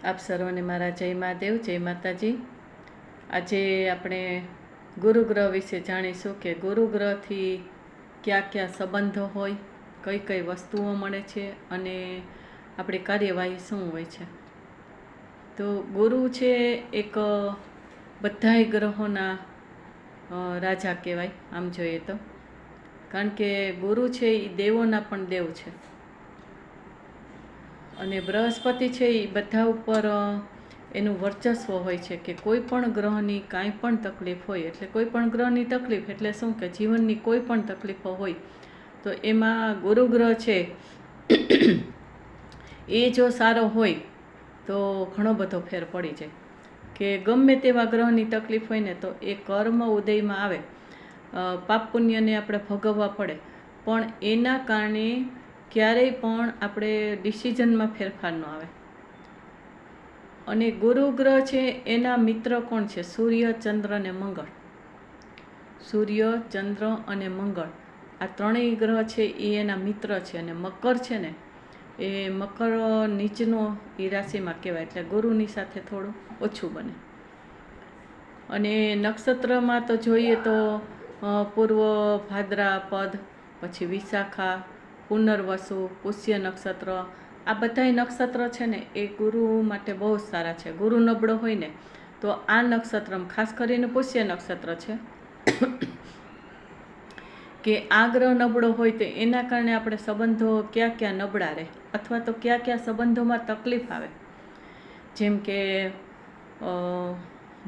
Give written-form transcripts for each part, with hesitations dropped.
આપ સર્વને મારા જય મહાદેવ, જય માતાજી। આજે આપણે ગુરુગ્રહ વિશે જાણીશું કે ગુરુગ્રહથી કયા કયા સંબંધો હોય, કઈ કઈ વસ્તુઓ મળે છે અને આપણી કાર્યવાહી શું હોય છે। તો ગુરુ છે એક બધાય ગ્રહોના રાજા કહેવાય આમ જોઈએ તો, કારણ કે ગુરુ છે એ દેવોના પણ દેવ છે અને બૃહસ્પતિ છે એ બધા ઉપર એનું વર્ચસ્વ હોય છે કે કોઈ પણ ગ્રહની કાંઈ પણ તકલીફ હોય, એટલે કોઈ પણ ગ્રહની તકલીફ એટલે શું કે જીવનની કોઈ પણ તકલીફો હોય તો એમાં ગુરુગ્રહ છે એ જો સારો હોય તો ઘણો બધો ફેર પડી જાય। કે ગમે તેવા ગ્રહની તકલીફ હોય ને તો એ કર્મ ઉદયમાં આવે, પાપ પુણ્યને આપણે ભોગવવા પડે, પણ એના કારણે ક્યારેય પણ આપણે ડિસિઝનમાં ફેરફાર ન આવે। અને ગુરુ ગ્રહ છે એના મિત્ર કોણ છે? સૂર્ય, ચંદ્ર અને મંગળ। સૂર્ય, ચંદ્ર અને મંગળ આ ત્રણેય ગ્રહ છે એ એના મિત્ર છે। અને મકર છે ને એ મકર નીચનો એ રાશિમાં કહેવાય, એટલે ગુરુની સાથે થોડું ઓછું બને। અને નક્ષત્રમાં તો જોઈએ તો પૂર્વ ભાદ્રપદ, પછી વિશાખા, પુનર્વસુ, પુષ્ય નક્ષત્ર, આ બધાય નક્ષત્ર છે ને એ ગુરુ માટે બહુ જ સારા છે। ગુરુ નબળો હોય ને તો આ નક્ષત્રમાં ખાસ કરીને પુષ્ય નક્ષત્ર છે કે આ ગ્રહ નબળો હોય તો એના કારણે આપણે સંબંધો ક્યાં ક્યાં નબળા રહે અથવા તો ક્યાં ક્યાં સંબંધોમાં તકલીફ આવે। જેમ કે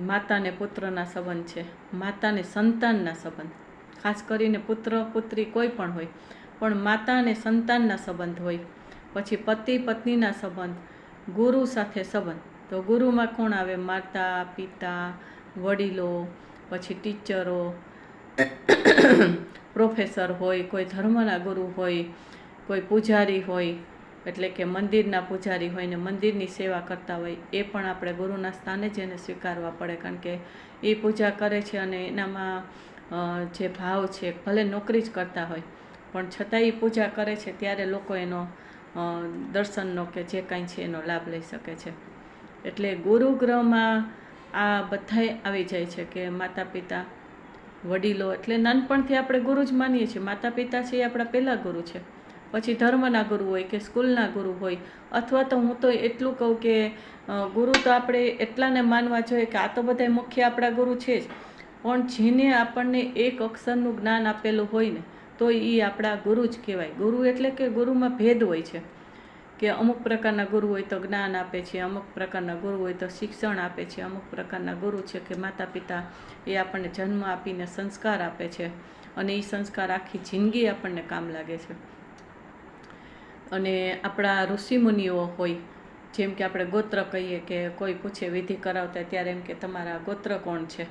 માતા ને પુત્રના સંબંધ છે, માતા ને સંતાનના સંબંધ, ખાસ કરીને પુત્ર પુત્રી કોઈ પણ હોય, પણ માતા અને સંતાનના સંબંધ હોય, પછી પતિ પત્નીના સંબંધ, ગુરુ સાથે સંબંધ। તો ગુરુમાં કોણ આવે? માતા પિતા, વડીલો, પછી ટીચરો, પ્રોફેસર હોય, કોઈ ધર્મના ગુરુ હોય, કોઈ પૂજારી હોય, એટલે કે મંદિરના પૂજારી હોય ને મંદિરની સેવા કરતા હોય, એ પણ આપણે ગુરુના સ્થાને જ એને સ્વીકારવા પડે, કારણ કે એ પૂજા કરે છે અને એનામાં જે ભાવ છે, ભલે નોકરી જ કરતા હોય પણ છતાં એ પૂજા કરે છે ત્યારે લોકો એનો દર્શનનો કે જે કાંઈ છે એનો લાભ લઈ શકે છે। એટલે ગુરુગ્રહમાં આ બધાય આવી જાય છે કે માતા પિતા, વડીલો, એટલે નાનપણથી આપણે ગુરુ જ માનીએ છીએ। માતા પિતા છે એ આપણા પહેલાં ગુરુ છે, પછી ધર્મના ગુરુ હોય કે સ્કૂલના ગુરુ હોય, અથવા તો હું તો એટલું કહું કે ગુરુ તો આપણે એટલાને માનવા જોઈએ કે આ તો બધાય મુખ્ય આપણા ગુરુ છે જ, પણ જેને આપણને એક અક્ષરનું જ્ઞાન આપેલું હોય ને તો એ આપણા ગુરુ જ કહેવાય। ગુરુ એટલે કે ગુરુમાં ભેદ હોય છે કે અમુક પ્રકારના ગુરુ હોય તો જ્ઞાન આપે છે, અમુક પ્રકારના ગુરુ હોય તો શિક્ષણ આપે છે, અમુક પ્રકારના ગુરુ છે કે માતા પિતા એ આપણને જન્મ આપીને સંસ્કાર આપે છે અને એ સંસ્કાર આખી જિંદગી આપણને કામ લાગે છે। અને આપણા ઋષિમુનિઓ હોય, જેમ કે આપણે ગોત્ર કહીએ કે કોઈ પૂછે વિધિ કરાવતા ત્યારે એમ કે તમારા ગોત્ર કોણ છે,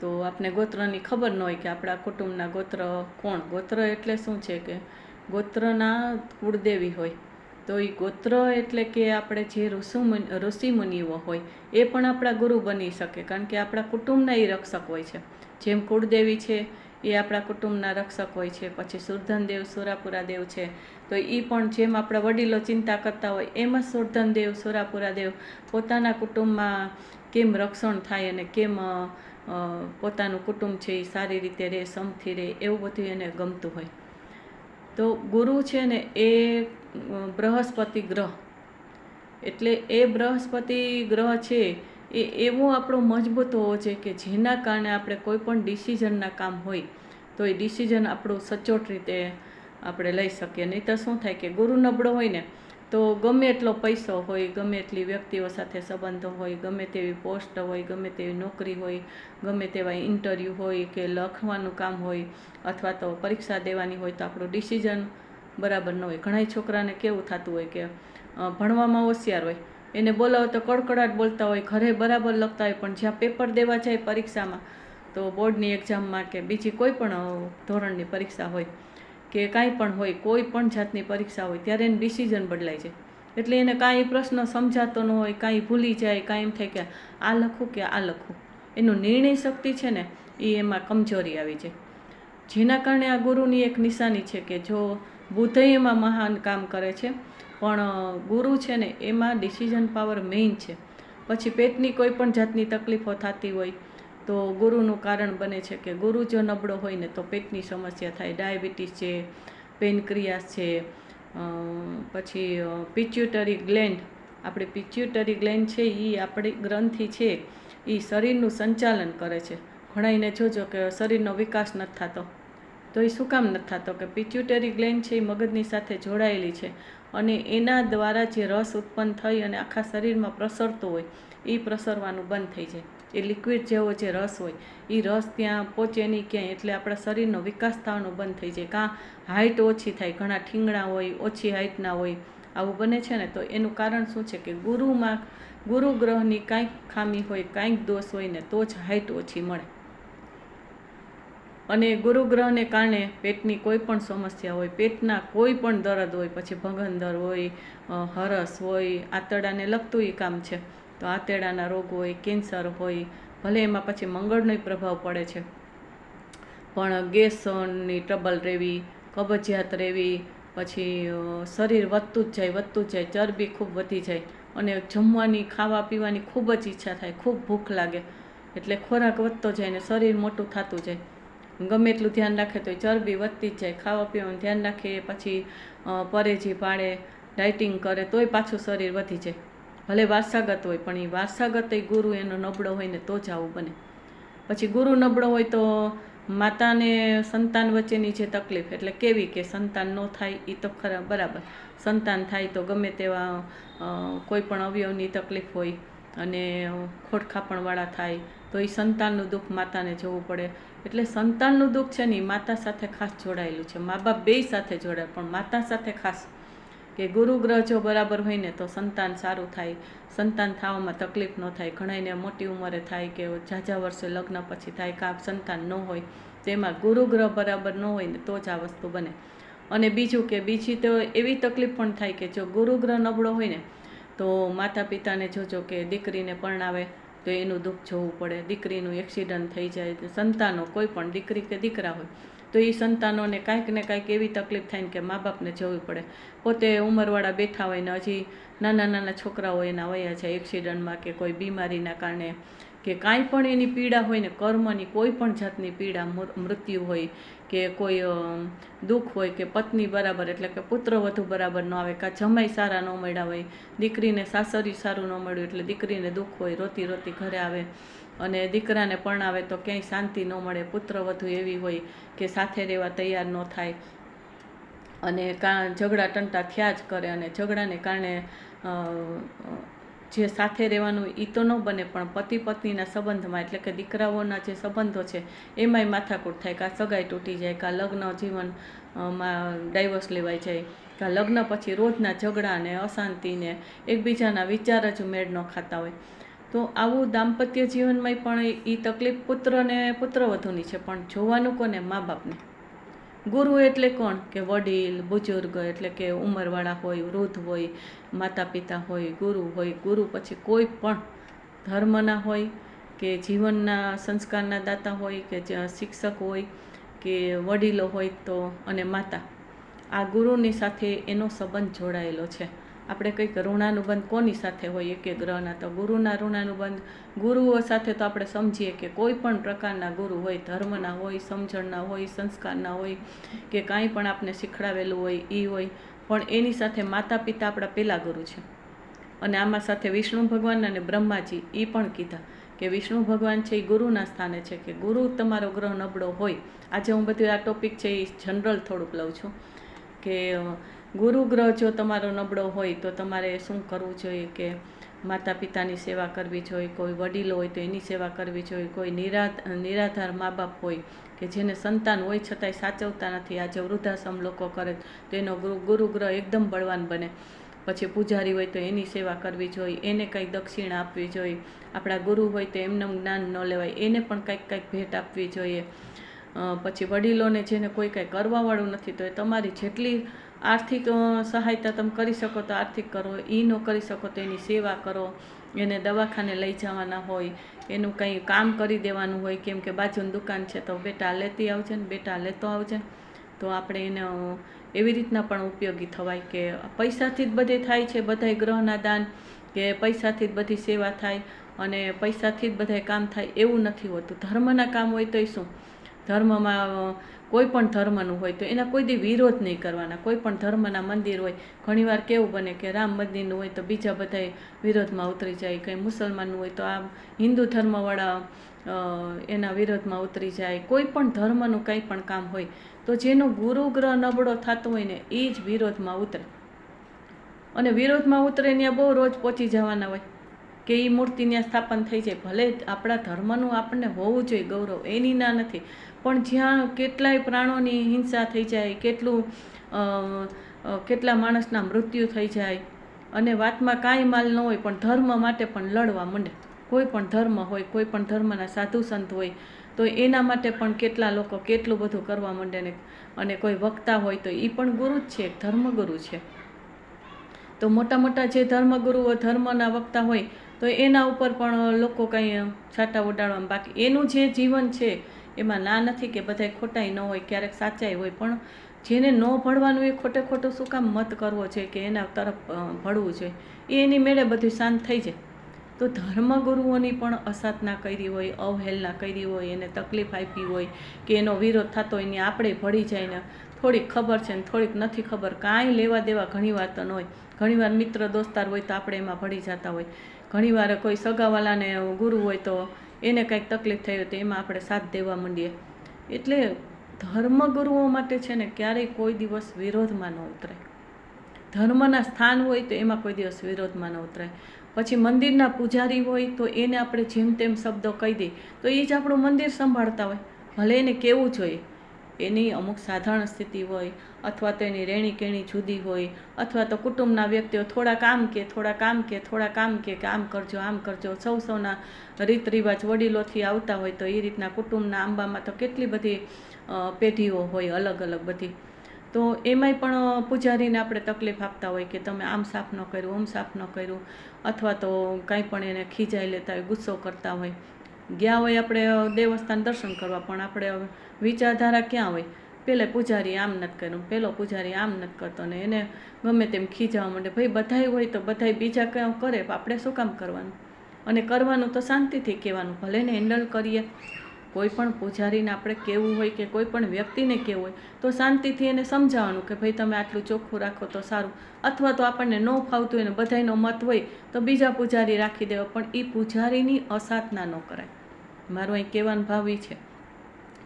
તો આપને ગોત્રની ખબર ન હોય કે આપણા કુટુંબના ગોત્ર કોણ। ગોત્ર એટલે શું છે કે ગોત્રના કુળદેવી હોય, તો એ ગોત્ર એટલે કે આપણે જે ઋષિમુનિઓ હોય એ પણ આપણા ગુરુ બની શકે, કારણ કે આપણા કુટુંબના એ રક્ષક હોય છે। જેમ કુળદેવી છે એ આપણા કુટુંબના રક્ષક હોય છે, પછી સુરધનદેવ, સુરાપુરા દેવ છે તો એ પણ જેમ આપણા વડીલો ચિંતા કરતા હોય એમ જ સુરધનદેવ, સુરાપુરા દેવ પોતાના કુટુંબમાં કેમ રક્ષણ થાય અને કેમ પોતાનું કુટુંબ છે એ સારી રીતે રહે, સમથી રહે, એવું બધું એને ગમતું હોય। તો ગુરુ છે ને એ બૃહસ્પતિ ગ્રહ, એટલે એ બૃહસ્પતિ ગ્રહ છે એ એવો આપણો મજબૂત હોવો જોઈએ કે જેના કારણે આપણે કોઈ પણ ડિસિઝનના કામ હોય તો એ ડિસિઝન આપણું સચોટ રીતે આપણે લઈ શકીએ। નહીં તો શું થાય કે ગુરુ નબળો હોય ને તો ગમે એટલો પૈસો હોય, ગમે એટલી વ્યક્તિઓ સાથે સંબંધો હોય, ગમે તેવી પોસ્ટ હોય, ગમે તેવી નોકરી હોય, ગમે તેવા ઇન્ટરવ્યૂ હોય કે લખવાનું કામ હોય અથવા તો પરીક્ષા દેવાની હોય તો આપણું ડિસિઝન બરાબર ન હોય। ઘણા છોકરાને કેવું થતું હોય કે ભણવામાં હોશિયાર હોય, એને બોલાવો તો કડકડાટ બોલતા હોય, ઘરે બરાબર લખતા હોય, પણ જ્યાં પેપર દેવા જાય પરીક્ષામાં, તો બોર્ડની એક્ઝામમાં કે બીજી કોઈ પણ ધોરણની પરીક્ષા હોય કે કાંઈ પણ હોય, કોઈ પણ જાતની પરીક્ષા હોય ત્યારે એનું ડિસિઝન બદલાઈ જાય, એટલે એને કાંઈ પ્રશ્ન સમજાતો ન હોય, કાંઈ ભૂલી જાય, કાંઈ એમ થાય કે આ લખું કે આ લખું, એનું નિર્ણય શક્તિ છે ને એ એમાં કમજોરી આવી જાય। જેના કારણે આ ગુરુની એક નિશાની છે કે જો બુધ એમાં મહાન કામ કરે છે પણ ગુરુ છે ને એમાં ડિસિઝન પાવર મેઇન છે. પછી પેટની કોઈ પણ જાતની તકલીફો થતી હોય તો ગુરુનું કારણ બને છે કે ગુરુ જો નબળો હોય ને તો પેટની સમસ્યા થાય. ડાયાબિટીસ છે, પેનક્રિયાસ છે, પછી પિચ્યુટરી ગ્લેન્ડ, આપણી પિચ્યુટરી ગ્લેન્ડ છે એ આપણી ગ્રંથિ છે એ શરીરનું સંચાલન કરે છે. ઘણાઈને જોજો કે શરીરનો વિકાસ નથી થતો, તો એ શું કામ નથી થતો કે પિચ્યુટરી ગ્લેન્ડ છે એ મગજની સાથે જોડાયેલી છે અને એના દ્વારા જે રસ ઉત્પન્ન થઈ અને આખા શરીરમાં પ્રસરતો હોય એ પ્રસરવાનું બંધ થઈ જાય. એ લિક્વિડ જેવો જે રસ હોય એ રસ ત્યાં પહોંચે નહીં ક્યાંય, એટલે આપણા શરીરનો વિકાસ થવાનો બંધ થઈ જાય. કાં હાઇટ ઓછી થાય, ઘણા ઠીંગણા હોય, ઓછી હાઇટના હોય, આવું બને છે ને. તો એનું કારણ શું છે કે ગુરુ ગ્રહની કાંઈક ખામી હોય, કાંઈક દોષ હોય ને તો જ હાઇટ ઓછી મળે. અને ગુરુગ્રહને કારણે પેટની કોઈ પણ સમસ્યા હોય, પેટના કોઈ પણ દર્દ હોય, પછી ભગંદર હોય, હરસ હોય, આંતરડાને લગતું એ કામ છે તો આંતરડાના રોગ હોય, કેન્સર હોય, ભલે એમાં પછી મંગળનો પ્રભાવ પડે છે, પણ ગેસની ટ્રબલ રહેવી, કબજિયાત રહેવી, પછી શરીર વધતું જ જાય, ચરબી ખૂબ વધી જાય અને જમવાની, ખાવા પીવાની ખૂબ જ ઈચ્છા થાય, ખૂબ ભૂખ લાગે, એટલે ખોરાક વધતો જાય ને શરીર મોટું થતું જાય. ગમે એટલું ધ્યાન રાખે તો ચરબી વધતી જ જાય. ખાવા પીવાનું ધ્યાન રાખે, પછી પરેજી પાડે, ડાયટિંગ કરે તોય પાછું શરીર વધી જાય. ભલે વારસાગત હોય પણ એ વારસાગત ગુરુ એનો નબળો હોય ને તો જ આવું બને. પછી ગુરુ નબળો હોય તો માતાને સંતાન વચ્ચેની જે તકલીફ, એટલે કેવી કે સંતાન ન થાય એ તો ખરા બરાબર, સંતાન થાય તો ગમે તેવા કોઈ પણ અવયવની તકલીફ હોય અને ખોડખાપણવાળા થાય તો એ સંતાનનું દુઃખ માતાને જોવું પડે. એટલે સંતાનનું દુઃખ છે ને એ માતા સાથે ખાસ જોડાયેલું છે. મા બાપ બેય સાથે જોડાય પણ માતા સાથે ખાસ, કે ગુરુ ગ્રહ જો બરાબર હોય ને તો સંતાન સારું થાય, સંતાન થવામાં તકલીફ ન થાય. ઘણાઈને મોટી ઉંમરે થાય કે ઝાઝા વર્ષે લગ્ન પછી થાય, કાં સંતાન ન હોય, તેમાં ગુરુ ગ્રહ બરાબર ન હોય ને તો જ આ વસ્તુ બને. અને બીજી તો એવી તકલીફ પણ થાય કે જો ગુરુ ગ્રહ નબળો હોય ને તો માતા પિતાને જોજો કે દીકરીને પરણાવે તો એનું દુઃખ જોવું પડે, દીકરીનું એક્સિડન્ટ થઈ જાય, સંતાનો કોઈ પણ દીકરી કે દીકરા હોય તો એ સંતાનોને કાંઈક ને કાંઈક એવી તકલીફ થાય ને કે મા બાપને જોવી પડે. પોતે ઉંમરવાળા બેઠા હોય ને હજી નાના છોકરાઓ એના વયા જાય એક્સિડન્ટમાં કે કોઈ બીમારીના કારણે કે કાંઈ પણ એની પીડા હોય ને, કર્મની કોઈ પણ જાતની પીડા, મૃત્યુ હોય કે કોઈ દુઃખ હોય કે પત્ની બરાબર એટલે કે પુત્ર વધુ બરાબર ન આવે, કાં જમાઈ સારા ન મળ્યા હોય, દીકરીને સાસરી સારું ન મળ્યું એટલે દીકરીને દુઃખ હોય, રોતી ઘરે આવે, અને દીકરાને પરણાવે તો ક્યાંય શાંતિ ન મળે, પુત્ર વધુ એવી હોય કે સાથે રહેવા તૈયાર ન થાય અને કાં ઝઘડા ટંટા થયા જ કરે અને ઝઘડાને કારણે જે સાથે રહેવાનું એ તો ન બને પણ પતિ પત્નીના સંબંધમાં એટલે કે દીકરાઓના જે સંબંધો છે એમાંય માથાકૂટ થાય, કાં સગાઈ તૂટી જાય, કાં લગ્ન જીવનમાં ડાયવોર્સ લેવાઈ જાય, કાં લગ્ન પછી રોજના ઝઘડા ને અશાંતિને એકબીજાના વિચાર જ મેળ ન ખાતા હોય. તો આવું દાંપત્ય જીવનમાં પણ એ તકલીફ પુત્રવધુની છે, પણ જોવાનું કોને? મા બાપને. ગુરુ એટલે કોણ? કે વડીલ, બુજુર્ગ, એટલે કે ઉંમરવાળા હોય, વૃદ્ધ હોય, માતા પિતા હોય, ગુરુ પછી કોઈ પણ ધર્મના હોય કે જીવનના સંસ્કારના દાતા હોય કે શિક્ષક હોય કે વડીલો હોય તો અને માતા, આ ગુરુની સાથે એનો સંબંધ જોડાયેલો છે. આપણે કંઈક ઋણાનુબંધ કોની સાથે હોય? એક ગ્રહના. તો ગુરુના ઋણાનુબંધ ગુરુઓ સાથે તો આપણે સમજીએ કે કોઈ પણ પ્રકારના ગુરુ હોય, ધર્મના હોય, સમજણના હોય, સંસ્કારના હોય કે કાંઈ પણ આપણે શીખડાવેલું હોય એ હોય, પણ એની સાથે માતા પિતા આપણા પહેલા ગુરુ છે. અને આમાં સાથે વિષ્ણુ ભગવાન અને બ્રહ્માજી એ પણ કીધા કે વિષ્ણુ ભગવાન છે એ ગુરુના સ્થાને છે, કે ગુરુ તમારો ગ્રહ નબળો હોય. આજે હું બધું આ ટોપિક છે એ જનરલ થોડુંક લઉં છું કે ગુરુ ગ્રહ જો તમારો નબળો હોય તો તમારે શું કરવું જોઈએ? કે માતા પિતાની સેવા કરવી જોઈએ, કોઈ વડીલો હોય તો એની સેવા કરવી જોઈએ, કોઈ નિરાધાર મા બાપ હોય કે જેને સંતાન હોય છતાંય સાચવતા નથી, આજે વૃદ્ધાશ્રમ લોકો કરે તો એનો ગુરુ ગ્રહ એકદમ બળવાન બને. પછી પૂજારી હોય તો એની સેવા કરવી જોઈએ, એને કંઈક દક્ષિણા આપવી જોઈએ. આપણા ગુરુ હોય તો એમને જ્ઞાન ન લેવાય, એને પણ કંઈક ભેટ આપવી જોઈએ. પછી વડીલોને જેને કોઈ કંઈ કરવાવાળું નથી તો એ તમારી જેટલી આર્થિક સહાયતા તમે કરી શકો તો આર્થિક કરો, એ ન કરી શકો તો એની સેવા કરો, એને દવાખાને લઈ જવાના હોય, એનું કંઈ કામ કરી દેવાનું હોય, કેમ કે બાજુની દુકાન છે તો બેટા લેતી આવજે ને, બેટા લેતો આવજે, તો આપણે એવી રીતના પણ ઉપયોગી થવાય કે પૈસાથી જ બધે થાય છે, બધાય ગ્રહના દાન કે પૈસાથી જ બધી સેવા થાય અને પૈસાથી જ બધાય કામ થાય એવું નથી હોતું. ધર્મના કામ હોય તોય શું, ધર્મમાં કોઈ પણ ધર્મનું હોય તો એના કોઈ દી વિરોધ નહીં કરવાના. કોઈ પણ ધર્મના મંદિર હોય, ઘણીવાર કેવું બને કે રામ મંદિરનું હોય તો બીજા બધાય વિરોધમાં ઉતરી જાય, કંઈ મુસલમાનનું હોય તો આ હિન્દુ ધર્મવાળા એના વિરોધમાં ઉતરી જાય. કોઈ પણ ધર્મનું કંઈ પણ કામ હોય તો જેનો ગુરુગ્રહ નબળો થતો હોય ને એ જ વિરોધમાં ઉતરે, અને વિરોધમાં ઉતરે ત્યાં બહુ રોજ પહોંચી જવાના હોય કે એ મૂર્તિ ત્યાં સ્થાપન થઈ જાય. ભલે આપણા ધર્મનું આપણને હોવું જોઈએ ગૌરવ, એની ના નથી, પણ જ્યાં કેટલાય પ્રાણોની હિંસા થઈ જાય, કેટલા માણસના મૃત્યુ થઈ જાય અને વાતમાં કાંઈ માલ ન હોય પણ ધર્મ માટે પણ લડવા માંડે. કોઈ પણ ધર્મ હોય, કોઈ પણ ધર્મના સાધુ સંત હોય તો એના માટે પણ કેટલા લોકો કેટલું બધું કરવા માંડે ને. અને કોઈ વક્તા હોય તો એ પણ ગુરુ જ છે, ધર્મગુરુ છે. તો મોટા મોટા જે ધર્મગુરુઓ, ધર્મના વક્તા હોય તો એના ઉપર પણ લોકો કંઈ છાંટા ઉડાડવામાં, બાકી એનું જે જીવન છે એમાં ના નથી કે બધાય ખોટાઈ ન હોય, ક્યારેક સાચાઈ હોય, પણ જેને ન ભળવાનું એ ખોટે ખોટું શું કામ મત કરવો છે કે એના તરફ ભળવું છે, એ એની મેળે બધું શાંત થઈ જાય. તો ધર્મગુરુઓની પણ અસાધના કરી હોય, અવહેલના કરી હોય, એને તકલીફ આપી હોય કે એનો વિરોધ થતો હોય ને આપણે ભળી જાય ને થોડીક ખબર છે ને થોડીક નથી ખબર, કાંઈ લેવા દેવા ઘણીવાર તો ન હોય. ઘણીવાર મિત્ર દોસ્તાર હોય તો આપણે એમાં ભળી જતા હોય, ઘણીવાર કોઈ સગાવાલાને ગુરુ હોય તો એને કંઈક તકલીફ થઈ હોય તો એમાં આપણે સાથ દેવા માંડીએ. એટલે ધર્મગુરુઓ માટે છે ને ક્યારેય કોઈ દિવસ વિરોધમાં ન ઉતરાય. ધર્મના સ્થાન હોય તો એમાં કોઈ દિવસ વિરોધમાં ન ઉતરાય. પછી મંદિરના પૂજારી હોય તો એને આપણે જેમ તેમ શબ્દો કહી દઈએ તો એ જ આપણું મંદિર સંભાળતા હોય. ભલે એને કેવું જોઈએ, એની અમુક સાધારણ સ્થિતિ હોય, અથવા તો એની રહેણી કહેણી જુદી હોય, અથવા તો કુટુંબના વ્યક્તિઓ થોડા કામ કે આમ કરજો આમ કરજો, સૌના રીત રિવાજ વડીલોથી આવતા હોય તો એ રીતના કુટુંબના આંબામાં તો કેટલી બધી પેઢીઓ હોય અલગ અલગ બધી. તો એમાંય પણ પૂજારીને આપણે તકલીફ આપતા હોય કે તમે આમ સાફ ન કર્યું, આમ સાફ ન કર્યું, અથવા તો કાંઈ પણ એને ખીજાઈ લેતા હોય, ગુસ્સો કરતા હોય. ગયા હોય આપણે દેવસ્થાન દર્શન કરવા, પણ આપણે વિચારધારા ક્યાં હોય, પેલે પૂજારી આમ નથી કર્યું, પેલો પૂજારી આમ નથી કરતો ને એને ગમે તેમ ખીજાવા માંડે. ભાઈ બધાય હોય તો બધાય બીજા કંઈ કરે, આપણે શું કામ કરવાનું? અને કરવાનું તો શાંતિથી કહેવાનું, ભલે ને હેન્ડલ કરીએ. કોઈ પણ પૂજારીને આપણે કહેવું હોય કે કોઈ પણ વ્યક્તિને કહેવું હોય તો શાંતિથી એને સમજાવવાનું કે ભાઈ તમે આટલું ચોખ્ખું રાખો તો સારું, અથવા તો આપણને ન ફાવતું હોય ને બધાયનો મત હોય તો બીજા પૂજારી રાખી દેવા, પણ એ પૂજારીની અસાધના ન કરાય. મારો અહીં કહેવાનો ભાવ એ છે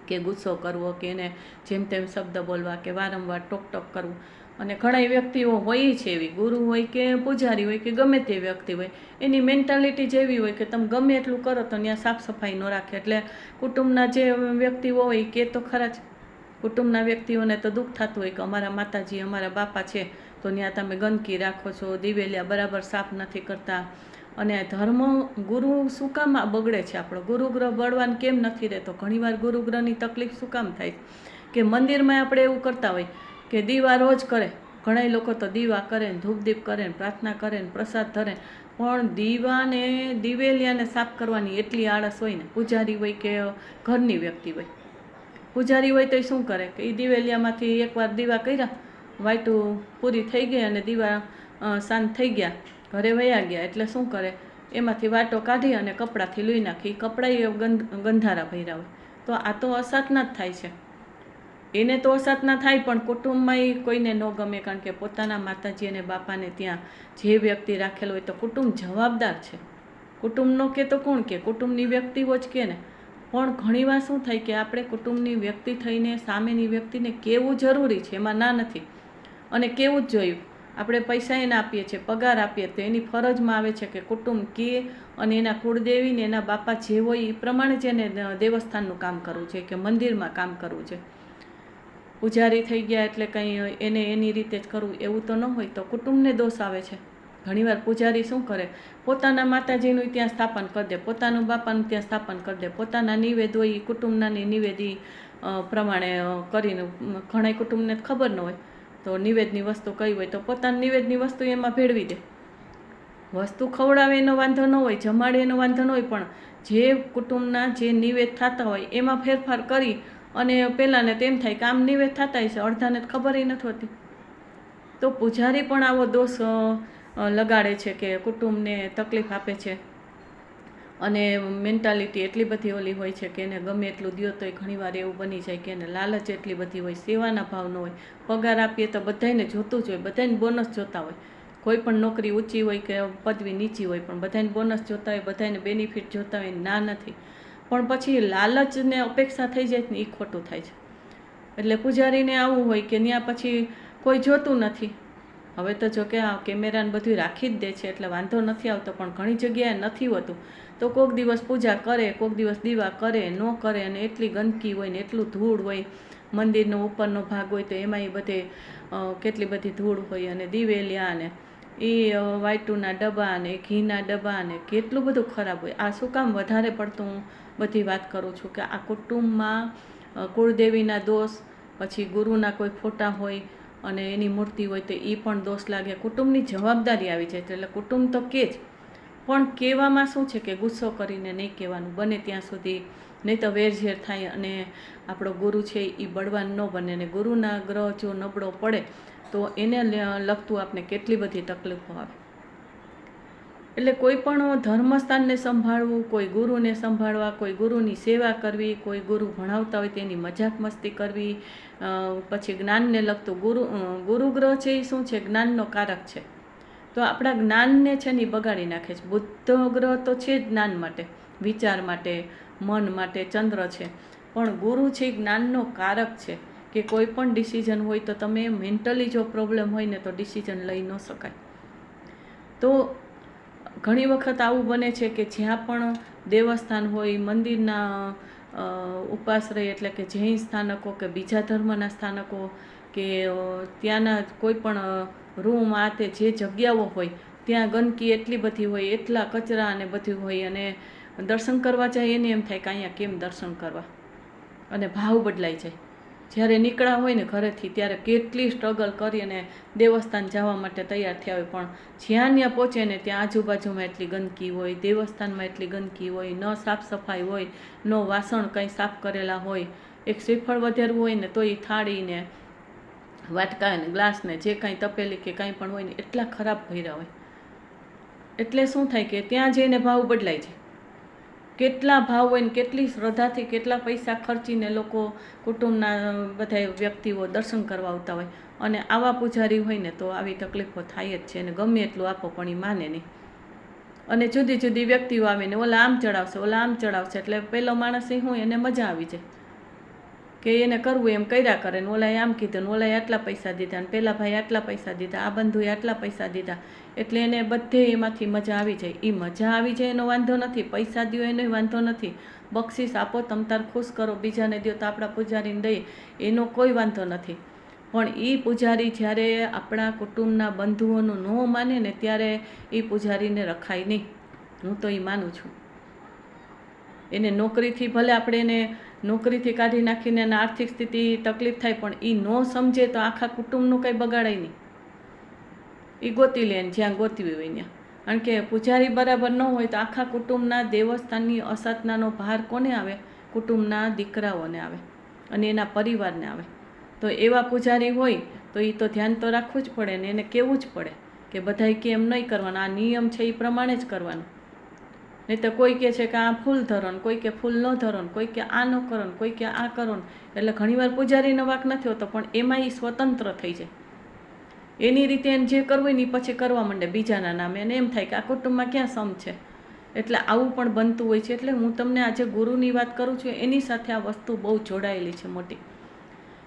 કે ગુસ્સો કરવો કે એને જેમ તેમ શબ્દ બોલવા કે વારંવાર ટોક કરવું. અને ઘણા વ્યક્તિઓ હોય છે એવી, ગુરુ હોય કે પૂજારી હોય કે ગમે તે વ્યક્તિ હોય, એની મેન્ટાલિટી જેવી હોય કે તમે ગમે એટલું કરો તો ત્યાં સાફ સફાઈ ન રાખે. એટલે કુટુંબના જે વ્યક્તિઓ હોય કે તો ખરા જ, કુટુંબના વ્યક્તિઓને તો દુઃખ થતું હોય કે અમારા માતાજી અમારા બાપા છે તો ત્યાં તમે ગંદકી રાખો છો, દિવેલિયા બરાબર સાફ નથી કરતા. અને ધર્મ ગુરુ શું કામ બગડે છે આપણો? ગુરુગ્રહ બળવાન કેમ નથી રહેતો? ઘણીવાર ગુરુગ્રહની તકલીફ શું કામ થાય કે મંદિરમાં આપણે એવું કરતા હોય કે દીવા રોજ કરે, ઘણા લોકો તો દીવા કરે ને ધૂપદીપ કરે ને પ્રાર્થના કરે ને પ્રસાદ ધરે, પણ દીવાને દિવેલિયાને સાફ કરવાની એટલી આળસ હોય ને. પૂજારી હોય કે ઘરની વ્યક્તિ હોય, પૂજારી હોય તો એ શું કરે કે એ દિવેલિયામાંથી એકવાર દીવા કર્યા, વાઈટું પૂરી થઈ ગઈ અને દીવા શાંત થઈ ગયા, ઘરે વયા ગયા, એટલે શું કરે એમાંથી વાટો કાઢી અને કપડાથી લૂઈ નાખી. કપડાં ગંધારા ભર્યા હોય તો આ તો અસાધના જ થાય છે. એને તો અસાધના થાય, પણ કુટુંબમાં એ કોઈને ન ગમે, કારણ કે પોતાના માતાજી અને બાપાને ત્યાં જે વ્યક્તિ રાખેલો હોય તો કુટુંબ જવાબદાર છે. કુટુંબ ન કે તો કોણ કે? કુટુંબની વ્યક્તિઓ જ કે ને. પણ ઘણીવાર શું થાય કે આપણે કુટુંબની વ્યક્તિ થઈને સામેની વ્યક્તિને કહેવું જરૂરી છે, એમાં ના નથી, અને કેવું જ જોયું. આપણે પૈસા એને આપીએ છીએ, પગાર આપીએ તો એની ફરજમાં આવે છે કે કુટુંબ કે અને એના કુળદેવીને એના બાપા જે હોય એ પ્રમાણે જ એને દેવસ્થાનનું કામ કરવું છે કે મંદિરમાં કામ કરવું છે. પૂજારી થઈ ગયા એટલે કંઈ એને એની રીતે જ કરવું એવું તો ન હોય, તો કુટુંબને દોષ આવે છે. ઘણીવાર પૂજારી શું કરે, પોતાના માતાજીનું ત્યાં સ્થાપન કરી દે, પોતાનું બાપાનું ત્યાં સ્થાપન કરી દે, પોતાના નિવેદ હોય એ કુટુંબના નિવેદી પ્રમાણે કરીને, ઘણા કુટુંબને ખબર ન હોય તો નિવેદની વસ્તુ કઈ હોય તો પોતાની નિવેદની વસ્તુ એમાં ભેળવી દે. વસ્તુ ખવડાવે એનો વાંધો ન હોય, જમાડે એનો વાંધો ન હોય, પણ જે કુટુંબના જે નિવેદ થતા હોય એમાં ફેરફાર કરી અને પહેલાંને તેમ થાય કે આમ નિવેદ થતા છે, અડધાને ખબર નથી હોતી. તો પૂજારી પણ આવો દોષ લગાડે છે કે કુટુંબને તકલીફ આપે છે. અને મેન્ટાલિટી એટલી બધી ઓલી હોય છે કે એને ગમે એટલું દો તો ઘણીવાર એવું બની જાય કે એને લાલચ એટલી બધી હોય, સેવાના ભાવ ન હોય. પગાર આપીએ તો બધાને જોતું જ હોય, બધાને બોનસ જોતા હોય. કોઈ પણ નોકરી ઊંચી હોય કે પદવી નીચી હોય, પણ બધાને બોનસ જોતા હોય, બધાને બેનિફિટ જોતા હોય, ના નથી. પણ પછી લાલચને અપેક્ષા થઈ જાય ને એ ખોટું થાય છે. એટલે પૂજારીને આવું હોય કે ત્યાં પછી કોઈ જોતું નથી. હવે તો જો કે આ કેમેરાને બધું રાખી જ દે છે એટલે વાંધો નથી આવતો, પણ ઘણી જગ્યાએ નથી હોતું. તો કોઈક દિવસ પૂજા કરે, કોઈક દિવસ દીવા કરે, ન કરે, અને એટલી ગંદકી હોય ને એટલું ધૂળ હોય. મંદિરનો ઉપરનો ભાગ હોય તો એમાં એ બધે કેટલી બધી ધૂળ હોય, અને દિવેલિયા ને એ વાયટુના ડબ્બા ને ઘીના ડબ્બા ને કેટલું બધું ખરાબ હોય. આ શું કામ વધારે પડતું હું બધી વાત કરું છું કે આ કુટુંબમાં કુળદેવીના દોષ, પછી ગુરુના કોઈ ફોટા હોય અને એની મૂર્તિ હોય તો એ પણ દોષ લાગે. કુટુંબની જવાબદારી આવી જાય. એટલે કુટુંબ તો કે જ, પણ કહેવામાં શું છે કે ગુસ્સો કરીને નહીં કહેવાનું બને ત્યાં સુધી, નહીં તો વેરઝેર થાય અને આપણો ગુરુ છે એ બળવાન ન બને. ને ગુરુના ગ્રહ જો નબળો પડે તો એને લગતું આપણે કેટલી બધી તકલીફો આવે. એટલે કોઈ પણ ધર્મસ્થાનને સંભાળવું, કોઈ ગુરુને સંભાળવા, કોઈ ગુરુની સેવા કરવી, કોઈ ગુરુ ભણાવતા હોય તેની મજાક મસ્તી કરવી, પછી જ્ઞાનને લગતું ગુરુગ્રહ છે એ શું છે, જ્ઞાનનો કારક છે. તો આપણા જ્ઞાનને છે ને એ બગાડી નાખે છે. બુદ્ધ ગ્રહ તો છે જ જ્ઞાન માટે, વિચાર માટે, મન માટે ચંદ્ર છે, પણ ગુરુ છે એ જ્ઞાનનો કારક છે. કે કોઈ પણ ડિસિઝન હોય તો તમે મેન્ટલી જો પ્રોબ્લેમ હોય ને તો ડિસિઝન લઈ ન શકાય. તો ઘણી વખત આવું બને છે કે જ્યાં પણ દેવસ્થાન હોય, મંદિરના ઉપાશ્રય એટલે કે જૈન સ્થાનકો કે બીજા ધર્મના સ્થાનકો કે ત્યાંના કોઈ પણ રૂમ આ તે જે જગ્યાઓ હોય ત્યાં ગંદકી એટલી બધી હોય, એટલા કચરા અને બધું હોય, અને દર્શન કરવા જાય એને એમ થાય કે અહીંયા કેમ દર્શન કરવા, અને ભાવ બદલાઈ જાય. જ્યારે નીકળ્યા હોય ને ઘરેથી ત્યારે કેટલી સ્ટ્રગલ કરી અને દેવસ્થાન જવા માટે તૈયાર થયા હોય, પણ જ્યાં ત્યાં પહોંચે ને ત્યાં આજુબાજુમાં એટલી ગંદકી હોય, દેવસ્થાનમાં એટલી ગંદકી હોય, ન સાફ સફાઈ હોય, ન વાસણ કંઈ સાફ કરેલા હોય. એક શ્રીફળ વધેરવું હોય ને તો એ થાળીને વાટકા ને ગ્લાસ ને જે કાંઈ તપેલી કે કાંઈ પણ હોય ને એટલા ખરાબ ભર્યા હોય. એટલે શું થાય કે ત્યાં જઈને ભાવ બદલાઈ જાય. કેટલા ભાવ હોય ને કેટલી શ્રદ્ધાથી કેટલા પૈસા ખર્ચીને લોકો કુટુંબના બધા વ્યક્તિઓ દર્શન કરવા આવતા હોય, અને આવા પૂજારી હોય ને તો આવી તકલીફો થાય જ છે. અને ગમે એટલું આપો પણ એ માને નહીં. અને જુદી જુદી વ્યક્તિઓ આવીને ઓલા આમ ચડાવશે, ઓલા આમ ચડાવશે, એટલે પેલો માણસ એ હોય એને મજા આવી જાય કે એને કરવું એમ કર્યા કરે. ને ઓલાએ આમ કીધું ને ઓલાએ આટલા પૈસા દીધા, ને પેલા ભાઈ આટલા પૈસા દીધા, આ બંધુએ આટલા પૈસા દીધા, એટલે એને બધે એમાંથી મજા આવી જાય. એ મજા આવી જાય એનો વાંધો નથી, પૈસા દો એનો વાંધો નથી, બક્ષિસ આપો તમ તાર ખુશ કરો, બીજાને દો તો આપણા પૂજારીને દઈએ એનો કોઈ વાંધો નથી. પણ એ પૂજારી જ્યારે આપણા કુટુંબના બંધુઓનું ન માને ને ત્યારે એ પૂજારીને રખાય નહીં. હું તો એ માનું છું. એને નોકરીથી ભલે આપણે એને નોકરીથી કાઢી નાખીને એના આર્થિક સ્થિતિ તકલીફ થાય, પણ એ ન સમજે તો આખા કુટુંબનું કંઈ બગાડાય નહીં. એ ગોતી લે જ્યાં ગોતવી હોય ત્યાં. કારણ કે પૂજારી બરાબર ન હોય તો આખા કુટુંબના દેવસ્થાનની અસાધનાનો ભાર કોને આવે? કુટુંબના દીકરાઓને આવે અને એના પરિવારને આવે. તો એવા પૂજારી હોય તો એ તો ધ્યાન તો રાખવું જ પડે ને એને કહેવું જ પડે કે બધાય કે એમ નહીં કરવાનું, આ નિયમ છે એ પ્રમાણે જ કરવાનું. નહીં તો કોઈ કહે છે કે આ ફૂલ ધરો ને કોઈ કે ફૂલ ન ધરો ને કોઈ કે આ ન કરો ને કોઈ કે આ કરો ને. એટલે ઘણીવાર પૂજારીનો વાંક નથી હોતો, પણ એમાં એ સ્વતંત્ર થઈ જાય. એની રીતે એને જે કરવું હોય ને એ પછી કરવા માંડે બીજાના નામે, અને એમ થાય કે આ કુટુંબમાં ક્યાં સમ છે. એટલે આવું પણ બનતું હોય છે. એટલે હું તમને આજે ગુરુની વાત કરું છું, એની સાથે આ વસ્તુ બહુ જોડાયેલી છે મોટી.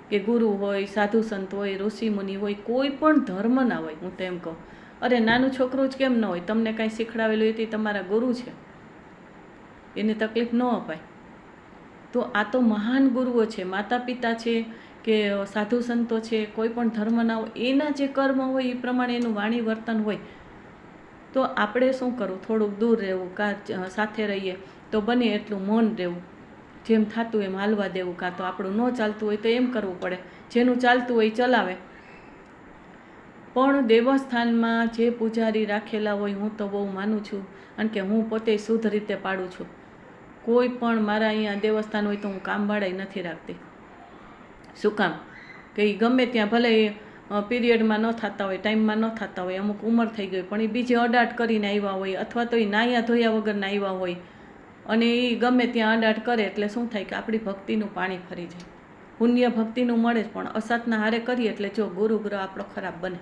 કે ગુરુ હોય, સાધુ સંત હોય, ઋષિ મુનિ હોય, કોઈ પણ ધર્મના હોય, હું તો એમ કહું. અરે નાનું છોકરું જ કેમ ન હોય, તમને કાંઈ શીખડાવેલું હોય તે તમારા ગુરુ છે, એને તકલીફ ન અપાય. તો આ તો મહાન ગુરુઓ છે, માતા પિતા છે કે સાધુ સંતો છે, કોઈ પણ ધર્મના હોય, એના જે કર્મ હોય એ પ્રમાણે એનું વાણી વર્તન હોય. તો આપણે શું કરવું? થોડુંક દૂર રહેવું, કાં સાથે રહીએ તો બને એટલું મૌન રહેવું, જેમ થતું એમ હાલવા દેવું. કાં તો આપણું ન ચાલતું હોય તો એમ કરવું પડે, જેનું ચાલતું હોય ચલાવે. પણ દેવસ્થાનમાં જે પૂજારી રાખેલા હોય, હું તો બહુ માનું છું, કારણ કે હું પોતે શુદ્ધ રીતે પાડું છું. કોઈ પણ મારા અહીંયા દેવસ્થાન હોય તો હું કામવાળા નથી રાખતી. શું કામ કે એ ગમે ત્યાં ભલે પીરિયડમાં ન થતા હોય, ટાઈમમાં ન થતા હોય, અમુક ઉંમર થઈ ગઈ પણ એ બીજે અડાટ કરીને આવ્યા હોય, અથવા તો એ નાહ્યા ધોયા વગરના આવ્યા હોય અને એ ગમે ત્યાં અડાટ કરે એટલે શું થાય કે આપણી ભક્તિનું પાણી ફરી જાય. પુણ્ય ભક્તિનું મળે જ, પણ અસતના હારે કરીએ એટલે જો ગુરુગ્રહ આપણો ખરાબ બને.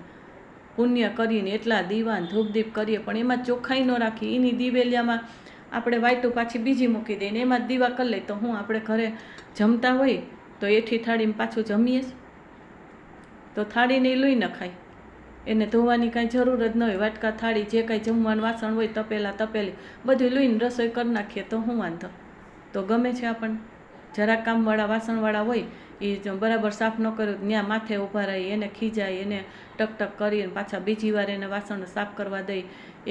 પુણ્ય કરીને એટલા દીવાન ધૂપદીપ કરીએ પણ એમાં ચોખ્ખાઈ ન રાખી, એની દિવેલિયામાં આપણે વાયટું પાછી બીજી મૂકી દઈએ ને એમાં જ દીવા કરી લઈએ. તો હું આપણે ઘરે જમતા હોય તો એઠી થાળીમાં પાછું જમીએ જ, તો થાળીને લઈ ન ખાય, એને ધોવાની કાંઈ જરૂર જ ન હોય. વાટકા થાળી જે કાંઈ જમવાનું વાસણ હોય, તપેલા તપેલી બધું લઈને રસોઈ કરી નાખીએ તો શું વાંધો. તો ગમે છે આપણને. જરા કામવાળા વાસણવાળા હોય એ બરાબર સાફ ન કર્યું ત્યાં માથે ઊભા રહી, એને ખીજાય, એને ટકટક કરીને પાછા બીજી વાર એને વાસણ સાફ કરવા દઈ.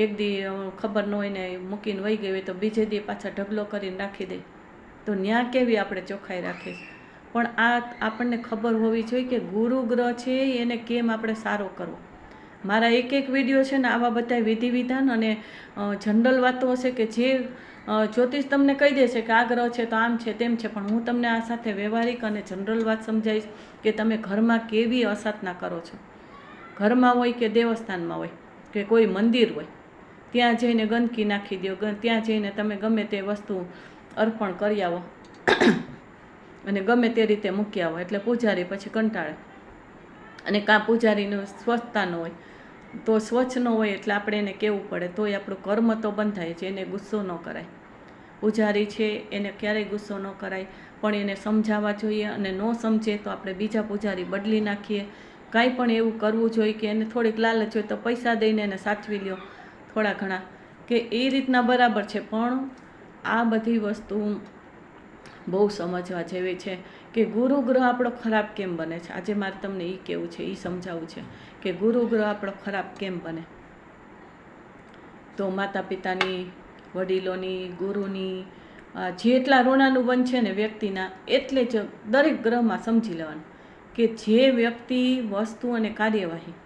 એક દી ખબર ન હોય ને મૂકીને વહી ગઈ હોય તો બીજે દી પાછા ઢગલો કરીને રાખી દઈ. તો ત્યાં કેવી આપણે ચોખ્ખાઈ રાખીએ. પણ આ આપણને ખબર હોવી જોઈએ કે ગુરુગ્રહ છે એને કેમ આપણે સારો કરવો. મારા એક વિડીયો છે ને આવા બધા વિધિ વિધાન અને જનરલ વાતો હશે કે જે જ્યોતિષ તમને કહી દેશે કે આ ગ્રહ છે તો આમ છે તેમ છે, પણ હું તમને આ સાથે વ્યવહારિક અને જનરલ વાત સમજાવીશ કે તમે ઘરમાં કેવી અસાધના કરો છો. ઘરમાં હોય કે દેવસ્થાનમાં હોય કે કોઈ મંદિર હોય, ત્યાં જઈને ગંદકી નાખી દો, ત્યાં જઈને તમે ગમે તે વસ્તુ અર્પણ કરી આવો અને ગમે તે રીતે મૂકી આવો એટલે પૂજારી પછી કંટાળે. અને કાં પૂજારીનું સ્વચ્છતા ન હોય તો સ્વચ્છ ન હોય એટલે આપણે એને કહેવું પડે, તોય આપણું કર્મ તો બંધાય છે. એને ગુસ્સો ન કરાય. પૂજારી છે એને ક્યારેય ગુસ્સો ન કરાય, પણ એને સમજાવવા જોઈએ. અને ન સમજે તો આપણે બીજા પૂજારી બદલી નાખીએ. કાંઈ પણ એવું કરવું જોઈએ કે એને થોડીક લાલચ હોય તો પૈસા દઈને એને સાચવી લ્યો થોડા ઘણા, કે એ રીતના બરાબર છે. પણ આ બધી વસ્તુ બહુ સમજવા જેવી છે કે ગુરુગ્રહ આપણો ખરાબ કેમ બને છે. આજે મારે તમને એ કહેવું છે, એ સમજાવવું છે કે ગુરુગ્રહ આપણો ખરાબ કેમ બને. તો માતા પિતાની, વડીલોની, ગુરુની જેટલા ઋણાનુબંધ છે ને વ્યક્તિના, એટલે જ દરેક ગ્રહમાં સમજી લેવાનું કે જે વ્યક્તિ વસ્તુ અને કાર્યવાહી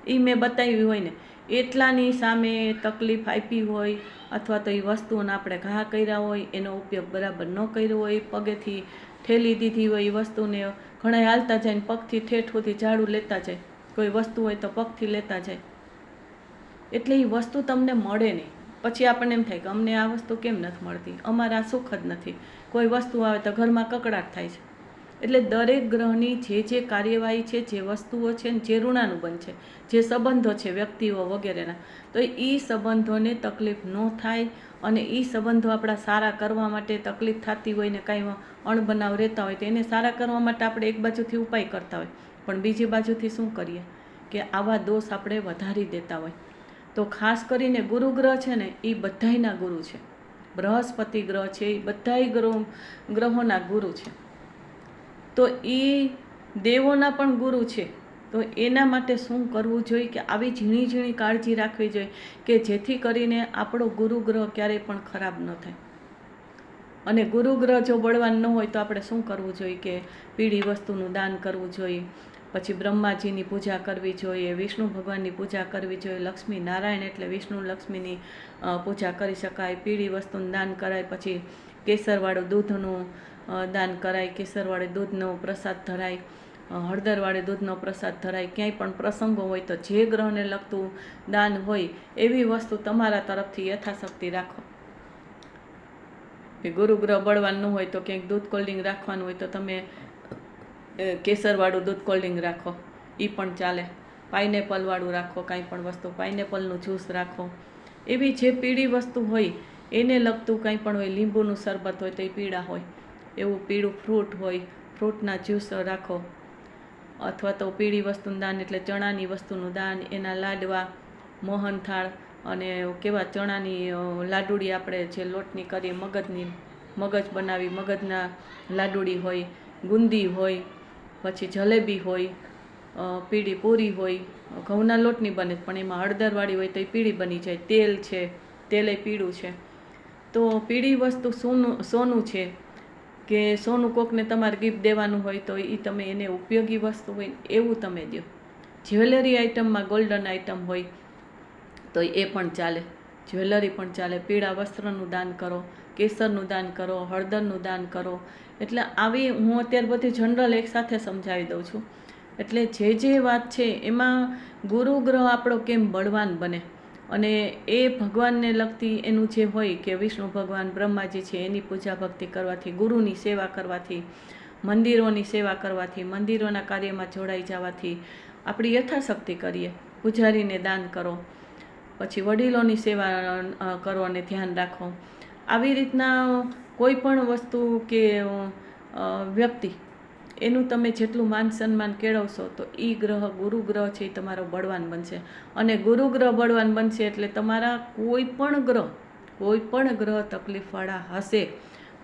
એ મેં બતાવી હોય ને એટલાની સામે તકલીફ આપી હોય, અથવા તો એ વસ્તુઓને આપણે ઘા કર્યા હોય, એનો ઉપયોગ બરાબર ન કર્યો હોય, પગેથી ઠેલી દીધી હોય, એ વસ્તુને ઘણા હાલતા જાય ને પગથી ઠેઠ સુધી ઝાડુ લેતા જાય, કોઈ વસ્તુ હોય તો પગથી લેતા જાય, એટલે એ વસ્તુ તમને મળે નહીં. પછી આપણને એમ થાય કે અમને આ વસ્તુ કેમ નથી મળતી, અમારા સુખ જ નથી. કોઈ વસ્તુ આવે તો ઘરમાં કકડાટ થાય છે. એટલે દરેક ગ્રહની જે કાર્યવાહી છે, જે વસ્તુઓ છે ને જે ઋણાનુબંધ છે, જે સંબંધો છે વ્યક્તિઓ વગેરેના, તો એ સંબંધોને તકલીફ ન થાય. અને એ સંબંધો આપણા સારા કરવા માટે તકલીફ થતી હોય ને કાંઈ અણબનાવ રહેતા હોય તો એને સારા કરવા માટે આપણે એક બાજુથી ઉપાય કરતા હોય, પણ બીજી બાજુથી શું કરીએ કે આવા દોષ આપણે વધારી દેતા હોય. તો ખાસ કરીને ગુરુગ્રહ છે ને એ બધાયના ગુરુ છે. બૃહસ્પતિ ગ્રહ છે એ બધાય ગ્રહોના ગુરુ છે. તો એ દેવોના પણ ગુરુ છે. તો એના માટે શું કરવું જોઈએ કે આવી ઝીણી ઝીણી કાળજી રાખવી જોઈએ કે જેથી કરીને આપણો ગુરુગ્રહ ક્યારેય પણ ખરાબ ન થાય. અને ગુરુગ્રહ જો બળવાન ન હોય તો આપણે શું કરવું જોઈએ કે પીળી વસ્તુનું દાન કરવું જોઈએ, પછી બ્રહ્માજીની પૂજા કરવી જોઈએ, વિષ્ણુ ભગવાનની પૂજા કરવી જોઈએ, લક્ષ્મી નારાયણ એટલે વિષ્ણુ લક્ષ્મીની પૂજા કરી શકાય, પીળી વસ્તુનું દાન કરાય, પછી કેસરવાળું દૂધનું દાન કરાય, કેસરવાળું દૂધનો પ્રસાદ ધરાય, હળદરવાળે દૂધનો પ્રસાદ ધરાય. ક્યાંય પણ પ્રસંગો હોય તો જે ગ્રહને લગતું દાન હોય એવી વસ્તુ તમારા તરફથી યથાશક્તિ રાખો. ગુરુગ્રહ બળવાન ન હોય તો ક્યાંક દૂધ કોલ્ડિંગ રાખવાનું હોય તો તમે કેસરવાળું દૂધ કોલ્ડિંગ રાખો, એ પણ ચાલે. પાઇનેપલવાળું રાખો, કાંઈ પણ વસ્તુ, પાઇનેપલનું જ્યુસ રાખો. એવી જે પીળી વસ્તુ હોય એને લગતું કાંઈ પણ હોય, લીંબુનું શરબત હોય તો એ પીળા હોય, એવું પીળું ફ્રૂટ હોય, ફ્રૂટના જ્યુસ રાખો. અથવા તો પીળી વસ્તુનું દાન એટલે ચણાની વસ્તુનું દાન, એના લાડવા, મોહનથાળ અને કેવા ચણાની લાડુળી આપણે જે લોટની કરીએ, મગજ બનાવી મગજના લાડુળી હોય, ગુંદી હોય, પછી જલેબી હોય, પીળી પૂરી હોય, ઘઉંના લોટની બને પણ એમાં હળદરવાળી હોય તો એ પીળી બની જાય. તેલ છે, તેલ એ પીળું છે. તો પીળી વસ્તુ સોનું છે કે સોનું કોકને તમારે ગિફ્ટ દેવાનું હોય તો એ તમે એને ઉપયોગી વસ્તુ હોય એવું તમે દો. જ્વેલરી આઇટમમાં ગોલ્ડન આઇટમ હોય તો એ પણ ચાલે. જ્વેલરી પણ ચાલે. પીળા વસ્ત્રનું દાન કરો, કેસરનું દાન કરો, હળદરનું દાન કરો. એટલે આવી હું અત્યારે બધી જનરલ એકસાથે સમજાવી દઉં છું. એટલે જે વાત છે એમાં ગુરુ ગ્રહ આપણો કેમ બળવાન બને, અને એ ભગવાનને લગતી એનું જે હોય કે વિષ્ણુ ભગવાન, બ્રહ્માજી છે, એની પૂજા ભક્તિ કરવાથી, ગુરુની સેવા કરવાથી, મંદિરોની સેવા કરવાથી, મંદિરોના કાર્યમાં જોડાઈ જવાથી, આપણી યથાશક્તિ કરીએ. પૂજારીને દાન કરો, પછી વડીલોની સેવા કરો અને ધ્યાન રાખો. આવી રીતના કોઈ પણ વસ્તુ કે વ્યક્તિ એનું તમે જેટલું માન સન્માન કેળવશો તો એ ગ્રહ, ગુરુ ગ્રહ છે એ તમારો બળવાન બનશે. અને ગુરુ ગ્રહ બળવાન બનશે એટલે તમારા કોઈ પણ ગ્રહ તકલીફવાળા હશે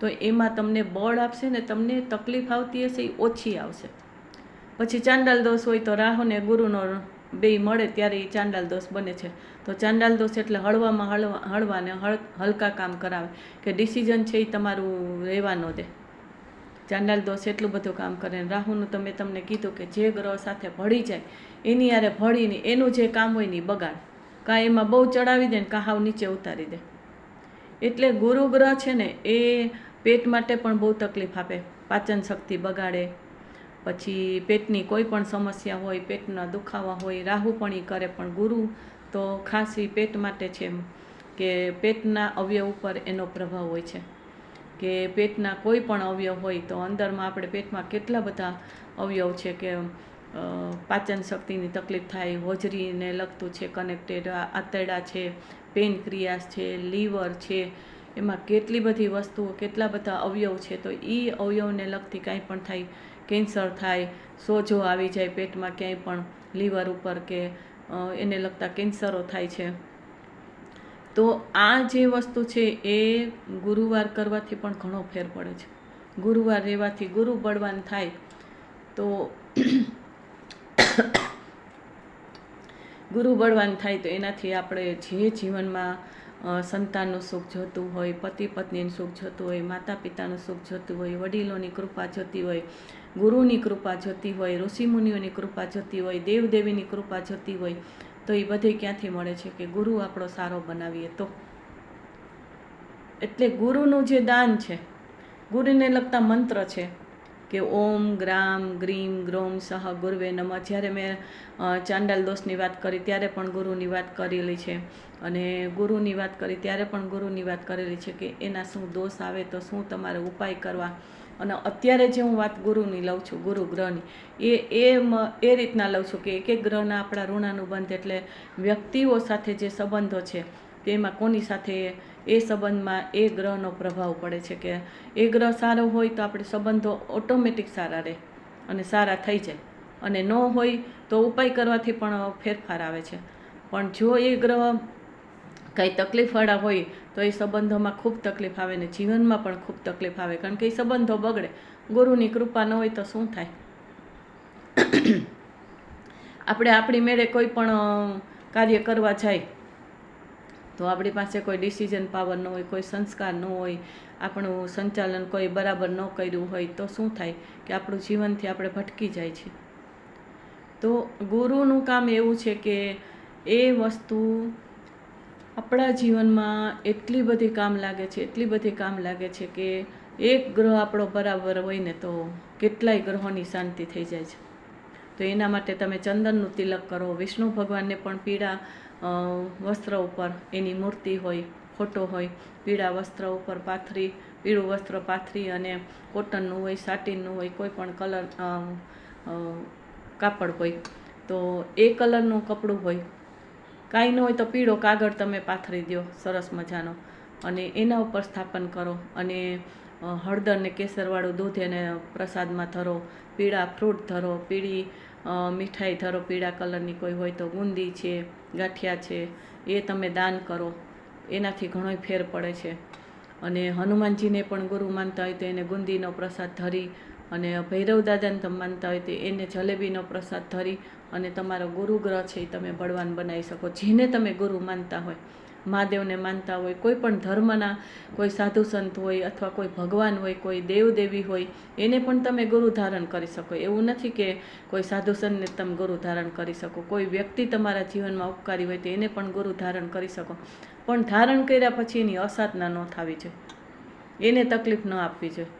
તો એમાં તમને બળ આપશે ને તમને તકલીફ આવતી હશે એ ઓછી આવશે. પછી ચાંડાલ દોષ હોય તો રાહુ ને ગુરુનો બેય મળે ત્યારે એ ચાંડાલ દોષ બને છે. તો ચાંડાલ દોષ એટલે હળવા ને હલકા કામ કરાવે, કે ડિસિઝન છે એ તમારું રહેવા ન દે. ચાંડાલ દોષ એટલું બધું કામ કરે. રાહુનું તો મેં તમને કીધું કે જે ગ્રહ સાથે ભળી જાય એની યારે ભળીને એનું જે કામ હોય ને એ બગાડ, કાં એમાં બહુ ચડાવી દે ને કાં હાવ નીચે ઉતારી દે. એટલે ગુરુ ગ્રહ છે ને એ પેટ માટે પણ બહુ તકલીફ આપે, પાચન શક્તિ બગાડે. પછી પેટની કોઈ પણ સમસ્યા હોય, પેટના દુખાવા હોય, રાહુ પણ એ કરે. પણ ગુરુ તો ખાસ એ પેટ માટે છે કે પેટના અવયવ ઉપર એનો પ્રભાવ હોય છે. કે પેટના કોઈ પણ અવયવ હોય તો અંદરમાં આપણે પેટમાં કેટલા બધા અવયવ છે કે પાચન શક્તિની તકલીફ થાય, હોજરીને લગતું છે કનેક્ટેડ, આંતરડા છે, પેનક્રિયાસ છે, લીવર છે, એમાં કેટલી બધી વસ્તુઓ, કેટલા બધા અવયવ છે. તો એ અવયવને લગતી કાંઈ પણ થાય, કેન્સર થાય, સોજો આવી જાય પેટમાં ક્યાંય પણ લીવર ઉપર, કે એને લગતા કેન્સરો થાય છે. તો આ જે વસ્તુ છે એ ગુરુવાર કરવાથી પણ ઘણો ફેર પડે છે. ગુરુવાર રહેવાથી ગુરુ બળવાન થાય તો ગુરુ બળવાન થાય તો એનાથી આપણે જે જીવનમાં સંતાનનું સુખ જોતું હોય, પતિ પત્નીનું સુખ જોતું હોય, માતા પિતાનું સુખ જોતું હોય, વડીલોની કૃપા જોતી હોય, ગુરુની કૃપા જોતી હોય, ઋષિમુનિઓની કૃપા જોતી હોય, દેવદેવીની કૃપા જોતી હોય, તો એ બધે ક્યાંથી મળે છે કે ગુરુ આપણો સારો બનાવીએ તો. એટલે ગુરુનું જે દાન છે, ગુરુને લગતા મંત્ર છે કે ઓમ ગ્રામ ગ્રીમ ગ્રોમ સહ ગુરુવે નમઃ. જ્યારે મેં ચાંડાલ દોષની વાત કરી ત્યારે પણ ગુરુની વાત કરેલી છે, અને ગુરુની વાત કરી ત્યારે પણ ગુરુની વાત કરેલી છે કે એના શું દોષ આવે તો શું તમારે ઉપાય કરવા. અને અત્યારે જે હું વાત ગુરુની લઉં છું, ગુરુ ગ્રહની, એ રીતના લઉં છું કે એક એક ગ્રહના આપણા ઋણાનુબંધ, એટલે વ્યક્તિઓ સાથે જે સંબંધો છે તેમાં કોની સાથે એ સંબંધમાં એ ગ્રહનો પ્રભાવ પડે છે. કે એ ગ્રહ સારો હોય તો આપણે સંબંધો ઓટોમેટિક સારા રહે અને સારા થઈ જાય, અને ન હોય તો ઉપાય કરવાથી પણ ફેરફાર આવે છે. પણ જો એ ગ્રહ કાંઈ તકલીફવાળા હોય તો એ સંબંધોમાં ખૂબ તકલીફ આવે ને જીવનમાં પણ ખૂબ તકલીફ આવે, કારણ કે એ સંબંધો બગડે. ગુરુની કૃપા ન હોય તો શું થાય? આપણે આપણી મેળે કોઈ પણ કાર્ય કરવા જાય તો આપણી પાસે કોઈ ડિસિઝન પાવર ન હોય, કોઈ સંસ્કાર ન હોય, આપણું સંચાલન કોઈ બરાબર ન કર્યું હોય તો શું થાય કે આપણું જીવનથી આપણે ભટકી જાય છે. તો ગુરુનું કામ એવું છે કે એ વસ્તુ આપણા જીવનમાં એટલી બધી કામ લાગે છે, એટલી બધી કામ લાગે છે કે એક ગ્રહ આપણો બરાબર હોય ને તો કેટલાય ગ્રહોની શાંતિ થઈ જાય છે. તો એના માટે તમે ચંદનનું તિલક કરો. વિષ્ણુ ભગવાનને પણ પીળા વસ્ત્ર ઉપર એની મૂર્તિ હોય, ફોટો હોય, પીળા વસ્ત્ર ઉપર પીળું વસ્ત્ર પાથરી અને કોટનનું હોય, સાટીનનું હોય, કોઈ પણ કલર કાપડ હોય તો એ કલરનું કપડું હોય, કાંઈ ન હોય તો પીળો કાગળ તમે પાથરી દો સરસ મજાનો, અને એના ઉપર સ્થાપન કરો. અને હળદર ને કેસરવાળું દૂધ એને પ્રસાદમાં ધરો, પીળા ફ્રૂટ ધરો, પીળી મીઠાઈ ધરો, પીળા કલરની કોઈ હોય તો બુંદી છે, ગાંઠિયા છે, એ તમે દાન કરો. એનાથી ઘણોય ફેર પડે છે. અને હનુમાનજીને પણ ગુરુ માનતા હોય તો એને ગુંદીનો પ્રસાદ ધરી, અને ભૈરવ દાદાને તમે માનતા હોય તો એને જલેબીનો પ્રસાદ ધરી અને તમારો ગુરુ ગ્રહ છે એ તમે બળવાન બનાવી શકો, જેને તમે ગુરુ માનતા હોય. મહાદેવને માનતા હોય, કોઈ પણ ધર્મના કોઈ સાધુ સંત હોય અથવા કોઈ ભગવાન હોય, કોઈ દેવદેવી હોય, એને પણ તમે ગુરુ ધારણ કરી શકો. એવું નથી કે કોઈ સાધુ સંતને તમે ગુરુ ધારણ કરી શકો. કોઈ વ્યક્તિ તમારા જીવનમાં ઉપકારી હોય તો એને પણ ગુરુ ધારણ કરી શકો, પણ ધારણ કર્યા પછી એની અસાધના ન થવી જોઈએ, એને તકલીફ ન આપવી જોઈએ.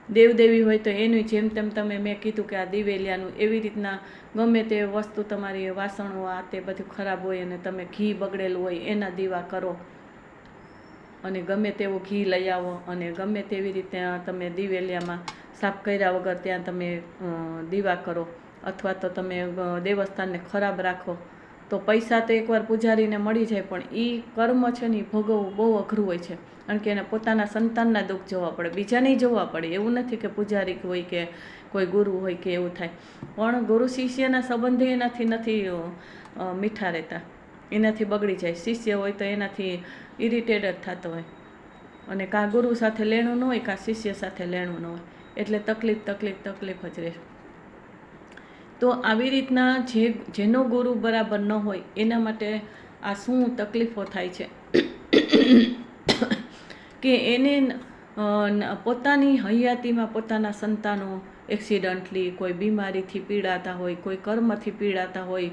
દેવદેવી હોય તો એનું જેમ તેમ તમે મેં કીધું કે આ દિવેલિયાનું એવી રીતના ગમે તે વસ્તુ તમારી વાસણો આ તે બધું ખરાબ હોય અને તમે ઘી બગડેલું હોય એના દીવા કરો અને ગમે તેવું ઘી લઈ આવો અને ગમે તેવી રીતે તમે દિવેલિયામાં સાફ કર્યા વગર ત્યાં તમે દીવા કરો અથવા તો તમે દેવસ્થાનને ખરાબ રાખો તો પૈસા તો એકવાર પૂજારીને મળી જાય, પણ એ કર્મ છે ને એ ભોગવવું બહુ અઘરું હોય છે. કારણ કે એને પોતાના સંતાનના દુઃખ જોવા પડે, બીજા નહીં જોવા પડે. એવું નથી કે પૂજારી હોય કે કોઈ ગુરુ હોય કે એવું થાય, પણ ગુરુ શિષ્યના સંબંધે એનાથી નથી મીઠા રહેતા, એનાથી બગડી જાય. શિષ્ય હોય તો એનાથી ઇરિટેટ જ થતો હોય અને કાં ગુરુ સાથે લેણું ન હોય કાં શિષ્ય સાથે લેણું ન હોય, એટલે તકલીફ જ રહે. તો આવી રીતના જેનો ગુરુ બરાબર ન હોય એના માટે આ શું તકલીફો થાય છે કે એને પોતાની હયાતીમાં પોતાના સંતાનો એક્સિડન્ટલી કોઈ બીમારીથી પીડાતા હોય, કોઈ કર્મથી પીડાતા હોય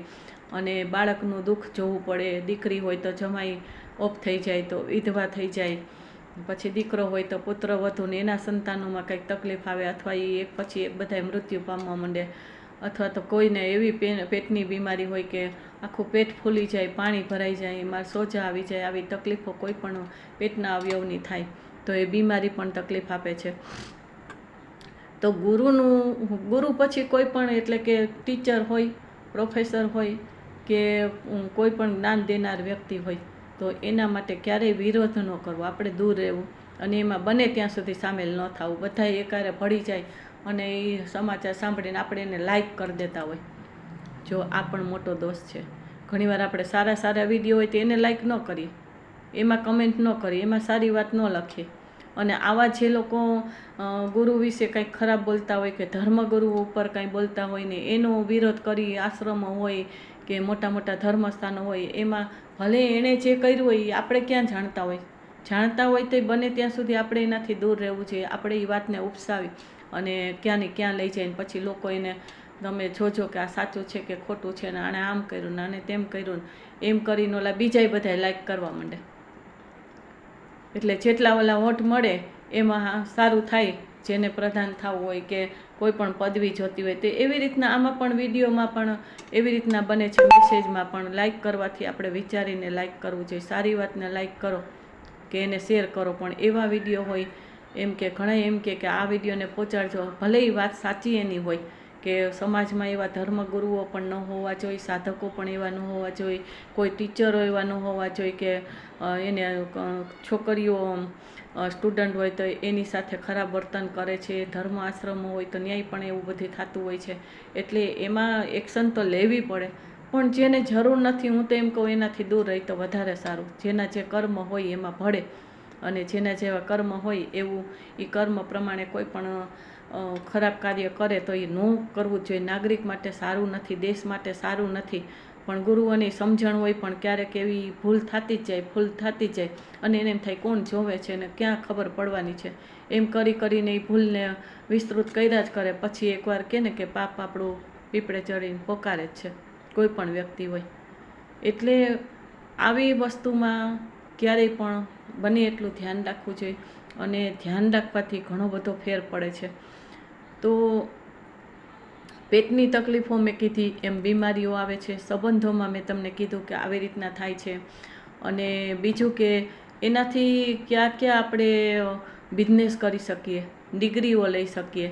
અને બાળકનું દુઃખ જોવું પડે. દીકરી હોય તો જમાઈ ઓફ થઈ જાય તો વિધવા થઈ જાય, પછી દીકરો હોય તો પુત્ર વધુને એના સંતાનોમાં કંઈક તકલીફ આવે અથવા એ એક પછી એક બધાય મૃત્યુ પામવા માંડે, અથવા તો કોઈને એવી પેટની બીમારી હોય કે આખું પેટ ફૂલી જાય, પાણી ભરાઈ જાય, એમાં સોજા આવી જાય. આવી તકલીફો કોઈ પણ પેટના અવયવની થાય તો એ બીમારી પણ તકલીફ આપે છે. તો ગુરુ પછી કોઈ પણ એટલે કે ટીચર હોય, પ્રોફેસર હોય કે કોઈ પણ જ્ઞાન દેનાર વ્યક્તિ હોય તો એના માટે ક્યારેય વિરોધ ન કરવો, આપણે દૂર રહેવું અને એમાં બને ત્યાં સુધી સામેલ ન થવું. બધા એકારે ભળી જાય અને એ સમાચાર સાંભળીને આપણે એને લાઈક કરી દેતા હોય, જો આ પણ મોટો દોષ છે. ઘણીવાર આપણે સારા વિડીયો હોય તો એને લાઈક ન કરીએ, એમાં કમેન્ટ ન કરીએ, એમાં સારી વાત ન લખીએ. અને આવા જે લોકો ગુરુ વિશે કંઈક ખરાબ બોલતા હોય કે ધર્મગુરુ ઉપર કંઈ બોલતા હોય ને એનો વિરોધ કરી આશ્રમો હોય કે મોટા ધર્મસ્થાનો હોય એમાં ભલે એણે જે કર્યું હોય એ આપણે ક્યાં જાણતા હોય તો બને ત્યાં સુધી આપણે એનાથી દૂર રહેવું જોઈએ. આપણે એ વાતને ઉપસાવી અને ક્યાંની ક્યાં લઈ જાય પછી લોકો એને તમે જોજો કે આ સાચું છે કે ખોટું છે ને આણે આમ કર્યું ને આને તેમ કર્યું ને એમ કરીને ઓલા બીજાય બધા લાઈક કરવા માંડે. એટલે જેટલા ઓલા વોટ મળે એમાં સારું થાય, જેને પ્રધાન થવું હોય કે કોઈ પણ પદવી જોતી હોય તો એવી રીતના આમાં પણ વિડીયોમાં પણ એવી રીતના બને છે. મેસેજમાં પણ લાઈક કરવાથી આપણે વિચારીને લાઈક કરવું જોઈએ. સારી વાતને લાઈક કરો કે એને શેર કરો, પણ એવા વિડીયો હોય એમ કે ઘણા એમ કે આ વિડીયોને પહોંચાડજો, ભલે એ વાત સાચી એની હોય કે સમાજમાં એવા ધર્મગુરુઓ પણ ન હોવા જોઈએ, સાધકો પણ એવા ન હોવા જોઈએ, કોઈ ટીચરો એવા ન હોવા જોઈએ કે એને છોકરીઓ સ્ટુડન્ટ હોય તો એની સાથે ખરાબ વર્તન કરે છે. ધર્મ આશ્રમો હોય તો ન્યાય પણ એવું બધું થતું હોય છે. એટલે એમાં એક્શન તો લેવી પડે, પણ જેને જરૂર નથી હું તો એમ કહું એનાથી દૂર રહી તો વધારે સારું. જેના જે કર્મ હોય એમાં ભળે અને જેના જેવા કર્મ હોય એવું એ કર્મ પ્રમાણે કોઈ પણ ખરાબ કાર્ય કરે તો એ ન કરવું જોઈએ. નાગરિક માટે સારું નથી, દેશ માટે સારું નથી. પણ ગુરુઓની સમજણ હોય પણ ક્યારેક એવી ભૂલ થતી જ જાય અને એને એમ થાય કોણ જોવે છે ને ક્યાં ખબર પડવાની છે, એમ કરીને એ ભૂલને વિસ્તૃત કર્યા જ કરે. પછી એકવાર કહે ને કે પાપ આપણું પીપળે ચડીને પોકારે જ છે, કોઈ પણ વ્યક્તિ હોય. એટલે આવી વસ્તુમાં ક્યારેય પણ બને એટલું ધ્યાન રાખવું જોઈએ અને ધ્યાન રાખવાથી ઘણો બધો ફેર પડે છે. તો પેટની તકલીફો મેં કીધી એમ બીમારીઓ આવે છે, સંબંધોમાં મેં તમને કીધું કે આવી રીતના થાય છે. અને બીજું કે એનાથી ક્યાં આપણે બિઝનેસ કરી શકીએ, ડિગ્રીઓ લઈ શકીએ.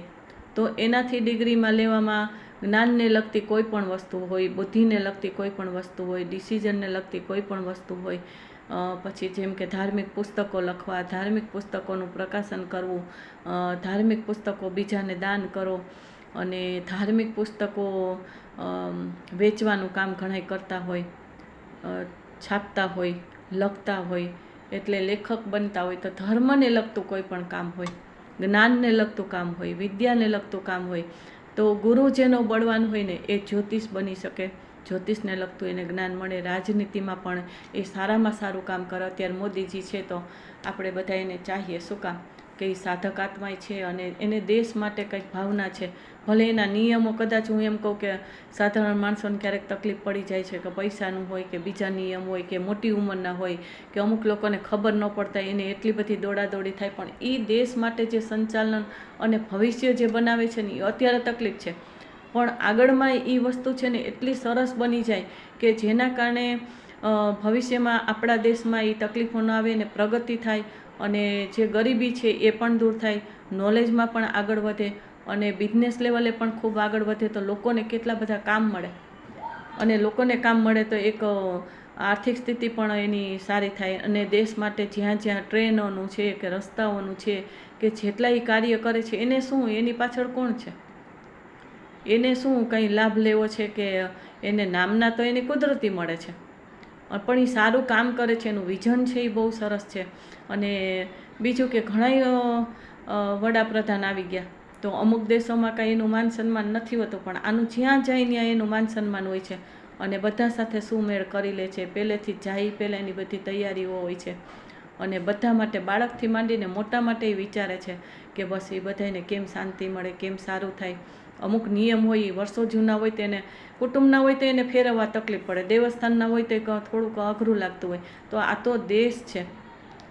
તો એનાથી ડિગ્રીમાં લેવામાં જ્ઞાનને લગતી કોઈ પણ વસ્તુ હોય, બુદ્ધિને લગતી કોઈ પણ વસ્તુ હોય, ડિસિઝનને લગતી કોઈ પણ વસ્તુ હોય, પછી જેમ કે ધાર્મિક પુસ્તકો લખવા, ધાર્મિક પુસ્તકોનું પ્રકાશન કરવું, ધાર્મિક પુસ્તકો બીજાને દાન કરો અને ધાર્મિક પુસ્તકો વેચવાનું કામ ઘણાય કરતા હોય, છાપતા હોય, લખતા હોય. એટલે લેખક બનતા હોય તો ધર્મને લગતું કોઈ પણ કામ હોય, જ્ઞાનને લગતું કામ હોય, વિદ્યાને લગતું કામ હોય તો ગુરુ જેનો બળવાન હોય ને એ જ્યોતિષ બની શકે, જ્યોતિષને લગતું એને જ્ઞાન મળે, રાજનીતિમાં પણ એ સારામાં સારું કામ કરે. અત્યારે મોદીજી છે તો આપણે બધા એને ચાહીએ, શું કામ કે એ સાધક આત્માય છે અને એને દેશ માટે કંઈક ભાવના છે. ભલે એના નિયમો, કદાચ હું એમ કહું કે સાધારણ માણસોને ક્યારેક તકલીફ પડી જાય છે કે પૈસાનું હોય કે બીજા નિયમ હોય કે મોટી ઉંમરના હોય કે અમુક લોકોને ખબર ન પડતા એને એટલી બધી દોડાદોડી થાય, પણ એ દેશ માટે જે સંચાલન અને ભવિષ્ય જે બનાવે છે ને એ અત્યારે તકલીફ છે, પણ આગળમાં એ વસ્તુ છે ને એટલી સરસ બની જાય કે જેના કારણે ભવિષ્યમાં આપણા દેશમાં એ તકલીફો ન આવે ને પ્રગતિ થાય અને જે ગરીબી છે એ પણ દૂર થાય, નોલેજમાં પણ આગળ વધે અને બિઝનેસ લેવલે પણ ખૂબ આગળ વધે. તો લોકોને કેટલા બધા કામ મળે અને લોકોને કામ મળે તો એક આર્થિક સ્થિતિ પણ એની સારી થાય અને દેશ માટે જ્યાં જ્યાં ટ્રેનોનું છે કે રસ્તાઓનું છે કે જેટલા એ કાર્ય કરે છે એને શું, એની પાછળ કોણ છે, એને શું કંઈ લાભ લેવો છે કે એને નામના તો એને કુદરતી મળે છે, પણ એ સારું કામ કરે છે, એનું વિઝન છે એ બહુ સરસ છે. અને બીજું કે ઘણા વડાપ્રધાન આવી ગયા તો અમુક દેશોમાં કાંઈ એનું માન સન્માન નથી હોતું, પણ આનું જ્યાં જાય ત્યાં એનું માન સન્માન હોય છે અને બધા સાથે સુમેળ કરી લે છે. પહેલેથી જાય પહેલાં એની બધી તૈયારીઓ હોય છે અને બધા માટે, બાળકથી માંડીને મોટા માટે એ વિચારે છે કે બસ એ બધાને કેમ શાંતિ મળે, કેમ સારું થાય. અમુક નિયમ હોય એ વર્ષો જૂના હોય તો એને, કુટુંબના હોય તો એને ફેરવવા તકલીફ પડે, દેવસ્થાનના હોય તો થોડુંક અઘરું લાગતું હોય. તો આ તો દેશ છે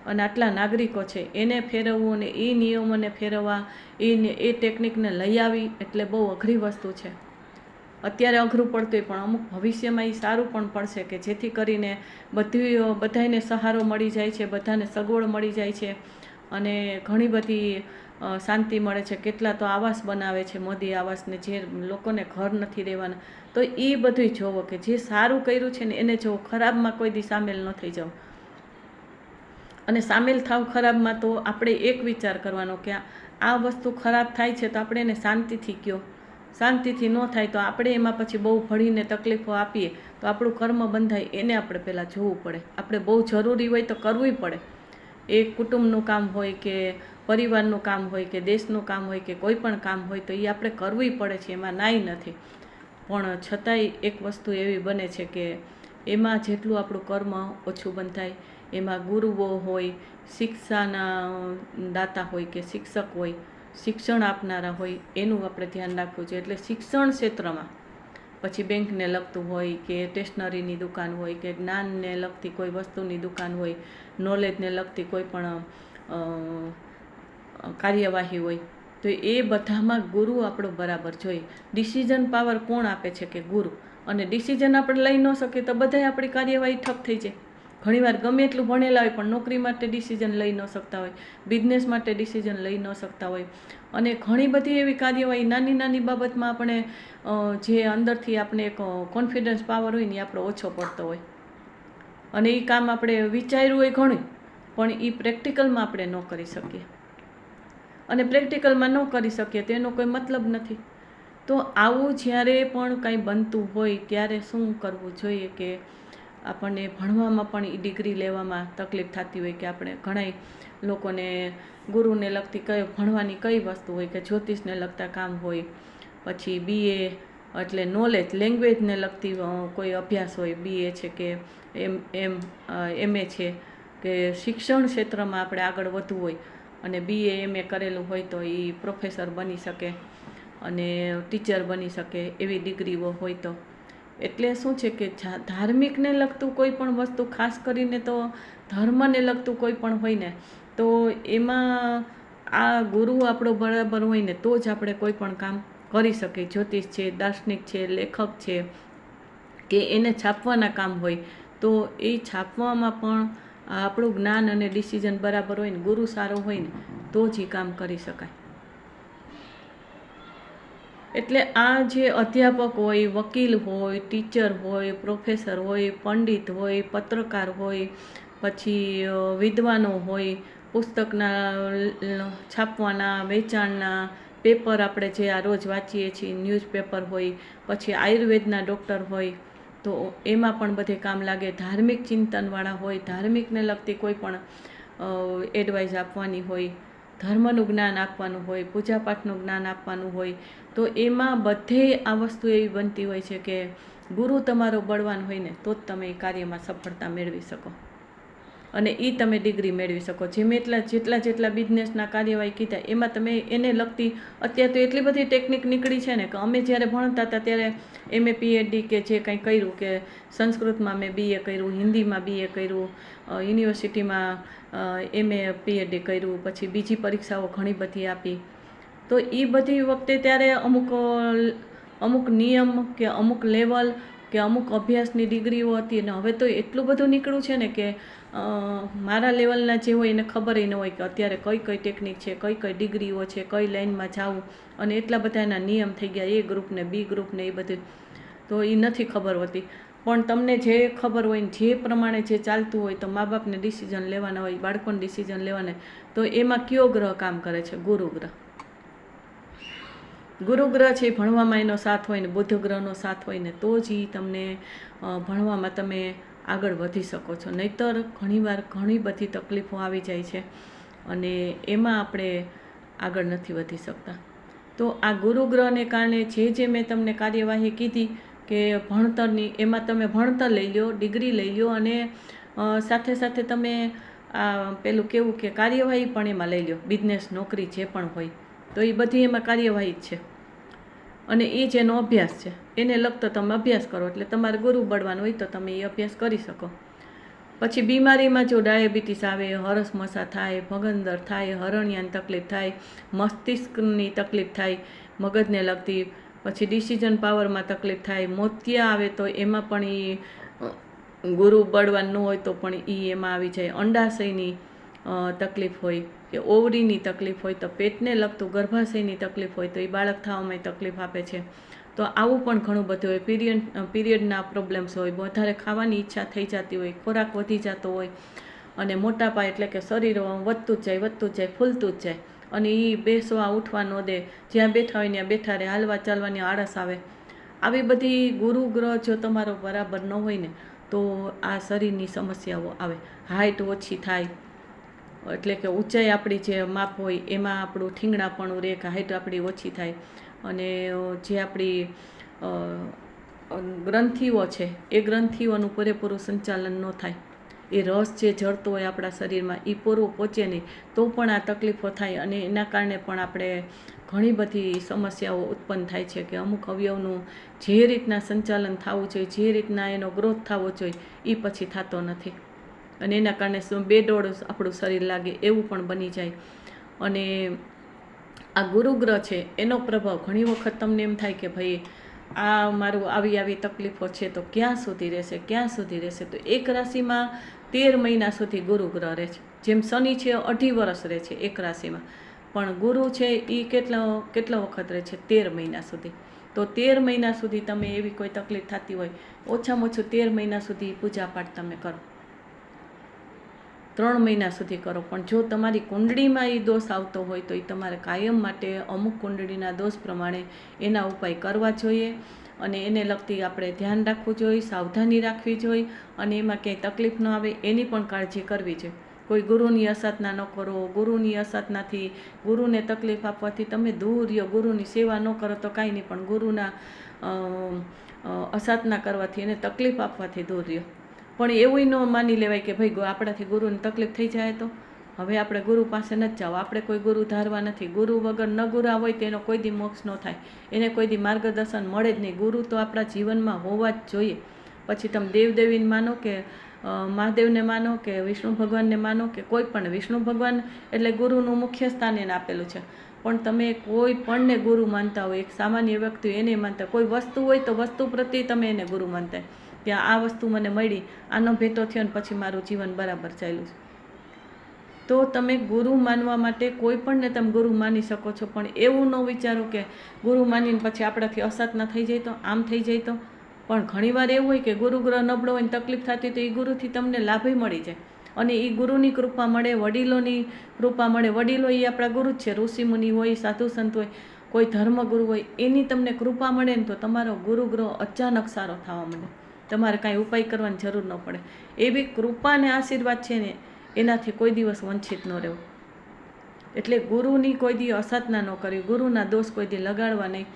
અને આટલા નાગરિકો છે, એને ફેરવવું અને એ નિયમોને ફેરવવા, એ ટેકનિકને લઈ આવી એટલે બહુ અઘરી વસ્તુ છે. અત્યારે અઘરું પડતું હોય પણ અમુક ભવિષ્યમાં એ સારું પણ પડશે કે જેથી કરીને બધાને સહારો મળી જાય છે, બધાને સગવડ મળી જાય છે અને ઘણી બધી શાંતિ મળે છે. કેટલા તો આવાસ બનાવે છે, મોદી આવાસને, જે લોકોને ઘર નથી રહેવાના. તો એ બધું જોવો કે જે સારું કર્યું છે ને એને જોવો, ખરાબમાં કોઈ દી સામેલ ન થઈ જાઓ. અને સામેલ થાવ ખરાબમાં તો આપણે એક વિચાર કરવાનો કે આ વસ્તુ ખરાબ થાય છે તો આપણે એને શાંતિથી કહો, શાંતિથી ન થાય તો આપણે એમાં પછી બહુ ભળીને તકલીફો આપીએ તો આપણું કર્મ બંધાય. એને આપણે પહેલાં જોવું પડે. આપણે બહુ જરૂરી હોય તો કરવું પડે. એ કુટુંબનું કામ હોય કે પરિવારનું કામ હોય કે દેશનું કામ હોય કે કોઈ પણ કામ હોય તો એ આપણે કરવું પડે છે, એમાં નાઈ નથી. પણ છતાંય એક વસ્તુ એવી બને છે કે એમાં જેટલું આપણું કર્મ ઓછું બંધાય. એમાં ગુરુઓ હોય, શિક્ષાના દાતા હોય કે શિક્ષક હોય, શિક્ષણ આપનારા હોય, એનું આપણે ધ્યાન રાખવું જોઈએ. એટલે શિક્ષણ ક્ષેત્રમાં પછી બેંકને લગતું હોય કે સ્ટેશનરીની દુકાન હોય કે જ્ઞાનને લગતી કોઈ વસ્તુની દુકાન હોય, નોલેજને લગતી કોઈ પણ કાર્યવાહી હોય, તો એ બધામાં ગુરુ આપણો બરાબર જોઈએ. ડિસિઝન પાવર કોણ આપે છે કે ગુરુ. અને ડિસિઝન આપણે લઈ ન શકીએ તો બધાય આપણી કાર્યવાહી ઠપ થઈ જાય. ઘણીવાર ગમે એટલું ભણેલા હોય પણ નોકરી માટે ડિસિઝન લઈ ન શકતા હોય, બિઝનેસ માટે ડિસિઝન લઈ ન શકતા હોય અને ઘણી બધી એવી કાર્યવાહી નાની નાની બાબતમાં આપણે જે અંદરથી આપણે એક કોન્ફિડન્સ પાવર હોય ને એ આપણો ઓછો પડતો હોય અને એ કામ આપણે વિચાર્યું હોય ઘણું પણ એ પ્રેક્ટિકલમાં આપણે ન કરી શકીએ અને પ્રેક્ટિકલમાં ન કરી શકીએ તો એનો કોઈ મતલબ નથી. તો આવું જ્યારે પણ કાંઈ બનતું હોય ત્યારે શું કરવું જોઈએ કે આપણને ભણવામાં પણ એ ડિગ્રી લેવામાં તકલીફ થતી હોય કે આપણે ઘણા લોકોને ગુરુને લગતી કઈ ભણવાની કઈ વસ્તુ હોય કે જ્યોતિષને લગતા કામ હોય, પછી BA એટલે નોલેજ, લેંગ્વેજને લગતી કોઈ અભ્યાસ હોય, BA છે કે MA છે કે શિક્ષણ ક્ષેત્રમાં આપણે આગળ વધવું હોય અને BA MA કરેલું હોય તો એ પ્રોફેસર બની શકે અને ટીચર બની શકે એવી ડિગ્રીઓ હોય તો. એટલે શું છે કે ધાર્મિકને લગતું કોઈ પણ વસ્તુ, ખાસ કરીને તો ધર્મને લગતું કોઈ પણ હોય ને તો એમાં આ ગુરુ આપણો બરાબર હોય ને તો જ આપણે કોઈ પણ કામ કરી શકીએ. જ્યોતિષ છે, દાર્શનિક છે, લેખક છે કે એને છાપવાના કામ હોય તો એ છાપવામાં પણ આપણું જ્ઞાન અને ડિસિઝન બરાબર હોય ને, ગુરુ સારો હોય ને તો જ એ કામ કરી શકાય. એટલે આ જે અધ્યાપક હોય, વકીલ હોય, ટીચર હોય, પ્રોફેસર હોય, પંડિત હોય, પત્રકાર હોય, પછી વિદ્વાનો હોય, પુસ્તકના છાપવાના, વેચાણના, પેપર આપણે જે આ રોજ વાંચીએ છીએ ન્યૂઝપેપર હોય, પછી આયુર્વેદના ડૉક્ટર હોય તો એમાં પણ બધે કામ લાગે. ધાર્મિક ચિંતનવાળા હોય, ધાર્મિકને લગતી કોઈ પણ એડવાઇસ આપવાની હોય, ધર્મનું જ્ઞાન આપવાનું હોય, પૂજાપાઠનું જ્ઞાન આપવાનું હોય તો એમાં બધે આ વસ્તુ એવી બનતી હોય છે કે ગુરુ તમારો બળવાન હોય ને તો જ તમે એ કાર્યમાં સફળતા મેળવી શકો અને એ તમે ડિગ્રી મેળવી શકો. જેટલા બિઝનેસના કાર્યવાહી કીધા એમાં તમે એને લગતી અત્યારે તો એટલી બધી ટેકનિક નીકળી છે ને કે અમે જ્યારે ભણતા હતા ત્યારે MA PhD કે જે કંઈ કર્યું, કે સંસ્કૃતમાં મેં BA કર્યું, હિન્દીમાં BA કર્યું, યુનિવર્સિટીમાં MA PhD કર્યું, પછી બીજી પરીક્ષાઓ ઘણી બધી આપી. તો એ બધી વખતે ત્યારે અમુક નિયમ કે અમુક લેવલ કે અમુક અભ્યાસની ડિગ્રીઓ હતી. અને હવે તો એટલું બધું નીકળ્યું છે ને કે મારા લેવલના જે હોય એને ખબર ન હોય કે અત્યારે કઈ ટેકનિક છે, કઈ ડિગ્રીઓ છે, કઈ લાઇનમાં જવું, અને એટલા બધા એના નિયમ થઈ ગયા, A ગ્રુપને B ગ્રુપને એ બધું. તો એ નથી ખબર હોતી. પણ તમને જે ખબર હોય ને જે પ્રમાણે જે ચાલતું હોય, તો મા બાપને ડિસિઝન લેવાના હોય, બાળકોને ડિસિઝન લેવાના, તો એમાં કયો ગ્રહ કામ કરે છે? ગુરુ ગ્રહ. ગુરુ ગ્રહ છે ભણવામાં એનો સાથ હોય ને બુધ ગ્રહનો સાથ હોય ને તો જ એ તમને ભણવામાં તમે આગળ વધી શકો છો. નહીંતર ઘણીવાર ઘણી બધી તકલીફો આવી જાય છે અને એમાં આપણે આગળ નથી વધી શકતા. તો આ ગુરુ ગ્રહને કારણે જે મેં તમને કાર્યવાહી કીધી કે ભણતરની, એમાં તમે ભણતર લઈ લો, ડિગ્રી લઈ લો, અને સાથે સાથે તમે આ પેલું કેવું કે કાર્યવાહી પણ એમાં લઈ લો. બિઝનેસ, નોકરી જે પણ હોય તો એ બધી એમાં કાર્યવાહી જ છે. અને એ જેનો અભ્યાસ છે એને લગતો તમે અભ્યાસ કરો એટલે તમારે ગુરુ બળવાનું હોય તો તમે એ અભ્યાસ કરી શકો. પછી બીમારીમાં જો ડાયાબિટીસ આવે, હરસમસા થાય, ભગંદર થાય, હરણિયાની તકલીફ થાય, મસ્તિષ્કની તકલીફ થાય મગજને લગતી, પછી ડિસિઝન પાવરમાં તકલીફ થાય, મોતિયા આવે તો એમાં પણ એ ગુરુ બળવાન ન હોય તો પણ એ એમાં આવી જાય. અંડાશયની તકલીફ હોય કે ઓવરીની તકલીફ હોય, તો પેટને લગતું ગર્ભાશયની તકલીફ હોય તો એ બાળક થવામાં તકલીફ આપે છે. તો આવું પણ ઘણું બધું હોય. પીરિયડના પ્રોબ્લેમ્સ હોય, વધારે ખાવાની ઈચ્છા થઈ જતી હોય, ખોરાક વધી જતો હોય, અને મોટાપા એટલે કે શરીર વધતું જ જાય, ફૂલતું જ જાય, અને એ બેસવા ઉઠવા ન દે, જ્યાં બેઠા હોય ત્યાં બેઠા રહે, હાલવા ચાલવાની આળસ આવે. આવી બધી ગુરુ ગ્રહ જો તમારો બરાબર ન હોય ને તો આ શરીરની સમસ્યાઓ આવે. હાઇટ ઓછી થાય એટલે કે ઊંચાઈ આપણી જે માપ હોય એમાં આપણું ઠીંગણાપણું રહે, કે હાઇટ આપણી ઓછી થાય, અને જે આપણી ગ્રંથિઓ છે એ ગ્રંથિઓનું પૂરેપૂરું સંચાલન ન થાય, એ રસ જે જળતો હોય આપણા શરીરમાં એ પૂરું પહોંચે નહીં તો પણ આ તકલીફો થાય. અને એના કારણે પણ આપણે ઘણી બધી સમસ્યાઓ ઉત્પન્ન થાય છે કે અમુક અવયવનું જે રીતના સંચાલન થવું જોઈએ, જે રીતના એનો ગ્રોથ થવો જોઈએ એ પછી થતો નથી, અને એના કારણે બેડોળ આપણું શરીર લાગે એવું પણ બની જાય. અને આ ગુરુ ગ્રહ છે એનો પ્રભાવ ઘણી વખત તમને એમ થાય કે ભાઈ આ મારું આવી તકલીફો છે તો ક્યાં સુધી રહેશે. તો એક રાશિમાં 13 મહિના સુધી ગુરુ ગ્રહ રહે છે. જેમ શનિ છે 2.5 વર્ષ રહે છે એક રાશિમાં, પણ ગુરુ છે એ કેટલો વખત રહે છે? 13 મહિના સુધી. તો 13 મહિના સુધી તમે એવી કોઈ તકલીફ થતી હોય, ઓછામાં ઓછું 13 મહિના સુધી પૂજાપાઠ તમે કરો, 3 મહિના સુધી કરો. પણ જો તમારી કુંડળીમાં એ દોષ આવતો હોય તો એ તમારે કાયમ માટે અમુક કુંડળીના દોષ પ્રમાણે એના ઉપાય કરવા જોઈએ, અને એને લગતી આપણે ધ્યાન રાખવું જોઈએ, સાવધાની રાખવી જોઈએ, અને એમાં ક્યાંય તકલીફ ન આવે એની પણ કાળજી કરવી જોઈએ. કોઈ ગુરુની અસાધના ન કરો. ગુરુની અસાધનાથી, ગુરુને તકલીફ આપવાથી તમે દૂર રહ્યો. ગુરુની સેવા ન કરો તો કાંઈ નહીં, પણ ગુરુના અસાધના કરવાથી, એને તકલીફ આપવાથી દૂર રહ્યો. પણ એવું ન માની લેવાય કે ભાઈ આપણાથી ગુરુને તકલીફ થઈ જાય તો હવે આપણે ગુરુ પાસે નથી જાવ, આપણે કોઈ ગુરુ ધારવા નથી. ગુરુ વગર ન ગુરા હોય તેનો કોઈ દી મોક્ષ ન થાય, એને કોઈ દી માર્ગદર્શન મળે જ નહીં. ગુરુ તો આપણા જીવનમાં હોવા જ જોઈએ. પછી તમે દેવદેવીને માનો કે મહાદેવને માનો કે વિષ્ણુ ભગવાનને માનો કે કોઈ પણ, વિષ્ણુ ભગવાન એટલે ગુરુનું મુખ્ય સ્થાન એને આપેલું છે. પણ તમે કોઈ પણને ગુરુ માનતા હોય, એક સામાન્ય વ્યક્તિ એને માનતા, કોઈ વસ્તુ હોય તો વસ્તુ પ્રત્યે તમે એને ગુરુ માનતા કે આ વસ્તુ મને મળી, આનો ભેટો થયો ને પછી મારું જીવન બરાબર ચાલ્યું છે. તો તમે ગુરુ માનવા માટે કોઈ પણને તમે ગુરુ માની શકો છો, પણ એવું ન વિચારો કે ગુરુ માનીને પછી આપણાથી અસાધના થઈ જાય તો, આમ થઈ જાય તો. પણ ઘણીવાર એવું હોય કે ગુરુ ગ્રહ નબળો હોય ને તકલીફ થતી તો એ ગુરુથી તમને લાભે મળી જાય, અને એ ગુરુની કૃપા મળે, વડીલોની કૃપા મળે. વડીલો એ આપણા ગુરુ જ છે. ઋષિમુનિ હોય, સાધુ સંત હોય, કોઈ ધર્મગુરુ હોય, એની તમને કૃપા મળે ને તો તમારો ગુરુ ગ્રહ અચાનક સારો થવા માંડે, તમારે કાંઈ ઉપાય કરવાની જરૂર ન પડે. એવી કૃપા અને આશીર્વાદ છે ને એનાથી કોઈ દિવસ વંચિત ન રહેવું. એટલે ગુરુની કોઈ દી અસાધના ન કરવી, ગુરુના દોષ કોઈ દી લગાડવા નહીં.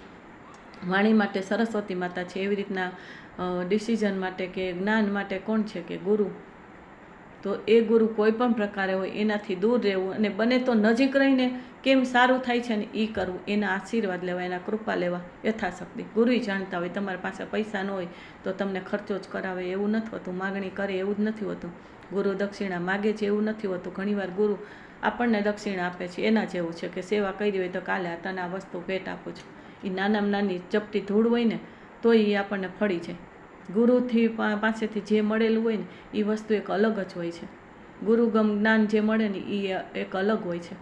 વાણી માટે સરસ્વતી માતા છે એવી રીતના ડિસિઝન માટે કે જ્ઞાન માટે કોણ છે કે ગુરુ. તો એ ગુરુ કોઈ પણ પ્રકારે હોય એનાથી દૂર રહેવું અને બને તો નજીક રહીને કેમ સારું થાય છે ને એ કરવું, એના આશીર્વાદ લેવા, એના કૃપા લેવા યથાશક્તિ. ગુરુએ જાણતા હોય, તમારી પાસે પૈસા ન હોય તો તમને ખર્ચો જ કરાવે એવું નથી હોતું, માગણી કરે એવું જ નથી હોતું, ગુરુ દક્ષિણા માગે છે એવું નથી હોતું. ઘણીવાર ગુરુ આપણને દક્ષિણા આપે છે એના જેવું છે કે સેવા કરી હોય તો કાલે આ તને આ વસ્તુ ભેટ આપું છું. એ નાનામાં નાની ચપટી ધૂળ હોય ને તો એ આપણને ફળી જાય. ગુરુથી પાસેથી જે મળેલું હોય ને એ વસ્તુ એક અલગ જ હોય છે. ગુરુગમ જ્ઞાન જે મળે ને એ એક અલગ હોય છે.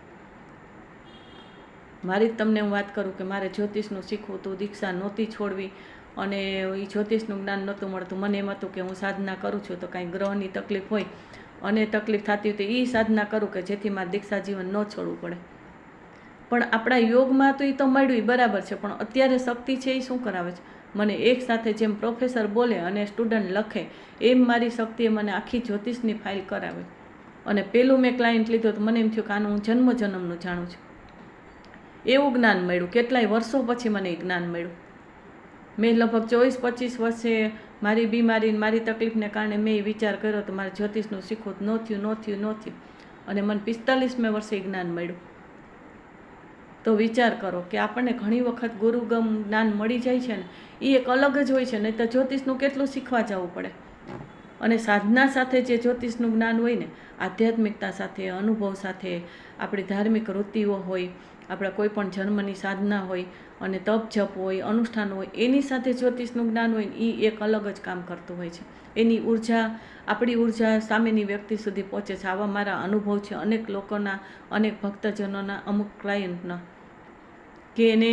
મારી જ તમને હું વાત કરું કે મારે જ્યોતિષનું શીખવું હતું, દીક્ષા નહોતી છોડવી અને એ જ્યોતિષનું જ્ઞાન નહોતું મળતું. મને એમ હતું કે હું સાધના કરું છું તો કાંઈ ગ્રહની તકલીફ હોય અને તકલીફ થતી હોય તો એ સાધના કરું કે જેથી મારે દીક્ષા જીવન ન છોડવું પડે. પણ આપણા યોગમાં તો એ તો મળ્યું બરાબર છે, પણ અત્યારે શક્તિ છે એ શું કરાવે છે મને એક સાથે જેમ પ્રોફેસર બોલે અને સ્ટુડન્ટ લખે એમ મારી શક્તિએ મને આખી જ્યોતિષની ફાઇલ કરાવી. અને પેલું મેં ક્લાયન્ટ લીધો તો મને એમ થયું કે આનું હું જન્મ જન્મનું જાણું છું. એવું જ્ઞાન મળ્યું, કેટલાય વર્ષો પછી મને એ જ્ઞાન મળ્યું. મેં લગભગ 24-25 વર્ષે મારી બીમારી મારી તકલીફને કારણે મેં એ વિચાર કર્યો તો મારે જ્યોતિષનું શીખવું ન થયું અને મને 45મેં વર્ષે એ જ્ઞાન મળ્યું. તો વિચાર કરો કે આપણને ઘણી વખત ગુરુગમ જ્ઞાન મળી જાય છે ને એ એક અલગ જ હોય છે, નહીં તો જ્યોતિષનું કેટલું શીખવા જવું પડે. અને સાધના સાથે જે જ્યોતિષનું જ્ઞાન હોય ને, આધ્યાત્મિકતા સાથે, અનુભવ સાથે, આપણી ધાર્મિક વૃત્તિઓ હોય, આપણા કોઈ પણ જન્મની સાધના હોય અને તપ જપ હોય, અનુષ્ઠાન હોય, એની સાથે જ્યોતિષનું જ્ઞાન હોય ને એ એક અલગ જ કામ કરતું હોય છે. એની ઉર્જા, આપણી ઉર્જા સામેની વ્યક્તિ સુધી પહોંચે છે. આવા મારા અનુભવ છે અનેક લોકોના, અનેક ભક્તજનોના, અમુક ક્લાયન્ટના, કે એને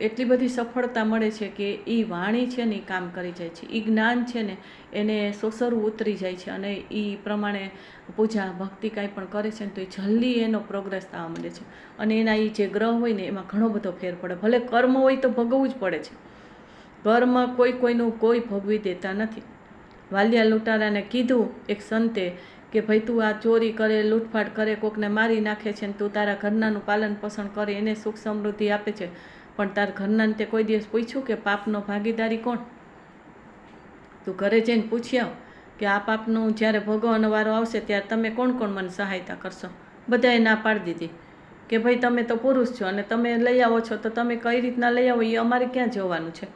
એટલી બધી સફળતા મળે છે કે એ વાણી છે ને એ કામ કરી જાય છે, એ જ્ઞાન છે ને એને સોસરવું ઉતરી જાય છે અને એ પ્રમાણે પૂજા ભક્તિ કાંઈ પણ કરે છે ને તો એ જલ્દી એનો પ્રોગ્રેસ થવા માંડે છે. અને એના એ જે ગ્રહ હોય ને એમાં ઘણો બધો ફેર પડે. ભલે કર્મ હોય તો ભોગવવું જ પડે છે. કર્મ કોઈનું કોઈ ભોગવી દેતા નથી. વાલિયા લૂંટારાને કીધું એક સંતે કે ભાઈ તું આ ચોરી કરે, લૂંટફાટ કરે, કોકને મારી નાખે છે ને તું તારા ઘરનાનું પાલન પોષણ કરે, એને સુખ સમૃદ્ધિ આપે છે, પણ તારા ઘરનાને તે કોઈ દિવસ પૂછ્યું કે પાપનો ભાગીદારી કોણ? તું ઘરે જઈને પૂછી આવ કે આ પાપનું જ્યારે ભોગવવાનો વારો આવશે ત્યારે તમે કોણ કોણ મને સહાયતા કરશો? બધાએ ના પાડી દીધી કે ભાઈ તમે તો પુરુષ છો અને તમે લઈ આવો છો તો તમે કઈ રીતના લઈ આવો એ અમારે ક્યાં જોવાનું છે.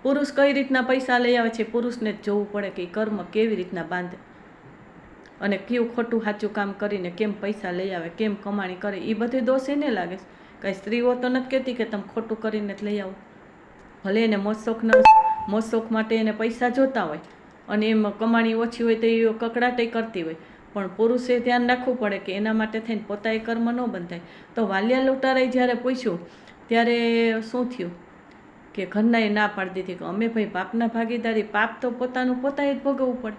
પુરુષ કઈ રીતના પૈસા લઈ આવે છે પુરુષને જ જોવું પડે કે કર્મ કેવી રીતના બાંધે અને કેવું ખોટું સાચું કામ કરીને કેમ પૈસા લઈ આવે, કેમ કમાણી કરે. એ બધે દોષ એને લાગે છે. કાંઈ સ્ત્રીઓ તો નથી કહેતી કે તમે ખોટું કરીને જ લઈ આવો. ભલે એને મોજશોખ માટે એને પૈસા જોતા હોય અને એમ કમાણી ઓછી હોય તો એ કકડાટે કરતી હોય, પણ પુરુષે ધ્યાન રાખવું પડે કે એના માટે થઈને પોતાએ કર્મ ન બંધાય. તો વાલિયા લૂંટારાએ જ્યારે પૂછ્યું ત્યારે શું થયું કે ઘરનાએ ના પાડી દીધી કે અમે ભાઈ પાપના ભાગીદારી, પાપ તો પોતાનું પોતાએ જ ભોગવવું પડે.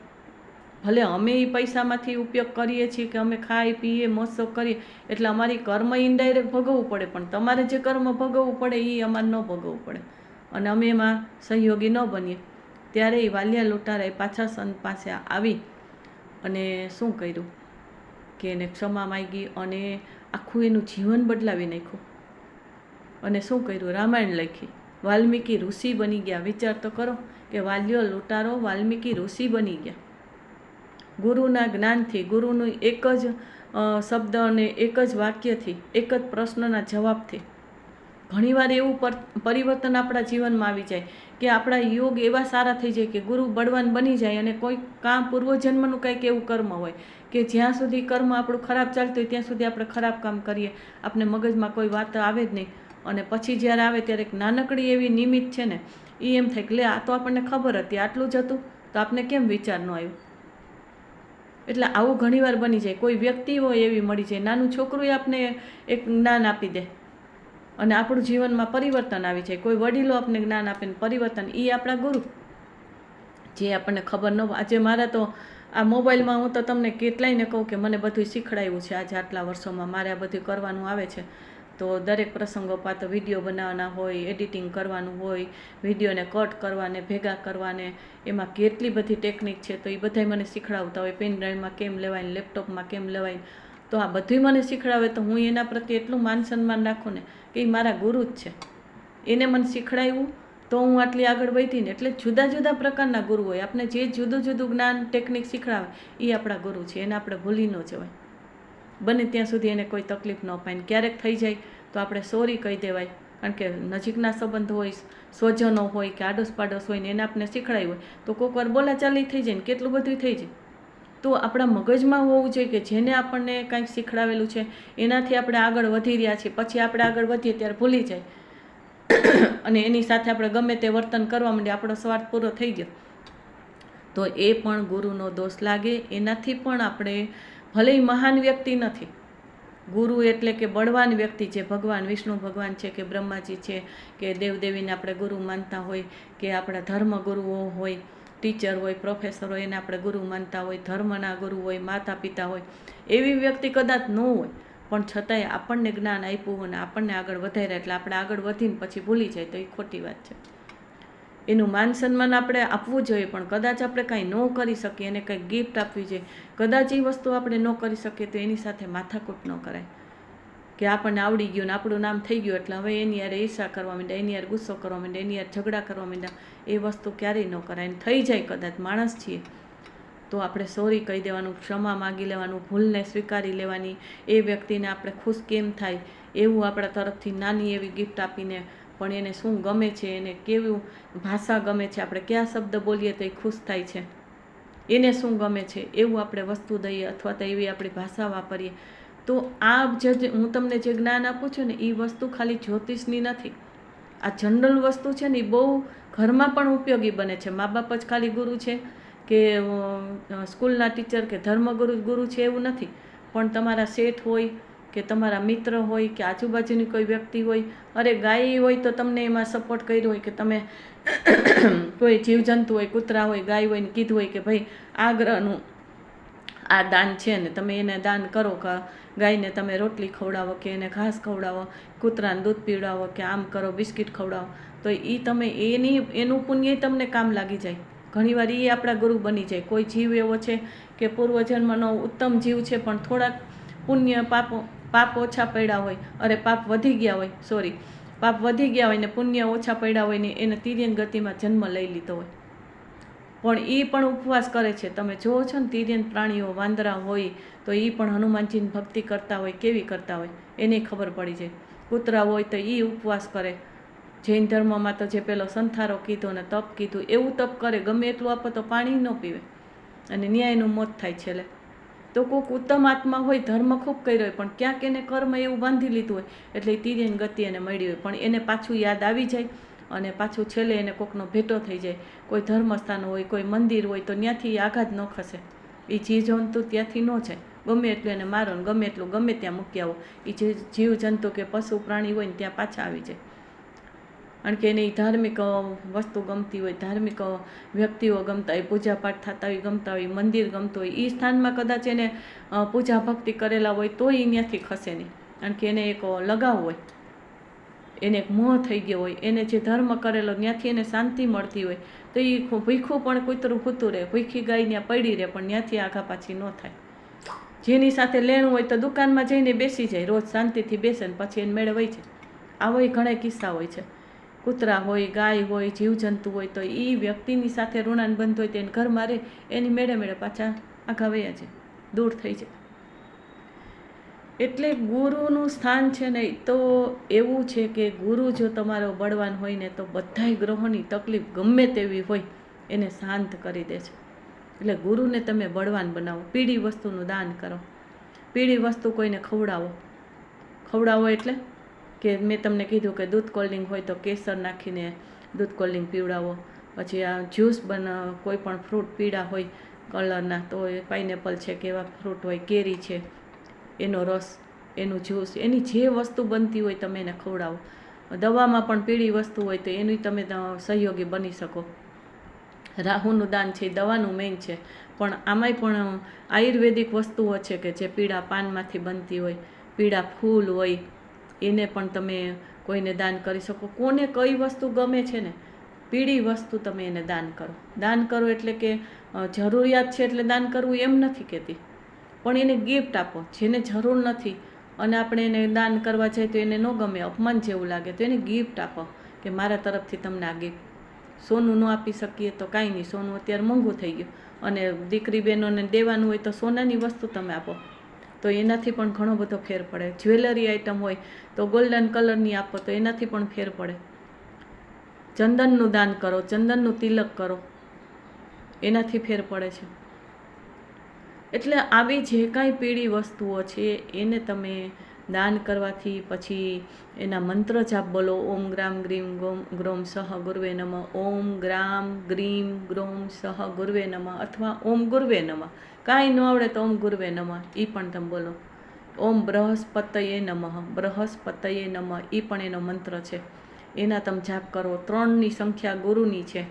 ભલે અમે એ પૈસામાંથી ઉપયોગ કરીએ છીએ કે અમે ખાઈ પીએ મોજશોખ કરીએ એટલે અમારી કર્મ ઇનડાયરેક્ટ ભોગવવું પડે, પણ તમારે જે કર્મ ભોગવવું પડે એ અમારે ન ભોગવવું પડે અને અમે એમાં સહયોગી ન બનીએ. ત્યારે એ વાલિયા લૂંટારાએ પાછા સંત પાસે આવી અને શું કર્યું કે એને ક્ષમા માંગી અને આખું એનું જીવન બદલાવી નાખ્યું. અને શું કર્યું? રામાયણ લખી. વાલ્મીકી ઋષિ બની ગયા. વિચાર તો કરો કે વાલિયો લૂંટારો વાલ્મીકી ઋષિ બની ગયા. ગુરુના જ્ઞાનથી, ગુરુનું એક જ શબ્દ અને એક જ વાક્યથી, એક જ પ્રશ્નના જવાબથી ઘણીવાર એવું પરિવર્તન આપણા જીવનમાં આવી જાય કે આપણા યોગ એવા સારા થઈ જાય કે ગુરુ બળવાન બની જાય અને કોઈ કામ પૂર્વજન્મનું કંઈક એવું કર્મ હોય કે જ્યાં સુધી કર્મ આપણું ખરાબ ચાલતું હોય ત્યાં સુધી આપણે ખરાબ કામ કરીએ, આપણે મગજમાં કોઈ વાત આવે જ નહીં અને પછી જ્યારે આવે ત્યારે એક નાનકડી એવી નિમિત્ત છે ને એ એમ થાય કે લે આ તો આપણને ખબર હતી, આટલું જ હતું તો આપને કેમ વિચાર ન આવ્યો. એટલે આવું ઘણીવાર બની જાય. કોઈ વ્યક્તિ હોય એવી મળી જાય, નાનું છોકરું આપને એક જ્ઞાન આપી દે અને આપણું જીવનમાં પરિવર્તન આવી જાય. કોઈ વડીલો આપણને જ્ઞાન આપે ને પરિવર્તન, એ આપણા ગુરુ જે આપણને ખબર ન હોય. આજે મારા તો આ મોબાઈલમાં હું તો તમને કેટલાયને કહું કે મને બધું શીખડાવ્યું છે. આજે આટલા વર્ષોમાં મારે આ બધું કરવાનું આવે છે. તો દરેક પ્રસંગોપાત વિડીયો બનાવવાના હોય, એડિટિંગ કરવાનું હોય, વિડીયોને કટ કરવાને, ભેગા કરવાને, એમાં કેટલી બધી ટેકનિક છે તો એ બધાય મને શીખડાવતા હોય. પેન ડ્રાઈવમાં કેમ લેવાય, લેપટોપમાં કેમ લેવાય, તો આ બધું મને શીખડાવે તો હું એના પ્રત્યે એટલું માન સન્માન રાખું ને કે એ મારા ગુરુ જ છે. એને મને શીખડાવ્યું તો હું આટલી આગળ વધી ને. એટલે જુદા જુદા પ્રકારના ગુરુ હોય. આપણે જે જુદું જુદું જ્ઞાન ટેકનિક શીખડાવે એ આપણા ગુરુ છે. એને આપણે ભૂલી ન જવાય. બને ત્યાં સુધી એને કોઈ તકલીફ ન અપાય. ક્યારેક થઈ જાય તો આપણે સોરી કહી દેવાય. કારણ કે નજીકના સંબંધ હોય, સ્વજનો હોય કે આડોશ પાડોશ હોય ને એને આપણે શીખડાવી હોય તો કોઈક વાર બોલાચાલી થઈ જાય ને કેટલું બધું થઈ જાય. તો આપણા મગજમાં હોવું જોઈએ કે જેને આપણને કાંઈક શીખડાવેલું છે એનાથી આપણે આગળ વધી રહ્યા છીએ. પછી આપણે આગળ વધીએ ત્યારે ભૂલી જાય અને એની સાથે આપણે ગમે તે વર્તન કરવા માંડીએ, આપણો સ્વાર્થ પૂરો થઈ ગયો તો એ પણ ગુરુનો દોષ લાગે. એનાથી પણ આપણે ભલે મહાન વ્યક્તિ નથી, ગુરુ એટલે કે બળવાન વ્યક્તિ છે, ભગવાન વિષ્ણુ ભગવાન છે કે બ્રહ્માજી છે કે દેવદેવીને આપણે ગુરુ માનતા હોય કે આપણા ધર્મગુરુઓ હોય, ટીચર હોય, પ્રોફેસર હોય, એને આપણે ગુરુ માનતા હોય, ધર્મના ગુરુ હોય, માતા પિતા હોય, એવી વ્યક્તિ કદાચ ન હોય પણ છતાંય આપણને જ્ઞાન આપ્યું અને આપણને આગળ વધાર્યા એટલે આપણે આગળ વધીને પછી ભૂલી જાય તો એ ખોટી વાત છે. એનું માન સન્માન આપણે આપવું જોઈએ પણ કદાચ આપણે કાંઈ ન કરી શકીએ, એને કંઈક ગિફ્ટ આપવી જોઈએ, કદાચ એ વસ્તુ આપણે ન કરી શકીએ તો એની સાથે માથાકૂટ ન કરાય કે આપણને આવડી ગયું ને આપણું નામ થઈ ગયું એટલે હવે એની યાર ઈર્ષા કરવા માંડ્યા, એની યાર ગુસ્સો કરવા માંડ્યા, એની યાર ઝઘડા કરવા માંડ્યા. એ વસ્તુ ક્યારેય ન કરાય. ને થઈ જાય કદાચ માણસ છીએ તો આપણે સોરી કહી દેવાનું, ક્ષમા માગી લેવાનું, ભૂલને સ્વીકારી લેવાની. એ વ્યક્તિને આપણે ખુશ કેમ થાય એવું આપણા તરફથી નાની એવી ગિફ્ટ આપીને પણ એને શું ગમે છે, એને કેવું ભાષા ગમે છે, આપણે કયા શબ્દ બોલીએ તો એ ખુશ થાય છે, એને શું ગમે છે એવું આપણે વસ્તુ દઈએ અથવા તો એવી આપણી ભાષા વાપરીએ તો આ જે હું તમને જે જ્ઞાન આપું છું ને એ વસ્તુ ખાલી જ્યોતિષની નથી. આ જનરલ વસ્તુ છે ને એ બહુ ઘરમાં પણ ઉપયોગી બને છે. મા બાપ જ ખાલી ગુરુ છે કે સ્કૂલના ટીચર કે ધર્મગુરુ ગુરુ છે એવું નથી. પણ તમારા શેઠ હોય કે તમારા મિત્ર હોય કે આજુબાજુની કોઈ વ્યક્તિ હોય, અરે ગાય હોય તો તમને એમાં સપોર્ટ કર્યો હોય કે તમે કોઈ જીવજંતુ હોય, કૂતરા હોય, ગાય હોય ને કીધું હોય કે ભાઈ આ ગ્રહનું આ દાન છે ને તમે એને દાન કરો કે ગાયને તમે રોટલી ખવડાવો કે એને ઘાસ ખવડાવો, કૂતરાને દૂધ પીવડાવો કે આમ કરો, બિસ્કિટ ખવડાવો તો એ તમે એનું પુણ્ય તમને કામ લાગી જાય. ઘણીવાર એ આપણા ગુરુ બની જાય. કોઈ જીવ એવો છે કે પૂર્વજન્મનો ઉત્તમ જીવ છે પણ થોડાક પુણ્ય પાપ ઓછા પડ્યા હોય, પાપ વધી ગયા હોય ને પુણ્ય ઓછા પડ્યા હોય ને એને તિર્યન ગતિમાં જન્મ લઈ લીધો હોય પણ એ પણ ઉપવાસ કરે છે. તમે જુઓ છો ને તિર્યન પ્રાણીઓ, વાંદરા હોય તો એ પણ હનુમાનજીની ભક્તિ કરતા હોય, કેવી કરતા હોય એને ખબર પડી જાય. કૂતરા હોય તો એ ઉપવાસ કરે. જૈન ધર્મમાં તો જે પેલો સંથારો કીધો ને તપ કીધું એવું તપ કરે, ગમે એટલું આપો તો પાણી ન પીવે અને ન્યાયનું મોત થાય છેલ્લે. તો કોઈક ઉત્તમ આત્મા હોય, ધર્મ ખૂબ કર્યો હોય પણ ક્યાંક એને કર્મ એવું બાંધી લીધું હોય એટલે તિર્યન ગતિ એને મળી હોય પણ એને પાછું યાદ આવી જાય અને પાછું છેલ્લે એને કોકનો ભેટો થઈ જાય. કોઈ ધર્મસ્થાન હોય, કોઈ મંદિર હોય તો ત્યાંથી આઘાત ન ખસે. એ જીવજંતુ ત્યાંથી ન જાય. ગમે એટલું એને મારો ને ગમે એટલું ગમે ત્યાં મૂકી આવો, એ જીવજંતુ કે પશુ પ્રાણી હોય ને ત્યાં પાછા આવી જાય. કારણ કે એને ધાર્મિક વસ્તુ ગમતી હોય, ધાર્મિક વ્યક્તિઓ ગમતા હોય, પૂજાપાઠ થતા હોય ગમતા હોય, મંદિર ગમતું હોય, એ સ્થાનમાં કદાચ એને પૂજા ભક્તિ કરેલા હોય તો એ ત્યાંથી ખસે નહીં. કારણ કે એને એક લગાવ હોય, એને એક મોહ થઈ ગયો હોય, એને જે ધર્મ કરેલો ત્યાંથી એને શાંતિ મળતી હોય તો એ ભૂખ્યું પણ કૂતરું ભૂતું રહે, ભૂખી ગાય ત્યાં પડી રહે પણ ત્યાંથી આઘા પાછી ન થાય. જેની સાથે લેણું હોય તો દુકાનમાં જઈને બેસી જાય, રોજ શાંતિથી બેસે ને પછી એને મેળે વહી જાય. આવા ઘણા કિસ્સા હોય છે. કૂતરા હોય, ગાય હોય, જીવજંતુ હોય તો એ વ્યક્તિની સાથે ઋણાનુબંધ હોય તો એને ઘરમાં રહે, એની મેળે પાછા આઘા વયા જાય, દૂર થઈ જાય. એટલે ગુરુનું સ્થાન છે ને તો એવું છે કે ગુરુ જો તમારો બળવાન હોય ને તો બધાય ગ્રહોની તકલીફ ગમે તેવી હોય એને શાંત કરી દે છે. એટલે ગુરુને તમે બળવાન બનાવો. પીળી વસ્તુનું દાન કરો, પીળી વસ્તુ કોઈને ખવડાવો એટલે કે મેં તમને કીધું કે દૂધ કોલ્ડ્રિંક હોય તો કેસર નાખીને દૂધ કોલ્ડ્રિંક પીવડાવો. પછી આ જ્યુસ કોઈ પણ ફ્રૂટ પીળા હોય કલરના તો પાઇનેપલ છે કે એવા ફ્રૂટ હોય, કેરી છે એનો રસ, એનું જ્યુસ, એની જે વસ્તુ બનતી હોય તમે એને ખવડાવો. દવામાં પણ પીળી વસ્તુ હોય તો એનું તમે સહયોગી બની શકો. રાહુનું દાન છે દવાનું મેઇન છે પણ આમાંય પણ આયુર્વેદિક વસ્તુઓ છે કે જે પીળા પાનમાંથી બનતી હોય, પીળા ફૂલ હોય એને પણ તમે કોઈને દાન કરી શકો. કોને કઈ વસ્તુ ગમે છે ને પીળી વસ્તુ તમે એને દાન કરો. દાન કરો એટલે કે જરૂરિયાત છે એટલે દાન કરવું એમ નથી કહેતી, પણ એને ગિફ્ટ આપો. જેને જરૂર નથી અને આપણે એને દાન કરવા જાય તો એને ન ગમે, અપમાન જેવું લાગે તો એને ગિફ્ટ આપો કે મારા તરફથી તમને આ ગિફ્ટ. સોનું ન આપી શકીએ તો કાંઈ નહીં, સોનું અત્યારે મોંઘું થઈ ગયું, અને દીકરી બહેનોને દેવાનું હોય તો સોનાની વસ્તુ તમે આપો, તો એનાથી પણ ઘણો બધો ફેર પડે. જ્વેલરી આઇટમ હોય તો ગોલ્ડન કલરની આપો તો એનાથી પણ ફેર પડે. ચંદનનું દાન કરો, ચંદનનું તિલક કરો, એનાથી ફેર પડે છે. એટલે આવી જે કાંઈ પીળી વસ્તુઓ છે એને તમે દાન કરવાથી, પછી એના મંત્ર જાપ બોલો, ઓમ ગ્રામ ગ્રીમ ગ્રોમ સહ ગુરુવે નમઃ, ઓમ ગ્રામ ગ્રીમ ગ્રોમ સહ ગુરુવે નમઃ, અથવા ઓમ ગુરુવે નમઃ. કાંઈ ન આવડે તો ઓમ ગુરુવે નમઃ એ પણ તમે બોલો. ઓમ બૃહસ્પતયે નમઃ, બૃહસ્પતયે નમઃ એ પણ એનો મંત્ર છે, એના તમે જાપ કરો. 3ની સંખ્યા ગુરુની છે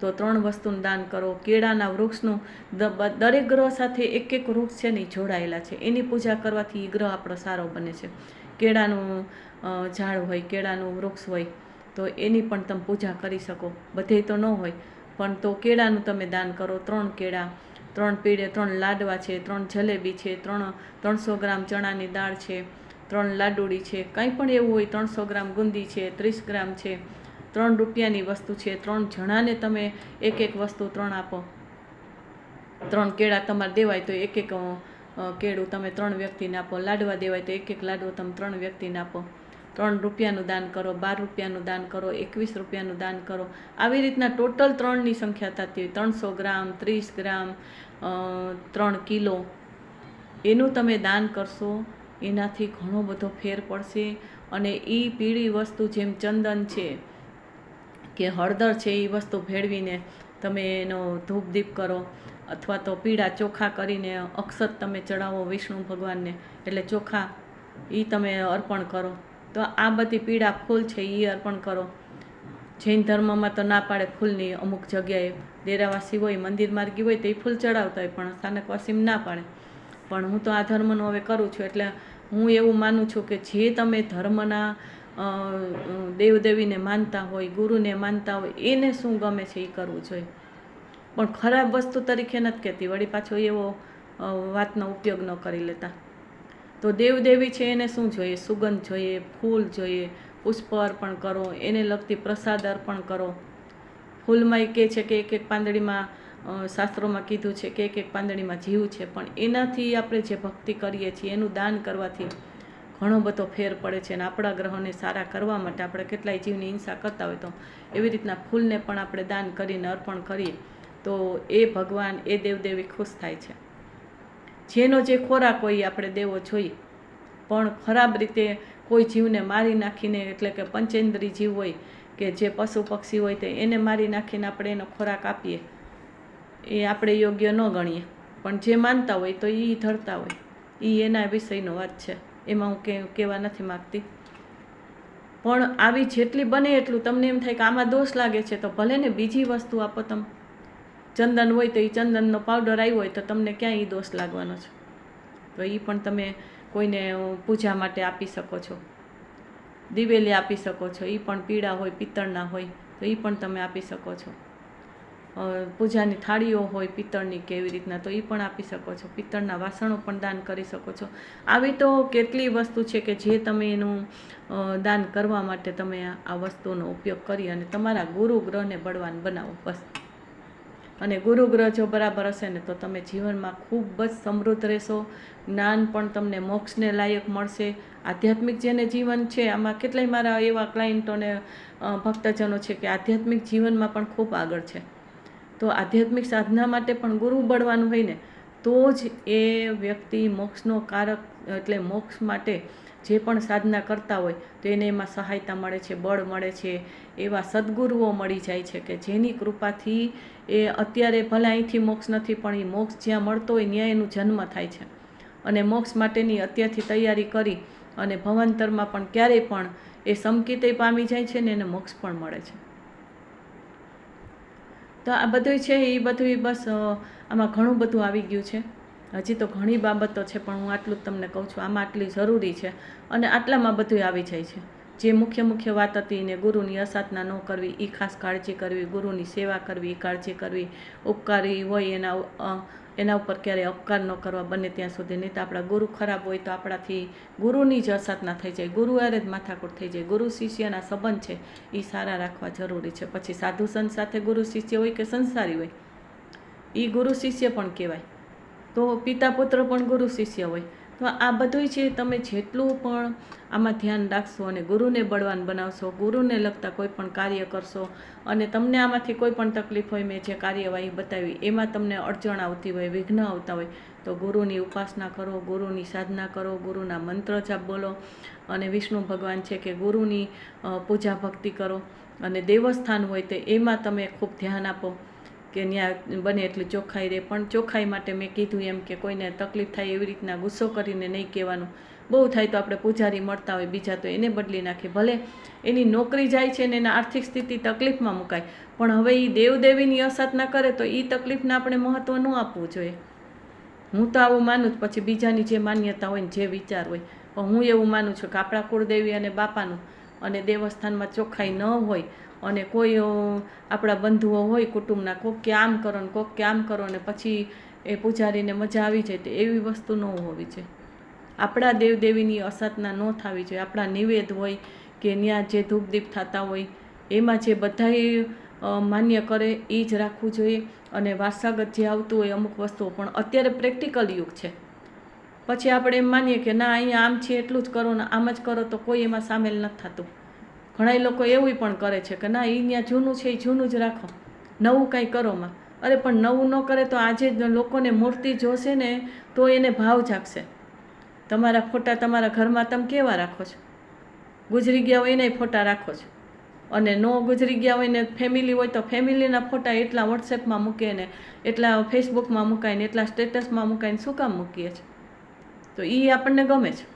તો 3 વસ્તુનું દાન કરો. કેળાના વૃક્ષનું, દરેક ગ્રહ સાથે એક વૃક્ષ છે ને એ જોડાયેલા છે, એની પૂજા કરવાથી એ ગ્રહ આપણો સારો બને છે. કેળાનું ઝાડ હોય, કેળાનું વૃક્ષ હોય તો એની પણ તમે પૂજા કરી શકો. બધે તો ન હોય પણ તો કેળાનું તમે દાન કરો. 3 કેળા, 3 પીળે, 3 લાડવા છે, 3 જલેબી છે, 300 ગ્રામ ચણાની દાળ છે, 3 લાડુડી છે, કંઈ પણ એવું હોય, 300 ગ્રામ ગુંદી છે, 30 ગ્રામ છે, 3 રૂપિયાની વસ્તુ છે. 3 જણાને તમે એક વસ્તુ 3 આપો. 3 કેળા તમારે દેવાય તો એક કેળું તમે 3 વ્યક્તિને આપો. લાડવા દેવાય તો એક લાડવો તમે 3 વ્યક્તિને આપો. 3 રૂપિયાનું દાન કરો, 12 રૂપિયાનું દાન કરો, 21 રૂપિયાનું દાન કરો. આવી રીતના ટોટલ 3ની સંખ્યા થતી હોય. 300 ગ્રામ, 30 ગ્રામ, 3 કિલો એનું તમે દાન કરશો, એનાથી ઘણો બધો ફેર પડશે. અને એ પીળી વસ્તુ જેમ ચંદન છે કે હળદર છે, એ વસ્તુ ભેળવીને તમે એનો ધૂપ દીપ કરો, અથવા તો પીળા ચોખા કરીને અક્ષત તમે ચડાવો વિષ્ણુ ભગવાનને, એટલે ચોખા એ તમે અર્પણ કરો. તો આ બધી પીળા ફૂલ છે એ અર્પણ કરો. જૈન ધર્મમાં તો ના પાડે ફૂલની, અમુક જગ્યાએ ડેરાવાસી હોય, મંદિર માર્ગી હોય તો એ ફૂલ ચડાવતા હોય, પણ સ્થાનકવાસીમાં ના પાડે. પણ હું તો આ ધર્મનું હવે કરું છું, એટલે હું એવું માનું છું કે જે તમે ધર્મના દેવદેવીને માનતા હોય, ગુરુને માનતા હોય, એને શું ગમે છે એ કરવું જોઈએ. પણ ખરાબ વસ્તુ તરીકે નથી કહેતી, વળી પાછો એવો વાતનો ઉપયોગ ન કરી લેતા. તો દેવદેવી છે એને શું જોઈએ? સુગંધ જોઈએ, ફૂલ જોઈએ, પુષ્પ અર્પણ કરો, એને લગતી પ્રસાદ અર્પણ કરો. ફૂલમાં એ કહે છે કે એક પાંદડીમાં, શાસ્ત્રોમાં કીધું છે કે એક પાંદડીમાં જીવ છે, પણ એનાથી આપણે જે ભક્તિ કરીએ છીએ એનું દાન કરવાથી ઘણો બધો ફેર પડે છે. અને આપણા ગ્રહોને સારા કરવા માટે આપણે કેટલાય જીવની હિંસા કરતા હોય, તો એવી રીતના ફૂલને પણ આપણે દાન કરીને અર્પણ કરીએ તો એ ભગવાન, એ દેવદેવી ખુશ થાય છે. જેનો જે ખોરાક હોય આપણે દેવો જોઈએ, પણ ખરાબ રીતે કોઈ જીવને મારી નાખીને, એટલે કે પંચેન્દ્રી જીવ હોય કે જે પશુ પક્ષી હોય, તો એને મારી નાખીને આપણે એનો ખોરાક આપીએ, એ આપણે યોગ્ય ન ગણીએ. પણ જે માનતા હોય તો એ ધરતા હોય, એ એના વિષયનો વાત છે, એમાં હું કહેવા નથી માગતી. પણ આવી જેટલી બને એટલું તમને એમ થાય કે આમાં દોષ લાગે છે તો ભલે ને બીજી વસ્તુ આપો. તમે ચંદન હોય તો એ ચંદનનો પાવડર આવ્યો હોય તો તમને ક્યાં એ દોષ લાગવાનો છે? તો એ પણ તમે કોઈને પૂજા માટે આપી શકો છો. દિવેલી આપી શકો છો, એ પણ પીળા હોય, પિત્તળના હોય તો એ પણ તમે આપી શકો છો. પૂજાની થાળીઓ હોય પિત્તળની કે એવી રીતના, તો એ પણ આપી શકો છો. પિત્તળના વાસણો પણ દાન કરી શકો છો. આવી તો કેટલી વસ્તુ છે કે જે તમે એનું દાન કરવા માટે તમે આ વસ્તુનો ઉપયોગ કરી અને તમારા ગુરુ ગ્રહને બળવાન બનાવો, બસ. અને ગુરુ ગ્રહ જો બરાબર હશે ને તો તમે જીવનમાં ખૂબ જ સમૃદ્ધ રહેશો. જ્ઞાન પણ તમને મોક્ષને લાયક મળશે. આધ્યાત્મિક જેને જીવન છે, આમાં કેટલાય મારા એવા ક્લાયન્ટોને ભક્તજનો છે કે આધ્યાત્મિક જીવનમાં પણ ખૂબ આગળ છે. તો આધ્યાત્મિક સાધના માટે પણ ગુરુ બળવાનું હોય ને તો જ એ વ્યક્તિ મોક્ષનો કારક, એટલે મોક્ષ માટે જે પણ સાધના કરતા હોય તો એને એમાં સહાયતા મળે છે, બળ મળે છે. એવા સદ્ગુરુઓ મળી જાય છે કે જેની કૃપાથી એ અત્યારે ભલે અહીંથી મોક્ષ નથી, પણ એ મોક્ષ જ્યાં મળતો હોય ત્યાં એનું જન્મ થાય છે. અને મોક્ષ માટેની અત્યારથી તૈયારી કરી અને ભવાંતરમાં પણ ક્યારેય પણ એ સમકિતય પામી જાય છે ને એને મોક્ષ પણ મળે છે. તો આ બધું છે એ બધું બસ આમાં ઘણું બધું આવી ગયું છે. હજી તો ઘણી બાબતો છે, પણ હું આટલું જ તમને કહું છું. આમાં આટલી જરૂરી છે અને આટલામાં બધું આવી જાય છે. જે મુખ્ય વાત હતી ને ગુરુની અસાધના ન કરવી એ ખાસ કાળજી કરવી, ગુરુની સેવા કરવી એ કાળજી કરવી, ઉપકારી હોય એના ઉપર ક્યારેય અપકાર ન કરવા બને ત્યાં સુધી. નહીં તો આપણા ગુરુ ખરાબ હોય તો આપણાથી ગુરુની જ અસાધના થઈ જાય, ગુરુ હારે જ માથાકૂટ થઈ જાય. ગુરુ શિષ્યના સંબંધ છે એ સારા રાખવા જરૂરી છે. પછી સાધુ સંત સાથે ગુરુ શિષ્ય હોય કે સંસારી હોય, એ ગુરુ શિષ્ય પણ કહેવાય. તો પિતા પુત્ર પણ ગુરુ શિષ્ય હોય. તો આ બધું છે, તમે જેટલું પણ આમાં ધ્યાન રાખશો અને ગુરુને બળવાન બનાવશો, ગુરુને લગતા કોઈ પણ કાર્ય કરશો, અને તમને આમાંથી કોઈ પણ તકલીફ હોય, મેં જે કાર્યવાહી બતાવી એમાં તમને અડચણ આવતી હોય, વિઘ્ન આવતા હોય, તો ગુરુની ઉપાસના કરો, ગુરુની સાધના કરો, ગુરુના મંત્ર જાપ બોલો, અને વિષ્ણુ ભગવાન છે કે ગુરુની પૂજા ભક્તિ કરો. અને દેવસ્થાન હોય તો એમાં તમે ખૂબ ધ્યાન આપો કે ત્યાં બને એટલી ચોખ્ખાઈ રહે. પણ ચોખ્ખાઈ માટે મેં કીધું એમ કે કોઈને તકલીફ થાય એવી રીતના ગુસ્સો કરીને નહીં કહેવાનું. બહુ થાય તો આપણે પૂજારી મળતા હોય બીજા તો એને બદલી નાખીએ. ભલે એની નોકરી જાય છે ને એના આર્થિક સ્થિતિ તકલીફમાં મુકાય, પણ હવે એ દેવદેવીની અસાધના કરે તો એ તકલીફને આપણે મહત્ત્વ ન આપવું જોઈએ. હું તો આવું માનું જ. પછી બીજાની જે માન્યતા હોય ને જે વિચાર હોય, પણ હું એવું માનું છું કે આપણા કુળદેવી અને બાપાનું અને દેવસ્થાનમાં ચોખ્ખાઈ ન હોય, અને કોઈ આપણા બંધુઓ હોય કુટુંબના, કોક કે આમ કરો ને કોક કે આમ કરો ને પછી એ પૂજારીને મજા આવી જાય, તો એવી વસ્તુ ન હોવી જોઈએ. આપણા દેવદેવીની અસાધના ન થવી જોઈએ. આપણા નિવેદ હોય કે ત્યાં જે ધૂપદીપ થતા હોય એમાં જે બધાય માન્ય કરે એ જ રાખવું જોઈએ. અને વારસાગત જે આવતું હોય અમુક વસ્તુઓ, પણ અત્યારે પ્રેક્ટિકલ યુગ છે. પછી આપણે એમ માનીએ કે ના અહીંયા આમ છે એટલું જ કરો ને આમ જ કરો, તો કોઈ એમાં સામેલ નથી થતું. ઘણા લોકો એવું પણ કરે છે કે ના એ ત્યાં જૂનું છે એ જૂનું જ રાખો, નવું કંઈ કરોમાં. અરે પણ નવું ન કરે તો આજે લોકોને મૂર્તિ જોશે ને તો એને ભાવ જાગશે. તમારા ફોટા તમારા ઘરમાં તમે કેવા રાખો છો? ગુજરી ગયા હોય એનાય ફોટા રાખો છો, અને ન ગુજરી ગયા હોય ને ફેમિલી હોય તો ફેમિલીના ફોટા એટલા વોટ્સએપમાં મૂકે ને એટલા ફેસબુકમાં મુકાય ને એટલા સ્ટેટસમાં મુકાય ને શું કામ મૂકીએ છીએ? તો એ આપણને ગમે છે,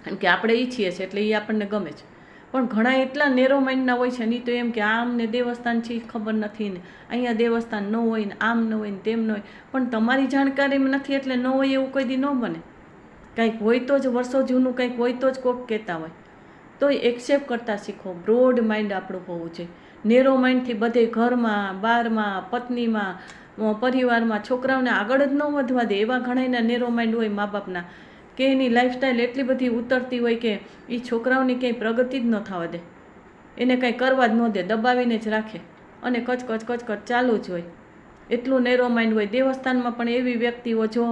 કારણ કે આપણે ઈચ્છીએ છીએ એટલે એ આપણને ગમે છે. પણ ઘણા એટલા નેરો માઇન્ડના હોય છે, નહીં તો એમ કે આમને દેવસ્થાન છે ખબર નથી ને અહીંયા દેવસ્થાન ન હોય ને આમ ન હોય ને તેમ ન હોય. પણ તમારી જાણકારીમાં નથી એટલે ન હોય એવું કોઈ દી ન બને. કંઈક હોય તો જ, વર્ષો જૂનું કંઈક હોય તો જ કોક કહેતા હોય. તો એક્સેપ્ટ કરતાં શીખો. બ્રોડ માઇન્ડ આપણું હોવું જોઈએ. નેરો માઇન્ડથી બધે ઘરમાં, બહારમાં, પત્નીમાં, પરિવારમાં છોકરાઓને આગળ જ ન વધવા દે એવા ઘણાના નેરો માઇન્ડ હોય મા બાપના, કે એની લાઈફસ્ટાઈલ એટલી બધી ઉતરતી હોય કે એ છોકરાઓની ક્યાંય પ્રગતિ જ ન થવા દે, એને કંઈ કરવા જ ન દે, દબાવીને જ રાખે અને કચકચ ચાલુ જ હોય. એટલું નેરો માઇન્ડ હોય. દેવસ્થાનમાં પણ એવી વ્યક્તિઓ જો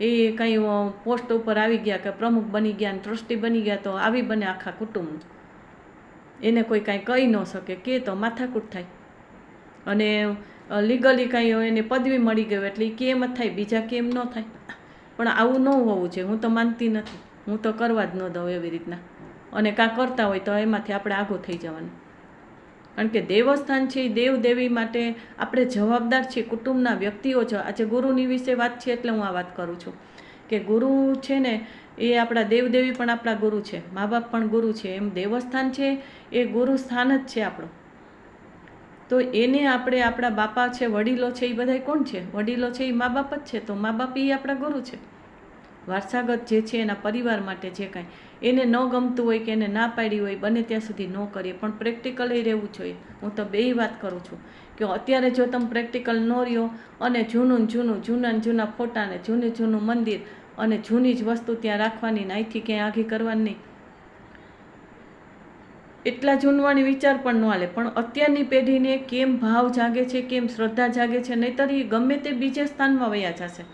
એ કંઈ પોસ્ટ ઉપર આવી ગયા કે પ્રમુખ બની ગયા ને ટ્રસ્ટી બની ગયા તો આવી બને આખા કુટુંબ, એને કોઈ કાંઈ કહી ન શકે, કે તો માથાકૂટ થાય. અને લીગલી કાંઈ એને પદવી મળી ગઈ એટલે એ કેમ જ થાય, બીજા કેમ ન થાય. પણ આવું ન હોવું જોઈએ. હું તો માનતી નથી, હું તો કરવા જ ન દઉં એવી રીતના. અને કાં કરતા હોય તો એમાંથી આપણે આગું થઈ જવાનું. કારણ કે દેવસ્થાન છે એ દેવદેવી માટે આપણે જવાબદાર છીએ, કુટુંબના વ્યક્તિઓ છે. આજે ગુરુની વિશે વાત છે એટલે હું આ વાત કરું છું કે ગુરુ છે ને એ આપણા દેવદેવી પણ આપણા ગુરુ છે, મા બાપ પણ ગુરુ છે. એમ દેવસ્થાન છે એ ગુરુ સ્થાન જ છે આપણું. તો એને આપણે, આપણા બાપા છે, વડીલો છે, એ બધા કોણ છે? વડીલો છે એ મા બાપ જ છે. તો મા બાપ એ આપણા ગુરુ છે. વારસાગત જે છે એના પરિવાર માટે જે કાંઈ એને ન ગમતું હોય કે એને ના પાડી હોય, બને ત્યાં સુધી ન કરીએ. પણ પ્રેક્ટિકલી રહેવું જોઈએ. હું તો બેય વાત કરું છું કે અત્યારે જો તમે પ્રેક્ટિકલ ન રહ્યો અને જૂના ફોટા ને જૂનું મંદિર અને જૂની જ વસ્તુ ત્યાં રાખવાની ને અહીંથી ક્યાંય આઘી કરવાની નહીં, એટલા જૂનવાણી વિચાર પણ ન હાલે. પણ અત્યારની પેઢીને કેમ ભાવ જાગે છે, કેમ શ્રદ્ધા જાગે છે, નહીંતર એ ગમે તે બીજે સ્થાનમાં વયા જશે.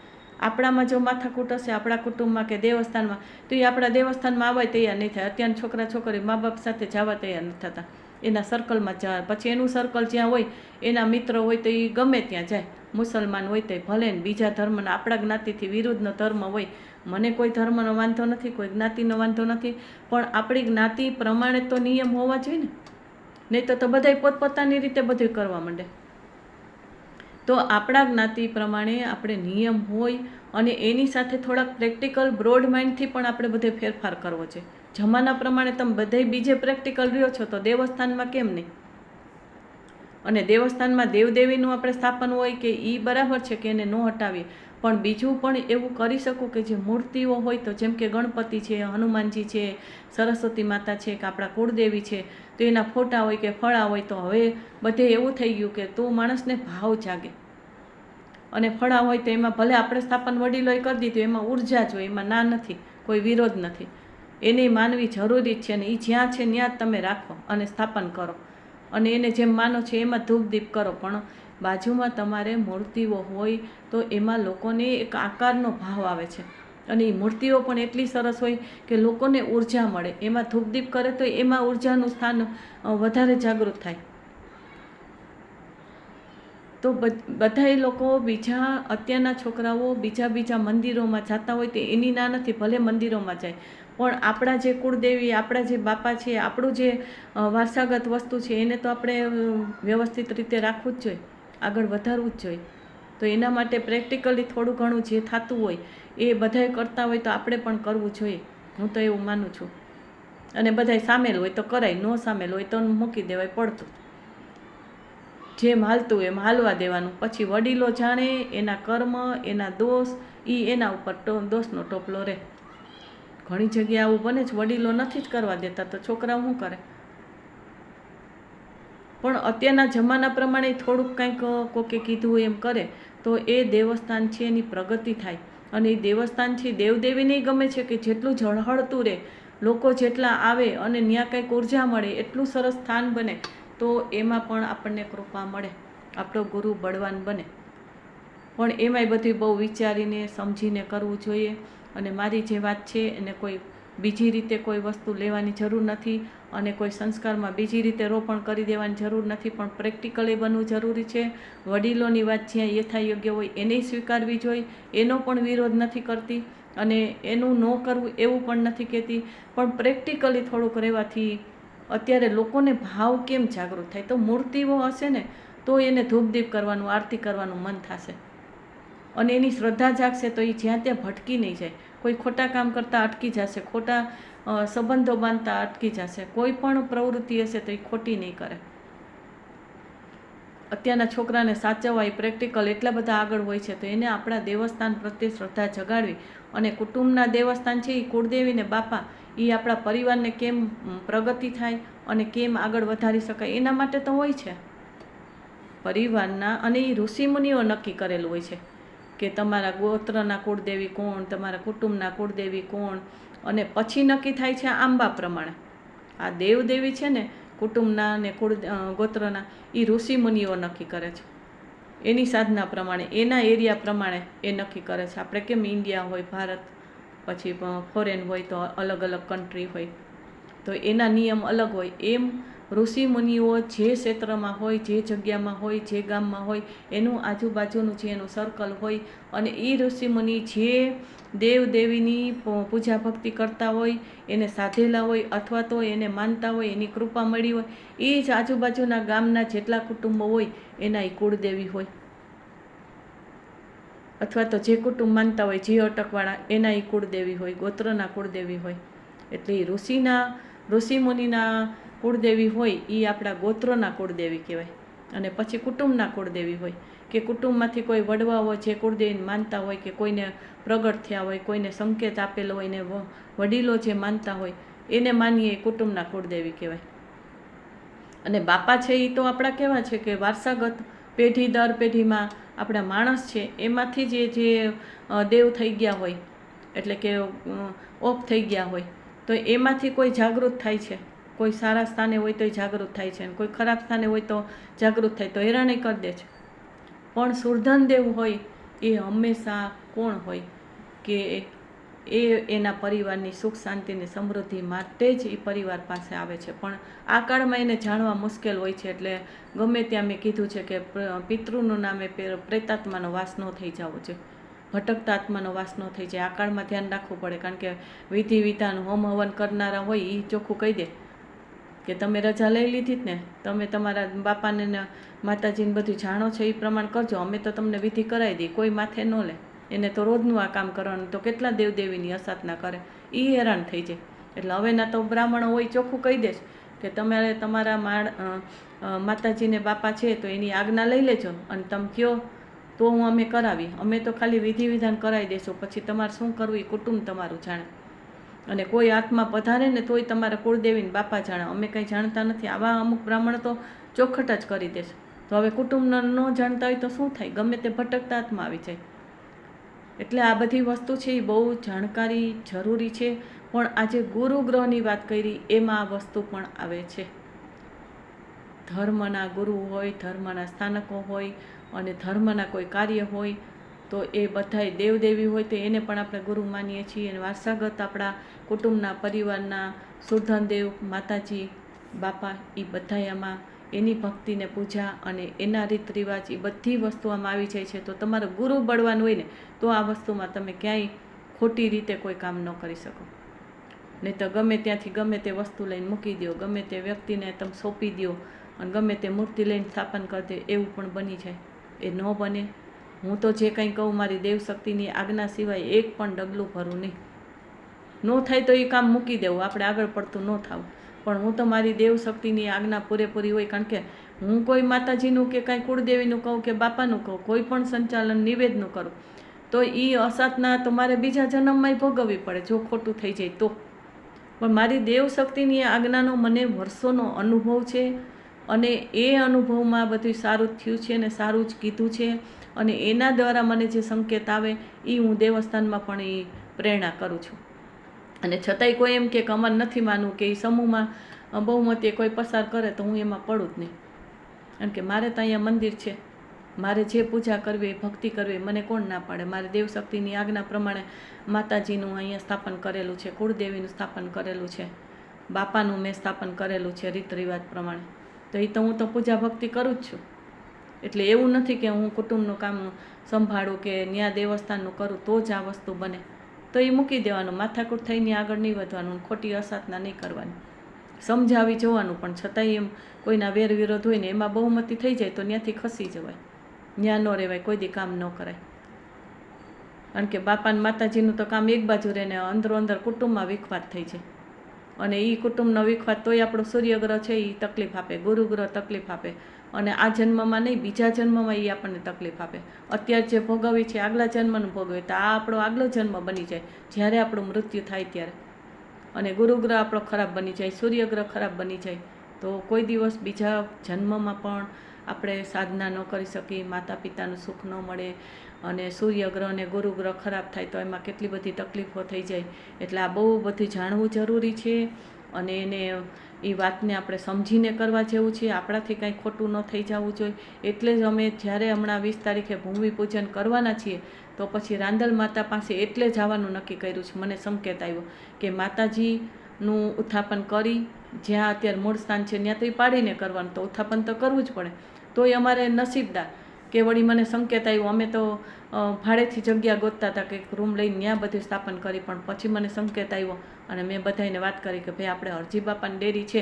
આપણામાં જો માથાકૂટ હશે આપણા કુટુંબમાં કે દેવસ્થાનમાં, તો એ આપણા દેવસ્થાનમાં આવવા તૈયાર નહીં થાય. અત્યારના છોકરા છોકરી મા બાપ સાથે જવા તૈયાર નથી થતા, એના સર્કલમાં જવા. પછી એનું સર્કલ જ્યાં હોય, એના મિત્ર હોય તો એ ગમે ત્યાં જાય. મુસલમાન હોય તો ભલે ને બીજા ધર્મના, આપણા જ્ઞાતિથી વિરુદ્ધનો ધર્મ હોય, મને કોઈ ધર્મનો વાંધો નથી, કોઈ જ્ઞાતિનો વાંધો નથી, પણ આપણી જ્ઞાતિ પ્રમાણે તો નિયમ હોવા જોઈએ ને. નહીં તો બધાય પોતપોતાની રીતે બધું કરવા માંડે. તો આપણા જ્ઞાતિ પ્રમાણે આપણે નિયમ હોય અને એની સાથે થોડાક પ્રેક્ટિકલ બ્રોડ માઇન્ડથી પણ આપણે બધે ફેરફાર કરવો છે. જમાના પ્રમાણે તમે બધે બીજે પ્રેક્ટિકલ રહ્યો છો તો દેવસ્થાનમાં કેમ નહીં? અને દેવસ્થાનમાં દેવદેવીનું આપણે સ્થાપન હોય કે એ બરાબર છે કે એને ન હટાવીએ, પણ બીજું પણ એવું કરી શકું કે જે મૂર્તિઓ હોય, તો જેમ કે ગણપતિ છે, હનુમાનજી છે, સરસ્વતી માતા છે કે આપણા કુળદેવી છે, તો એના ફોટા હોય કે ફળા હોય. તો હવે બધે એવું થઈ ગયું કે તો માણસને ભાવ જાગે. અને ફળા હોય તો એમાં ભલે આપણે સ્થાપન વડીલોએ કરી દીધું, એમાં ઉર્જા જ હોય, એમાં ના નથી, કોઈ વિરોધ નથી. એને માનવી જરૂરી છે અને એ જ્યાં છે ત્યાં જ તમે રાખો અને સ્થાપન કરો અને એને જેમ માનો છે એમાં ધૂપ દીપ કરો. પણ બાજુમાં તમારે મૂર્તિઓ હોય તો એમાં લોકોને એક આકારનો ભાવ આવે છે અને એ મૂર્તિઓ પણ એટલી સરસ હોય કે લોકોને ઉર્જા મળે. એમાં ધૂપ દીપ કરે તો એમાં ઉર્જાનું સ્થાન વધારે જાગૃત થાય. તો બધા લોકો બીજા અત્યારના છોકરાઓ બીજા મંદિરોમાં જતા હોય તો એની ના નથી, ભલે મંદિરોમાં જાય, પણ આપણા જે કુળદેવી, આપણા જે બાપા છે, આપણું જે વારસાગત વસ્તુ છે એને તો આપણે વ્યવસ્થિત રીતે રાખવું જ જોઈએ, આગળ વધારવું જ જોઈએ. તો એના માટે પ્રેક્ટિકલી થોડું ઘણું જે થતું હોય એ બધાએ કરતા હોય તો આપણે પણ કરવું જોઈએ. હું તો એવું માનું છું. અને બધાએ સામેલ હોય તો કરાય, ન સામેલ હોય તો મૂકી દેવાય પડતું. જેમ હાલતું એમ હાલવા દેવાનું. પછી વડીલો જાણે, એના કર્મ, એના દોષ, એ એના ઉપર દોષનો ટોપલો રહે. ઘણી જગ્યાએ આવું બને જ, વડીલો નથી જ કરવા દેતા તો છોકરાઓ શું કરે? પણ અત્યારના જમાના પ્રમાણે થોડુંક કંઈક કોકે કીધું એમ કરે તો એ દેવસ્થાન છે એની પ્રગતિ થાય. અને એ દેવસ્થાન છે દેવદેવીને ગમે છે કે જેટલું ઝળહળતું રહે, લોકો જેટલા આવે અને ત્યાં કંઈક ઉર્જા મળે, એટલું સરસ સ્થાન બને તો એમાં પણ આપણને કૃપા મળે, આપણો ગુરુ બળવાન બને. પણ એમાંય બધું બહુ વિચારીને સમજીને કરવું જોઈએ. અને મારી જે વાત છે એને કોઈ બીજી રીતે કોઈ વસ્તુ લેવાની જરૂર નથી અને કોઈ સંસ્કારમાં બીજી રીતે રોપણ કરી દેવાની જરૂર નથી, પણ પ્રેક્ટિકલી બનવું જરૂરી છે. વડીલોની વાત જ્યાં યથાયોગ્ય હોય એને સ્વીકારવી જોઈએ, એનો પણ વિરોધ નથી કરતી અને એનું ન કરવું એવું પણ નથી કહેતી, પણ પ્રેક્ટિકલી થોડુંક રહેવાથી અત્યારે લોકોને ભાવ કેમ જાગૃત થાય? તો મૂર્તિઓ હશે ને તો એને ધૂપદીપ કરવાનું, આરતી કરવાનું મન થશે અને એની શ્રદ્ધા જાગશે તો એ જ્યાં ત્યાં ભટકી નહીં જાય. કોઈ ખોટા કામ કરતાં અટકી જશે, ખોટા સંબંધો બાંધતા અટકી જશે, કોઈ પણ પ્રવૃત્તિ હશે તો એ ખોટી નહીં કરે. અત્યારના છોકરાને સાચવવા એ પ્રેક્ટિકલ એટલા બધા આગળ હોય છે તો એને આપણા દેવસ્થાન પ્રત્યે શ્રદ્ધા જગાડવી અને કુટુંબના દેવસ્થાન છે એ કુળદેવી ને બાપા, એ આપણા પરિવારને કેમ પ્રગતિ થાય અને કેમ આગળ વધારી શકાય એના માટે તો હોય છે પરિવારના. અને એ ઋષિમુનિઓ નક્કી કરેલું હોય છે કે તમારા ગોત્રના કુળદેવી કોણ, તમારા કુટુંબના કુળદેવી કોણ, અને પછી નક્કી થાય છે આંબા પ્રમાણે. આ દેવદેવી છે ને કુટુંબના ને ગોત્રના, એ ઋષિમુનિઓ નક્કી કરે છે એની સાધના પ્રમાણે, એના એરિયા પ્રમાણે એ નક્કી કરે છે. આપણે કેમ ઇન્ડિયા હોય, ભારત, પછી ફોરેન હોય તો અલગ અલગ કન્ટ્રી હોય તો એના નિયમ અલગ હોય, એમ ઋષિમુનિઓ જે ક્ષેત્રમાં હોય, જે જગ્યામાં હોય, જે ગામમાં હોય, એનું આજુબાજુનું જે એનું સર્કલ હોય અને એ ઋષિમુનિ જે દેવદેવીની પૂજા ભક્તિ કરતા હોય, એને સાધેલા હોય અથવા તો એને માનતા હોય, એની કૃપા મળી હોય, એ જ આજુબાજુના ગામના જેટલા કુટુંબો હોય એના એ કુળદેવી હોય, અથવા તો જે કુટુંબ માનતા હોય, જે અટકવાળા, એના એ કુળદેવી હોય, ગોત્રના કુળદેવી હોય. એટલે એ ઋષિમુનિના કુળદેવી હોય એ આપણા ગોત્રના કુળદેવી કહેવાય. અને પછી કુટુંબના કુળદેવી હોય કે કુટુંબમાંથી કોઈ વડવાઓ જે કુળદેવીને માનતા હોય કે કોઈને પ્રગટ થયા હોય, કોઈને સંકેત આપેલો હોય, ને વડીલો જે માનતા હોય એને માનીએ એ કુટુંબના કુળદેવી કહેવાય. અને બાપા છે એ તો આપણા કેવા છે કે વારસાગત પેઢી દર પેઢીમાં આપણા માણસ છે એમાંથી જે દેવ થઈ ગયા હોય, એટલે કે ઓફ થઈ ગયા હોય, તો એમાંથી કોઈ જાગૃત થાય છે. કોઈ સારા સ્થાને હોય તો જાગૃત થાય છે, કોઈ ખરાબ સ્થાને હોય તો જાગૃત થાય, તો હેરાની કરી દે છે. પણ સુરધન દેવ હોય એ હંમેશા કોણ હોય કે એ એના પરિવારની સુખ શાંતિની સમૃદ્ધિ માટે જ એ પરિવાર પાસે આવે છે. પણ આ કાળમાં એને જાણવા મુશ્કેલ હોય છે. એટલે ગમે ત્યાં મેં કીધું છે કે પિતૃનું નામે પ્રેતાત્માનો વાસ ન થઈ જવો છે, ભટકતા આત્માનો વાસ ન થઈ જાય. આ કાળમાં ધ્યાન રાખવું પડે, કારણ કે વિધિ વિધાન હોમ હવન કરનારા હોય એ ચોખ્ખું કહી દે કે તમે રજા લઈ લીધી જ ને, તમે તમારા બાપાને ને માતાજીને બધું જાણો છો એ પ્રમાણે કરજો, અમે તો તમને વિધિ કરાવી દઈએ, કોઈ માથે ન લે. એને તો રોજનું આ કામ કરવાનું, તો કેટલા દેવદેવીની અસાધના કરે, એ હેરાન થઈ જાય. એટલે હવેના તો બ્રાહ્મણો હોય ચોખ્ખું કહી દે કે તમારે તમારા માતાજીને બાપા છે તો એની આજ્ઞા લઈ લેજો અને તમે કહો તો અમે કરાવી, અમે તો ખાલી વિધિ વિધાન કરાવી દઈશું, પછી તમારે શું કરવું એ કુટુંબ તમારું જાણે. અને કોઈ આત્મા પધારે ને તોય તમારા કુળદેવીને બાપા જાણે, અમે કંઈ જાણતા નથી. આવા અમુક બ્રાહ્મણ તો ચોખટ જ કરી દેશે. તો હવે કુટુંબને ન જાણતા હોય તો શું થાય? ગમે તે ભટકતા હાથમાં આવી જાય. એટલે આ બધી વસ્તુ છે એ બહુ જાણકારી જરૂરી છે. પણ આજે ગુરુ ગ્રહની વાત કરી એમાં આ વસ્તુ પણ આવે છે. ધર્મના ગુરુ હોય, ધર્મના સ્થાનકો હોય અને ધર્મના કોઈ કાર્ય હોય તો એ બધાય દેવદેવી હોય તો એને પણ આપણે ગુરુ માનીએ છીએ. અને વારસાગત આપણા કુટુંબના પરિવારના સુરધનદેવ, માતાજી, બાપા એ બધાય આમાં એની ભક્તિને પૂજા અને એના રીત રિવાજ એ બધી વસ્તુ આમાં આવી જાય છે. તો તમારો ગુરુ બળવાનું હોય ને તો આ વસ્તુમાં તમે ક્યાંય ખોટી રીતે કોઈ કામ ન કરી શકો. નહીં તો ગમે ત્યાંથી ગમે તે વસ્તુ લઈને મૂકી દો, ગમે તે વ્યક્તિને તમે સોંપી દો અને ગમે તે મૂર્તિ લઈને સ્થાપન કરી દે, એવું પણ બની જાય. એ ન બને. હું તો જે કંઈ કહું મારી દેવશક્તિની આજ્ઞા સિવાય એક પણ ડગલું ભરું નહીં. ન થાય તો એ કામ મૂકી દેવું, આપણે આગળ પડતું ન થવું. પણ હું તો મારી દેવશક્તિની આજ્ઞા પૂરેપૂરી હોય. કારણ કે હું કોઈ માતાજીનું કે કાંઈ કુળદેવીનું કહું કે બાપાનું કહું, કોઈ પણ સંચાલન નિવેદનું કરું તો એ અસાધના તો મારે બીજા જન્મમાંય ભોગવવી પડે જો ખોટું થઈ જાય તો. પણ મારી દેવશક્તિની આજ્ઞાનો મને વર્ષોનો અનુભવ છે અને એ અનુભવમાં બધું સારું જ થયું છે અને સારું જ કીધું છે. અને એના દ્વારા મને જે સંકેત આવે એ હું દેવસ્થાનમાં પણ એ પ્રેરણા કરું છું. અને છતાંય કોઈ એમ કે અમારે નથી માનવું કે એ સમૂહમાં બહુમતીએ કોઈ પસાર કરે તો હું એમાં પડું જ નહીં. કારણ કે મારે તો અહીંયા મંદિર છે, મારે જે પૂજા કરવી એ ભક્તિ કરવી મને કોણ ના પાડે. મારી દેવશક્તિની આજ્ઞા પ્રમાણે માતાજીનું અહીંયા સ્થાપન કરેલું છે, કુળદેવીનું સ્થાપન કરેલું છે, બાપાનું મેં સ્થાપન કરેલું છે રીત રિવાજ પ્રમાણે. તો એ તો હું તો પૂજા ભક્તિ કરું જ છું. એટલે એવું નથી કે હું કુટુંબનું કામ સંભાળું કે ન્યા દેવસ્થાનનું કરું તો જ આ વસ્તુ બને. તો એ મૂકી દેવાનું, માથાકૂટ થઈને આગળ નહીં વધવાનું, ખોટી અસાધના નહીં કરવાની, સમજાવી જોવાનું. પણ છતાંય એમ કોઈના વેર વિરોધ હોય ને એમાં બહુમતી થઈ જાય તો ત્યાંથી ખસી જવાય, ત્યાં ન રહેવાય, કોઈ દી કામ ન કરાય. કારણ કે બાપા અને માતાજીનું તો કામ એક બાજુ રહે ને અંદરો અંદર કુટુંબમાં વિખવાદ થઈ જાય. અને એ કુટુંબનો વિખવાદ તોય આપણો સૂર્યગ્રહ છે એ તકલીફ આપે, ગુરુગ્રહ તકલીફ આપે. અને આ જન્મમાં નહીં, બીજા જન્મમાં એ આપણને તકલીફ આપે. અત્યારે જે ભોગવી છે આગલા જન્મનું ભોગવે તો આ આપણો આગલો જન્મ બની જાય જ્યારે આપણું મૃત્યુ થાય ત્યારે. અને ગુરુગ્રહ આપણો ખરાબ બની જાય, સૂર્યગ્રહ ખરાબ બની જાય તો કોઈ દિવસ બીજા જન્મમાં પણ આપણે સાધના ન કરી શકીએ, માતા પિતાનું સુખ ન મળે. અને સૂર્યગ્રહ અને ગુરુગ્રહ ખરાબ થાય તો એમાં કેટલી બધી તકલીફો થઈ જાય. એટલે આ બહુ બધું જાણવું જરૂરી છે. અને એને એ વાતને આપણે સમજીને કરવા જેવું છે, આપણાથી કાંઈ ખોટું ન થઈ જવું જોઈએ. એટલે જ અમે જ્યારે હમણાં 20 તારીખે ભૂમિ પૂજન કરવાના છીએ તો પછી રાંદલ માતા પાસે એટલે જવાનું નક્કી કર્યું છે. મને સંકેત આવ્યો કે માતાજીનું ઉત્થાપન કરી જ્યાં અત્યારે મૂળ સ્થાન છે ત્યાં તો એ પાડીને કરવાનું, તો ઉત્થાપન તો કરવું જ પડે. તોય અમારે નસીબદાર કે વળી મને સંકેત આવ્યો, અમે તો ભાડેથી જગ્યા ગોતતા હતા કે રૂમ લઈને ત્યાં બધું સ્થાપન કરી. પણ પછી મને સંકેત આવ્યો અને મેં બધાને વાત કરી કે ભાઈ આપણે હરજી બાપાની ડેરી છે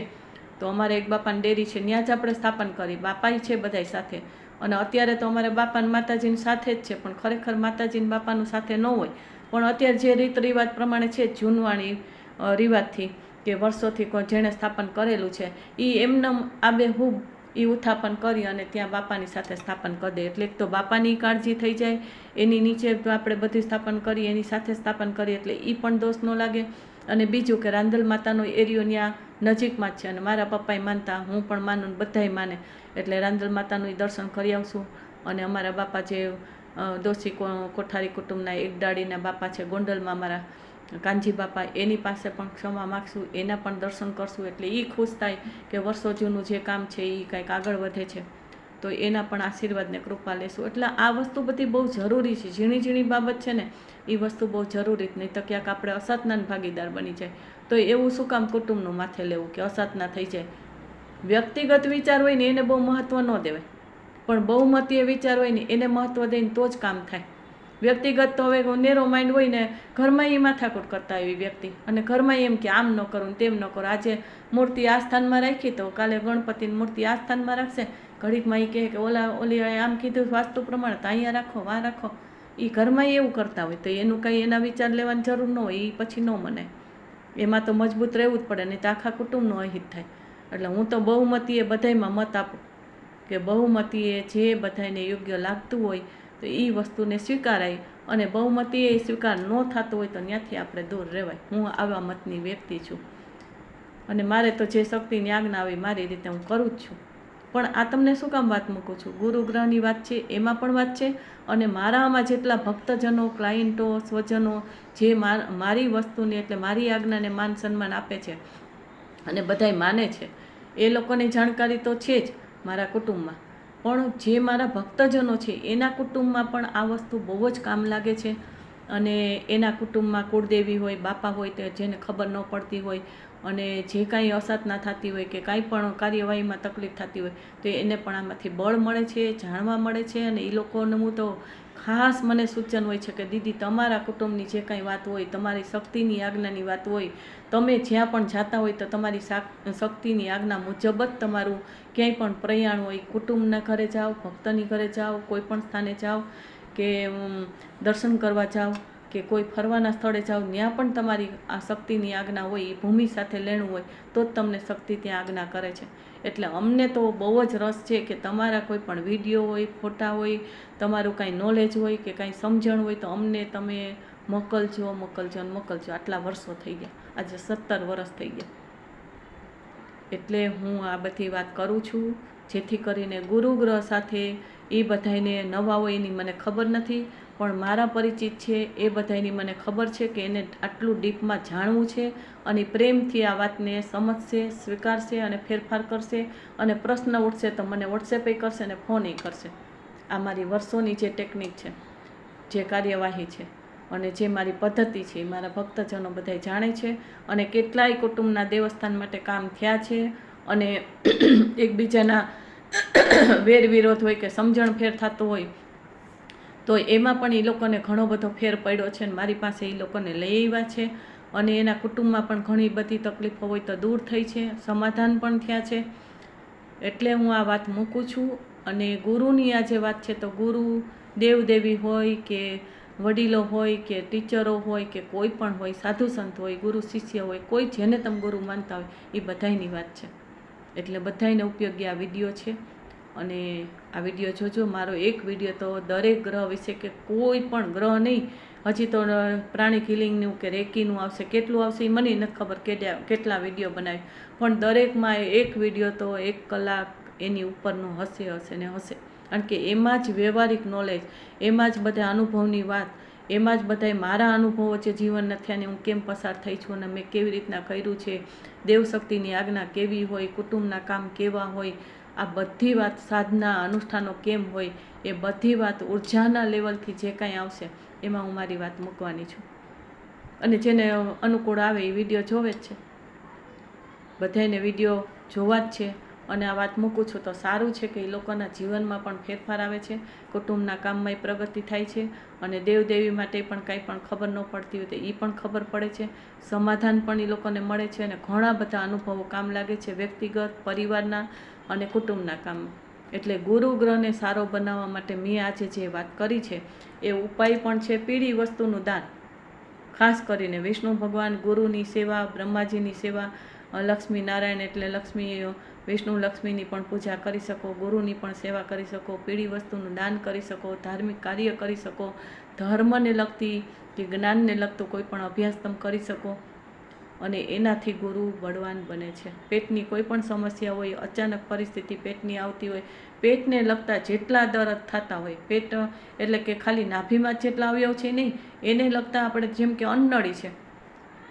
તો અમારે એક બાપાની ડેરી છે ત્યાં જ આપણે સ્થાપન કરી, બાપાઈ છે બધાય સાથે. અને અત્યારે તો અમારે બાપા અને માતાજીની સાથે જ છે, પણ ખરેખર માતાજીને બાપાનું સાથે ન હોય. પણ અત્યારે જે રીત રિવાજ પ્રમાણે છે જૂનવાણી રિવાજથી કે વર્ષોથી જેણે સ્થાપન કરેલું છે એ એમને આબેહૂબ એ ઉત્થાપન કરી અને ત્યાં બાપાની સાથે સ્થાપન કરી દે. એટલે એક તો બાપાની કાળજી થઈ જાય, એની નીચે આપણે બધું સ્થાપન કરી એની સાથે સ્થાપન કરીએ એટલે એ પણ દોષ ન લાગે. અને બીજું કે રાંદલ માતાનો એરિયો ત્યાં નજીકમાં જ છે અને મારા પપ્પાએ માનતા, હું પણ માનું, બધાય માને. એટલે રાંદલ માતાનું દર્શન કરી આવશું. અને અમારા બાપા જે દોશી કોઠારી કુટુંબના એક દાડીના બાપા છે ગોંડલમાં, અમારા કાનજી બાપા, એની પાસે પણ ક્ષમા માગશું, એના પણ દર્શન કરશું. એટલે એ ખુશ થાય કે વર્ષો જૂનું જે કામ છે એ કંઈક આગળ વધે છે, તો એના પણ આશીર્વાદને કૃપા લેશું. એટલે આ વસ્તુ બધી બહુ જરૂરી છે, ઝીણી ઝીણી બાબત છે ને એ વસ્તુ બહુ જરૂરી જ. નહીં તો ક્યાંક આપણે અસાધનાના ભાગીદાર બની જાય તો એવું શું કામ કુટુંબનું માથે લેવું કે અસાધના થઈ જાય. વ્યક્તિગત વિચાર હોય ને એને બહુ મહત્ત્વ ન દેવાય, પણ બહુમતીય વિચાર હોય ને એને મહત્ત્વ દઈને તો જ કામ થાય. વ્યક્તિગત તો હવે નેરો માઇન્ડ હોય ને ઘરમાં એ માથાકૂટ કરતા એવી વ્યક્તિ, અને ઘરમાં એમ કે આમ ન કરું તેમ ન કરું. આજે મૂર્તિ આ સ્થાનમાં રાખી તો કાલે ગણપતિની મૂર્તિ આ સ્થાનમાં રાખશે, ઘડીકમાં એ કહે કે ઓલી આમ કીધું વાસ્તુ પ્રમાણે તો અહીંયા રાખો, વાં રાખો. એ ઘરમાં એવું કરતા હોય તો એનું કંઈ એના વિચાર લેવાની જરૂર ન હોય, એ પછી ન મને. એમાં તો મજબૂત રહેવું જ પડે, નહીં તો આખા કુટુંબનું અહિત થાય. એટલે હું તો બહુમતીએ બધાયમાં મત આપું કે બહુમતીએ જે બધાને યોગ્ય લાગતું હોય તો એ વસ્તુને સ્વીકારાય. અને બહુમતીએ સ્વીકાર ન થતો હોય તો ત્યાંથી આપણે દૂર રહેવાય. હું આવા મતની વ્યક્તિ છું અને મારે તો જે શક્તિની આજ્ઞા આવે મારી રીતે હું કરું જ છું. પણ આ તમને શું કામ વાત મૂકું છું, ગુરુગ્રહની વાત છે એમાં પણ વાત છે, અને મારામાં જેટલા ભક્તજનો, ક્લાયન્ટો, સ્વજનો જે મારી વસ્તુને એટલે મારી આજ્ઞાને માન સન્માન આપે છે અને બધાય માને છે, એ લોકોની જાણકારી તો છે જ મારા કુટુંબમાં, પણ જે મારા ભક્તજનો છે એના કુટુંબમાં પણ આ વસ્તુ બહુ જ કામ લાગે છે. અને એના કુટુંબમાં કુળદેવી હોય, બાપા હોય, તે જેને ખબર ન પડતી હોય અને જે કાંઈ અસાધના થતી હોય કે કાંઈ પણ કાર્યવાહીમાં તકલીફ થતી હોય તો એને પણ આમાંથી બળ મળે છે, જાણવા મળે છે. અને એ લોકોને હું તો ખાસ મને સૂચન હોય છે કે દીદી, તમારા કુટુંબની જે કાંઈ વાત હોય, તમારી શક્તિની આજ્ઞાની વાત હોય, તમે જ્યાં પણ જાતા હોય તો તમારી શક્તિની આજ્ઞા મુજબ જ તમારું ક્યાંય પણ પ્રયાણ હોય, કુટુંબના ઘરે જાઓ, ભક્તની ઘરે જાઓ, કોઈ પણ સ્થાને જાઓ કે દર્શન કરવા જાઓ કે કોઈ ફરવાના સ્થળે જાઓ, ત્યાં પણ તમારી આ શક્તિની આજ્ઞા હોય, એ ભૂમિ સાથે લેણું હોય તો જ તમને શક્તિ ત્યાં આજ્ઞા કરે છે. એટલે અમને તો બહુ જ રસ છે કે તમારા કોઈ પણ વિડીયો હોય, ફોટા હોય, તમારું કાંઈ નોલેજ હોય કે કાંઈ સમજણ હોય તો અમને તમે મોકલજો. આટલા વર્ષો થઈ ગયા, આજે 17 વર્ષ થઈ ગયા. એટલે હું આ બધી વાત કરું છું જેથી કરીને ગુરુગ્રહ સાથે એ બધાને નવા હોય એની મને ખબર નથી, પણ મારા પરિચિત છે એ બધાની મને ખબર છે કે એને આટલું ડીપમાં જાણવું છે અને પ્રેમથી આ વાતને સમજશે, સ્વીકારશે અને ફેરફાર કરશે. અને પ્રશ્ન ઉઠશે તો મને વોટ્સએપે કરશે અને ફોને કરશે. આ મારી વર્ષોની જે ટેકનિક છે, જે કાર્યવાહી છે અને જે મારી પદ્ધતિ છે એ મારા ભક્તજનો બધા જાણે છે. અને કેટલાય કુટુંબના દેવસ્થાન માટે કામ થયા છે અને એકબીજાના વેર વિરોધ હોય કે સમજણ ફેર થતો હોય તો એમાં પણ એ લોકોને ઘણો બધો ફેર પડ્યો છે અને મારી પાસે એ લોકોને લઈ આવ્યા છે. અને એના કુટુંબમાં પણ ઘણી બધી તકલીફો હોય તો દૂર થઈ છે, સમાધાન પણ થયા છે. એટલે હું આ વાત મૂકું છું. અને ગુરુની આ જે વાત છે તો ગુરુ દેવદેવી હોય કે વડીલો હોય કે ટીચરો હોય કે કોઈ પણ હોય, સાધુ સંત હોય, ગુરુ શિષ્ય હોય, કોઈ જેને તમે ગુરુ માનતા હોય, એ બધાયની વાત છે. એટલે બધાયને ઉપયોગી આ વિડીયો છે. અને આ વિડીયો જોજો. મારો એક વિડીયો તો દરેક ગ્રહ વિશે કે કોઈ પણ ગ્રહ નહીં, હજી તો પ્રાણિક હિલિંગનું કે રેકીનું આવશે, કેટલું આવશે એ મને નથી ખબર, કેટલા વિડીયો બનાવી, પણ દરેકમાં એક વિડીયો તો 1 કલાક એની ઉપરનું હશે ને હશે. કારણ કે એમાં જ વ્યવહારિક નોલેજ, એમાં જ બધા અનુભવની વાત, એમાં જ બધાય મારા અનુભવો છે જીવનના થયાને હું કેમ પસાર થઈ છું અને મેં કેવી રીતના કર્યું છે, દેવશક્તિની આજ્ઞા કેવી હોય, કુટુંબના કામ કેવા હોય, આ બધી વાત, સાધના અનુષ્ઠાનો કેમ હોય, એ બધી વાત ઉર્જાના લેવલથી જે કાંઈ આવશે એમાં હું મારી વાત મૂકવાની છું. અને જેને અનુકૂળ આવે એ વિડીયો જોવે જ છે, બધાને વિડીયો જોવા જ છે. અને આ વાત મૂકું છું તો સારું છે કે એ લોકોના જીવનમાં પણ ફેરફાર આવે છે, કુટુંબના કામમાંય પ્રગતિ થાય છે અને દેવદેવી માટે પણ કાંઈ પણ ખબર ન પડતી હોય તો એ પણ ખબર પડે છે, સમાધાન પણ એ લોકોને મળે છે અને ઘણા બધા અનુભવો કામ લાગે છે, વ્યક્તિગત, પરિવારના અને કુટુંબના કામમાં. એટલે ગુરુગ્રહને સારો બનાવવા માટે મેં આજે જે વાત કરી છે એ ઉપાય પણ છે. પીળી વસ્તુનું દાન, ખાસ કરીને વિષ્ણુ ભગવાન, ગુરુની સેવા, બ્રહ્માજીની સેવા, લક્ષ્મી નારાયણ એટલે લક્ષ્મી, વિષ્ણુ લક્ષ્મીની પણ પૂજા કરી શકો, ગુરુની પણ સેવા કરી શકો, પીળી વસ્તુનું દાન કરી શકો, ધાર્મિક કાર્ય કરી શકો, ધર્મને લગતી કે જ્ઞાનને લગતું કોઈ પણ અભ્યાસ તમે કરી શકો. અને એનાથી ગુરુ બળવાન બને છે. પેટની કોઈ પણ સમસ્યા હોય, અચાનક પરિસ્થિતિ પેટની આવતી હોય, પેટને લગતા જેટલા દર્દ થતા હોય, પેટ એટલે કે ખાલી નાભીમાં જેટલા અવયવ છે નહીં, એને લગતા આપણે જેમ કે અન્નળી છે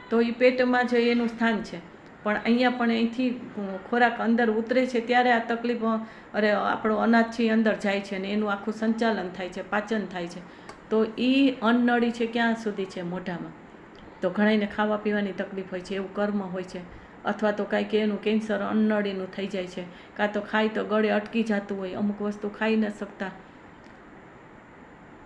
તો એ પેટમાં જ એનું સ્થાન છે, પણ અહીંયા પણ અહીંથી ખોરાક અંદર ઉતરે છે ત્યારે આ તકલીફ, આપણો અનાજ છે એ અંદર જાય છે અને એનું આખું સંચાલન થાય છે, પાચન થાય છે. તો એ અન્નળી છે ક્યાં સુધી છે? મોઢામાં. તો ઘણાઈને ખાવા પીવાની તકલીફ હોય છે, એવું કર્મ હોય છે, અથવા તો કાંઈક એનું કેન્સર અન્નળીનું થઈ જાય છે, કાં તો ખાય તો ગળે અટકી જતું હોય, અમુક વસ્તુ ખાઈ ન શકતા.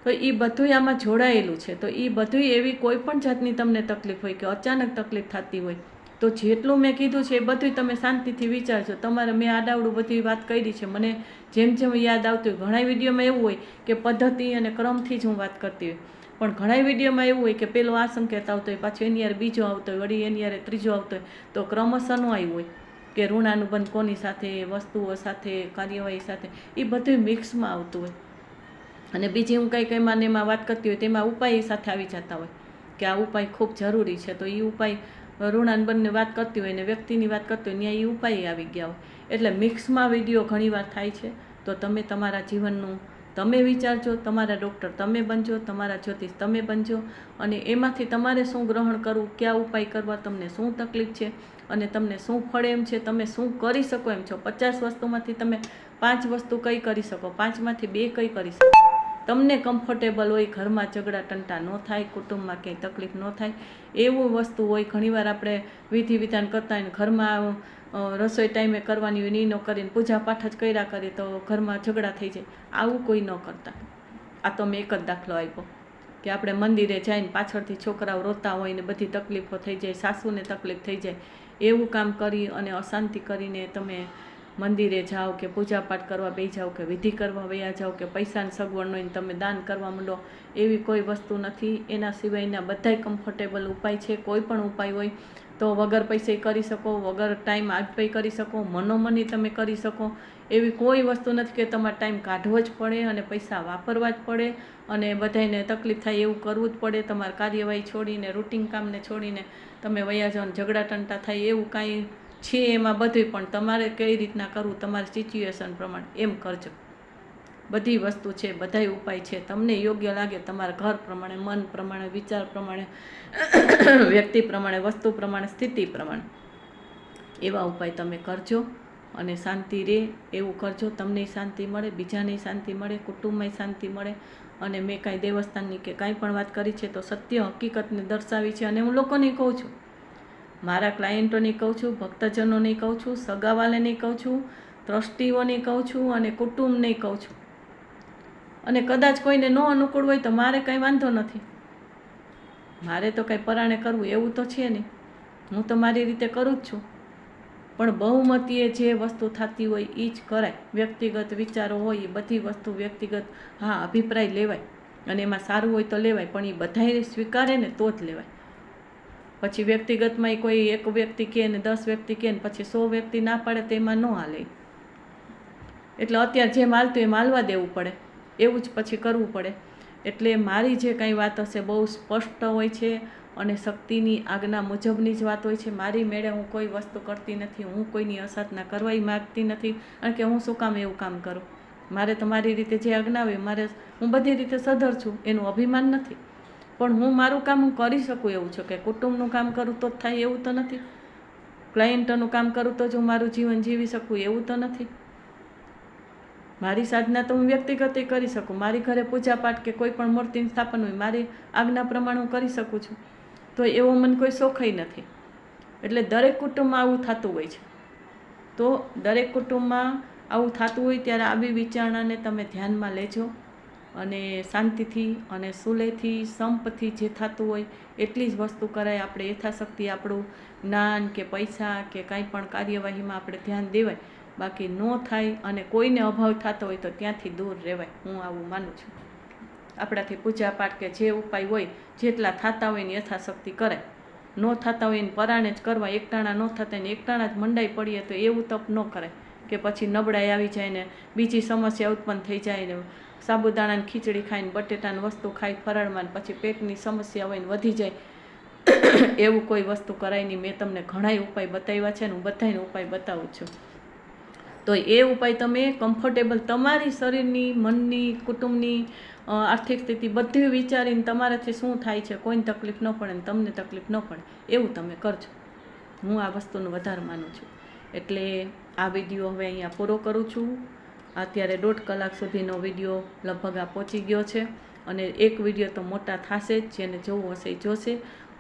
તો એ બધું આમાં જોડાયેલું છે. તો એ બધું એવી કોઈ પણ જાતની તમને તકલીફ હોય કે અચાનક તકલીફ થતી હોય તો જેટલું મેં કીધું છે એ બધું તમે શાંતિથી વિચારજો. તમારે મેં આડાવડું બધી વાત કરી છે, મને જેમ જેમ યાદ આવતી હોય. ઘણા વિડીયોમાં એવું હોય કે પદ્ધતિ અને ક્રમથી જ હું વાત કરતી હોય, પણ ઘણા વિડીયોમાં એવું હોય કે પેલો આ સંકેત આવતો હોય, પાછો એની યારે બીજો આવતો હોય, વળી એની યારે ત્રીજો આવતો હોય, તો ક્રમશઃ ન આવ્યું હોય કે ઋણાનુબંધ કોની સાથે, વસ્તુઓ સાથે, કાર્યવાહી સાથે, એ બધું મિક્સમાં આવતું હોય. અને બીજી હું કંઈક એમાં વાત કરતી હોય તેમાં ઉપાય સાથે આવી જતા હોય કે આ ઉપાય ખૂબ જરૂરી છે, તો એ ઉપાય ઋણાન બંને વાત કરતી હોય ને વ્યક્તિની વાત કરતી હોય ત્યાં એ ઉપાય આવી ગયા હોય. એટલે મિક્સમાં વિડીયો ઘણીવાર થાય છે. તો તમે તમારા જીવનનું તમે વિચારજો, તમારા ડૉક્ટર તમે બનજો, તમારા જ્યોતિષ તમે બનજો, અને એમાંથી તમારે શું ગ્રહણ કરવું, કયા ઉપાય કરવા, તમને શું તકલીફ છે અને તમને શું ફળે એમ છે, તમે શું કરી શકો એમ છો. 50 વસ્તુમાંથી તમે 5 વસ્તુ કઈ કરી શકો, 5માંથી 2 કઈ કરી શકો. તમને કમ્ફર્ટેબલ હોય, ઘરમાં ઝઘડા ટંટા ન થાય, કુટુંબમાં કંઈ તકલીફ ન થાય એવું વસ્તુ હોય. ઘણીવાર આપણે વિધિ વિધાન કરતા હોય ને ઘરમાં રસોઈ ટાઈમે કરવાની હોય ને ન કરીને પૂજા પાઠ જ કર્યા કરીએ તો ઘરમાં ઝઘડા થઈ જાય. આવું કોઈ ન કરતા. આ તો મેં એક જ દાખલો આપ્યો કે આપણે મંદિરે જઈને પાછળથી છોકરાઓ રોતા હોય ને બધી તકલીફો થઈ જાય, સાસુને તકલીફ થઈ જાય, એવું કામ કરી અને અશાંતિ કરીને તમે મંદિરે જાઓ કે પૂજા પાઠ કરવા બેસી જાઓ કે વિધિ કરવા વયા જાઓ કે પૈસાની સગવડ હોય ને તમે દાન કરવા માંડો, એવી કોઈ વસ્તુ નથી. એના સિવાયના બધાય કમ્ફર્ટેબલ ઉપાય છે. કોઈ પણ ઉપાય હોય તો વગર પૈસે કરી શકો, વગર ટાઈમ આપે કરી શકો, મનોમની તમે કરી શકો. એવી કોઈ વસ્તુ નથી કે તમારે ટાઈમ કાઢવો જ પડે અને પૈસા વાપરવા જ પડે અને બધાને તકલીફ થાય એવું કરવું જ પડે. તમારે કાર્યવાહી છોડીને રૂટિન કામને છોડીને તમે વયા જાઓ ને ઝઘડા ટંટા થાય એવું કાંઈ છે એમાં બધું. પણ તમારે કઈ રીતના કરવું, તમારી સિચ્યુએશન પ્રમાણે એમ કરજો. બધી વસ્તુ છે, બધાય ઉપાય છે. તમને યોગ્ય લાગે તમારા ઘર પ્રમાણે, મન પ્રમાણે, વિચાર પ્રમાણે, વ્યક્તિ પ્રમાણે, વસ્તુ પ્રમાણે, સ્થિતિ પ્રમાણે એવા ઉપાય તમે કરજો અને શાંતિ રહે એવું કરજો. તમને શાંતિ મળે, બીજાને શાંતિ મળે, કુટુંબમાં શાંતિ મળે. અને મેં કાંઈ દેવસ્થાનની કે કાંઈ પણ વાત કરી છે તો સત્ય હકીકતને દર્શાવી છે. અને હું લોકોને કહું છું, મારા ક્લાયન્ટોને કહું છું, ભક્તજનોને કહું છું, સગાવાલાને કહું છું, ટ્રસ્ટીઓને કહું છું અને કુટુંબને કહું છું. અને કદાચ કોઈને ન અનુકૂળ હોય તો મારે કંઈ વાંધો નથી. મારે તો કંઈ પરાણે કરવું એવું તો છે નહીં. હું તો મારી રીતે કરું જ છું. પણ બહુમતીએ જે વસ્તુ થતી હોય એ જ કરાય. વ્યક્તિગત વિચારો હોય એ બધી વસ્તુ વ્યક્તિગત, હા, અભિપ્રાય લેવાય અને એમાં સારું હોય તો લેવાય, પણ એ બધાએ સ્વીકારે ને તો જ લેવાય. પછી વ્યક્તિગતમાં કોઈ એક વ્યક્તિ કહે ને 10 વ્યક્તિ કહે ને પછી 100 વ્યક્તિ ના પાડે તો એમાં ન હાલે. એટલે અત્યારે જે માલતું એ માલવા દેવું પડે, એવું જ પછી કરવું પડે. એટલે મારી જે કાંઈ વાત હશે બહુ સ્પષ્ટ હોય છે અને શક્તિની આજ્ઞા મુજબની જ વાત હોય છે. મારી મેળે હું કોઈ વસ્તુ કરતી નથી. હું કોઈની અસાધના કરવાય માગતી નથી. કારણ કે હું શું કામ એવું કામ કરું. મારે તો મારી રીતે જે આજ્ઞા હોય, હું બધી રીતે સધર છું, એનું અભિમાન નથી. પણ હું મારું કામ હું કરી શકું એવું છે કે કુટુંબનું કામ કરું તો જ થાય એવું તો નથી. ક્લાયન્ટનું કામ કરું તો જ હું મારું જીવન જીવી શકું એવું તો નથી. મારી સાધના તો હું વ્યક્તિગત કરી શકું. મારી ઘરે પૂજા પાઠ કે કોઈ પણ મૂર્તિની સ્થાપન હોય મારી આજ્ઞા પ્રમાણે હું કરી શકું છું. તો એવો મને કોઈ શોખય નથી. એટલે દરેક કુટુંબમાં આવું થતું હોય છે. તો દરેક કુટુંબમાં આવું થતું હોય ત્યારે આવી વિચારણાને તમે ધ્યાનમાં લેજો અને શાંતિથી અને સુલેથી સંપથી જે થતું હોય એટલી જ વસ્તુ કરાય. આપણે યથાશક્તિ આપણું જ્ઞાન કે પૈસા કે કાંઈ પણ કાર્યવાહીમાં આપણે ધ્યાન દેવાય. બાકી ન થાય અને કોઈને અભાવ થતો હોય તો ત્યાંથી દૂર રહેવાય. હું આવું માનું છું. આપણાથી પૂજા પાઠ કે જે ઉપાય હોય જેટલા થતા હોય ને યથાશક્તિ કરાય. ન થતા હોય ને પરાણે જ કરવા. એકટાણા ન થતા ને એકટાણા જ મંડાઈ પડીએ તો એવું તપ ન કરાય કે પછી નબળાઈ આવી જાય ને બીજી સમસ્યા ઉત્પન્ન થઈ જાય ને સાબુદાણાની ખીચડી ખાઈને બટેટાની વસ્તુ ખાઈ ફરાળમાં પછી પેટની સમસ્યા હોય ને વધી જાય. એવું કોઈ વસ્તુ કરાય નહીં. મેં તમને ઘણાય ઉપાય બતાવ્યા છે ને હું બધાને ઉપાય બતાવું છું. તો એ ઉપાય તમે કમ્ફર્ટેબલ તમારી શરીરની, મનની, કુટુંબની, આર્થિક સ્થિતિ બધી વિચારીને તમારાથી શું થાય છે, કોઈને તકલીફ ન પડે ને તમને તકલીફ ન પડે એવું તમે કરજો. હું આ વસ્તુનું વધારે માનું છું. એટલે આ વિડીયો હવે અહીંયા પૂરો કરું છું. અત્યારે 1.5 કલાક સુધીનો વિડીયો લગભગ આ પહોંચી ગયો છે અને એક વિડીયો તો મોટા થશે જ. જેને જોવું હશે એ જોશે.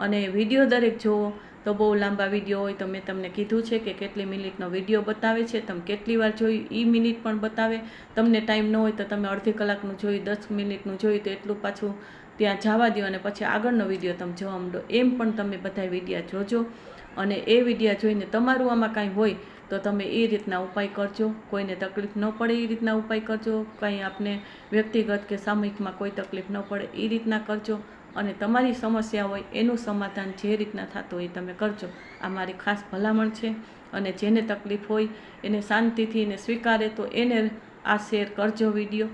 અને વિડીયો દરેક જોવો. તો બહુ લાંબા વિડીયો હોય તો મેં તમને કીધું છે કે કેટલી મિનિટનો વિડીયો બતાવે છે, તમે કેટલી વાર જોયું એ મિનિટ પણ બતાવે. તમને ટાઈમ ન હોય તો તમે અડધી કલાકનું જોયું, 10 મિનિટનું જોયું તો એટલું પાછું ત્યાં જવા દો અને પછી આગળનો વિડીયો તમે જોવા માંડો. એમ પણ તમે બધા વિડીયા જોજો અને એ વિડીયા જોઈને તમારું આમાં કાંઈ હોય તો તમે એ રીતના ઉપાય કરજો. કોઈને તકલીફ ન પડે એ રીતના ઉપાય કરજો. કંઈ આપને વ્યક્તિગત કે સામૂહિકમાં કોઈ તકલીફ ન પડે એ રીતના કરજો. અને તમારી સમસ્યા હોય એનું સમાધાન જે રીતના થતું હોય તમે કરજો. આ મારી ખાસ ભલામણ છે. અને જેને તકલીફ હોય એને શાંતિથી એને સ્વીકારે તો એને આ શેર કરજો વિડીયો.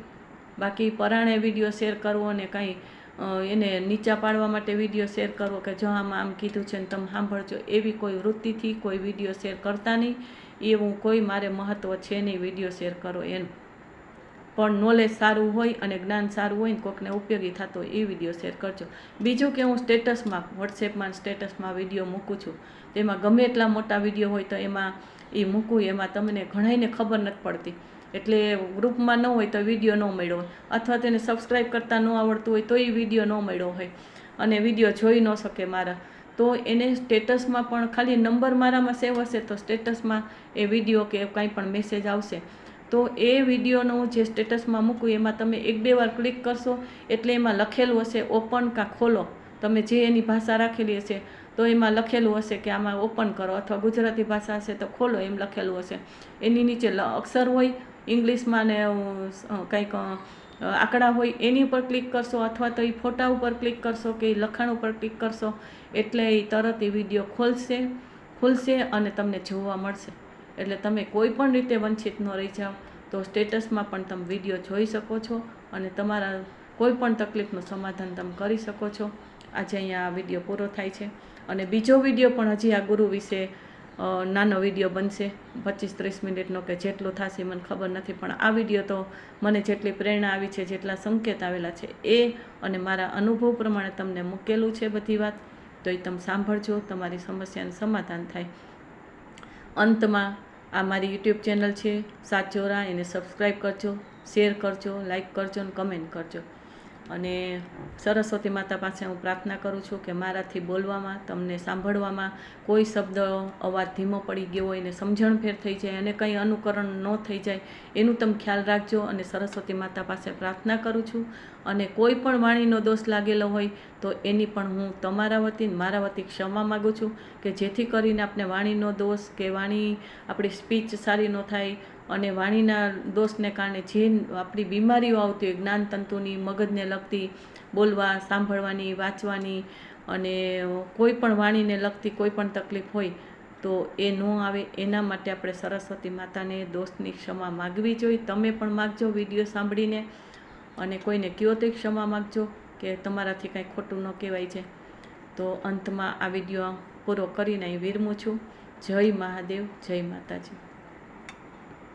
બાકી પરાણે વિડીયો શેર કરવો અને કાંઈ એને નીચા પાડવા માટે વિડીયો શેર કરવો કે જો આમાં આમ કીધું છે ને તમે સાંભળજો, એવી કોઈ વૃત્તિથી કોઈ વિડીયો શેર કરતા નહીં. એવું કોઈ મારે મહત્ત્વ છે નહીં વિડીયો શેર કરો એનું. પણ નોલેજ સારું હોય અને જ્ઞાન સારું હોય ને કોઈકને ઉપયોગી થતો હોય એ વિડીયો શેર કરજો. બીજું કે હું સ્ટેટસમાં વોટ્સએપમાં સ્ટેટસમાં વિડીયો મૂકું છું, તેમાં ગમે એટલા મોટા વિડીયો હોય તો એમાં એ મૂકું, એમાં તમને ઘણાઈને ખબર નથી પડતી. એટલે ગ્રુપમાં ન હોય તો વિડીયો ન મળ્યો હોય, અથવા તેને સબસ્ક્રાઈબ કરતા ન આવડતું હોય તો એ વિડીયો ન મળ્યો હોય અને વિડીયો જોઈ ન શકે મારા, તો એને સ્ટેટસમાં પણ ખાલી નંબર મારામાં સેવ હશે તો સ્ટેટસમાં એ વિડીયો કે કાંઈ પણ મેસેજ આવશે. તો એ વિડીયોનું જે સ્ટેટસમાં મૂકું એમાં તમે 1-2 વાર ક્લિક કરશો એટલે એમાં લખેલું હશે ઓપન કાં ખોલો. તમે જે એની ભાષા રાખેલી હશે તો એમાં લખેલું હશે કે આમાં ઓપન કરો, અથવા ગુજરાતી ભાષા હશે તો ખોલો એમ લખેલું હશે. એની નીચે અક્ષર હોય ઇંગ્લિશમાં ને કંઈક આંકડા હોય એની ઉપર ક્લિક કરશો, અથવા તો એ ફોટા ઉપર ક્લિક કરશો કે એ લખાણ ઉપર ક્લિક કરશો એટલે એ તરત એ વિડીયો ખુલશે અને તમને જોવા મળશે. એટલે તમે કોઈ પણ રીતે વંચિત ન રહી જાઓ. તો સ્ટેટસમાં પણ તમે વિડીયો જોઈ શકો છો અને તમારા કોઈ પણ તકલીફનું સમાધાન તમે કરી શકો છો. આજે અહીંયા આ વિડીયો પૂરો થાય છે અને બીજો વિડીયો પણ હજી આ ગુરુ વિશે નાનો વિડીયો બનશે 25-30 મિનિટનો કે જેટલું થશે મને ખબર નથી, પણ આ વિડીયો તો મને જેટલી પ્રેરણા આવી છે, જેટલા સંકેત આવેલા છે એ અને મારા અનુભવ પ્રમાણે તમને મૂકેલું છે બધી વાત, તો એ તમે સાંભળજો, તમારી સમસ્યાનું સમાધાન થાય. અંતમાં આ મારી યુટ્યુબ ચેનલ છે સાત જોરા, એને સબસ્ક્રાઈબ કરજો, શેર કરજો, લાઈક કરજો અને કમેન્ટ કરજો. અને સરસ્વતી માતા પાસે હું પ્રાર્થના કરું છું કે મારાથી બોલવામાં, તમને સાંભળવામાં કોઈ શબ્દ અવાજ ધીમો પડી ગયો હોય ને સમજણભેર થઈ જાય અને કંઈ અનુકરણ ન થઈ જાય એનું તમે ખ્યાલ રાખજો. અને સરસ્વતી માતા પાસે પ્રાર્થના કરું છું. અને કોઈ પણ વાણીનો દોષ લાગેલો હોય તો એની પણ હું તમારા વતી મારા વતી ક્ષમા માગું છું, કે જેથી કરીને આપણે વાણીનો દોષ કે વાણી આપણી સ્પીચ સારી ન થાય અને વાણીના દોષને કારણે જે આપણી બીમારીઓ આવતી હોય જ્ઞાન તંતુની, મગજને લગતી, બોલવા, સાંભળવાની, વાંચવાની અને કોઈ પણ વાણીને લગતી કોઈ પણ તકલીફ હોય તો એ ન આવે એના માટે આપણે સરસ્વતી માતાને દોષની ક્ષમા માગવી જોઈએ. તમે પણ માગજો વિડીયો સાંભળીને અને કોઈને કહો તો ક્ષમા માગજો કે તમારાથી કાંઈ ખોટું ન કહેવાય છે. તો અંતમાં આ વિડીયો પૂરો કરીને અહીં વિરમું છું. જય મહાદેવ, જય માતાજી.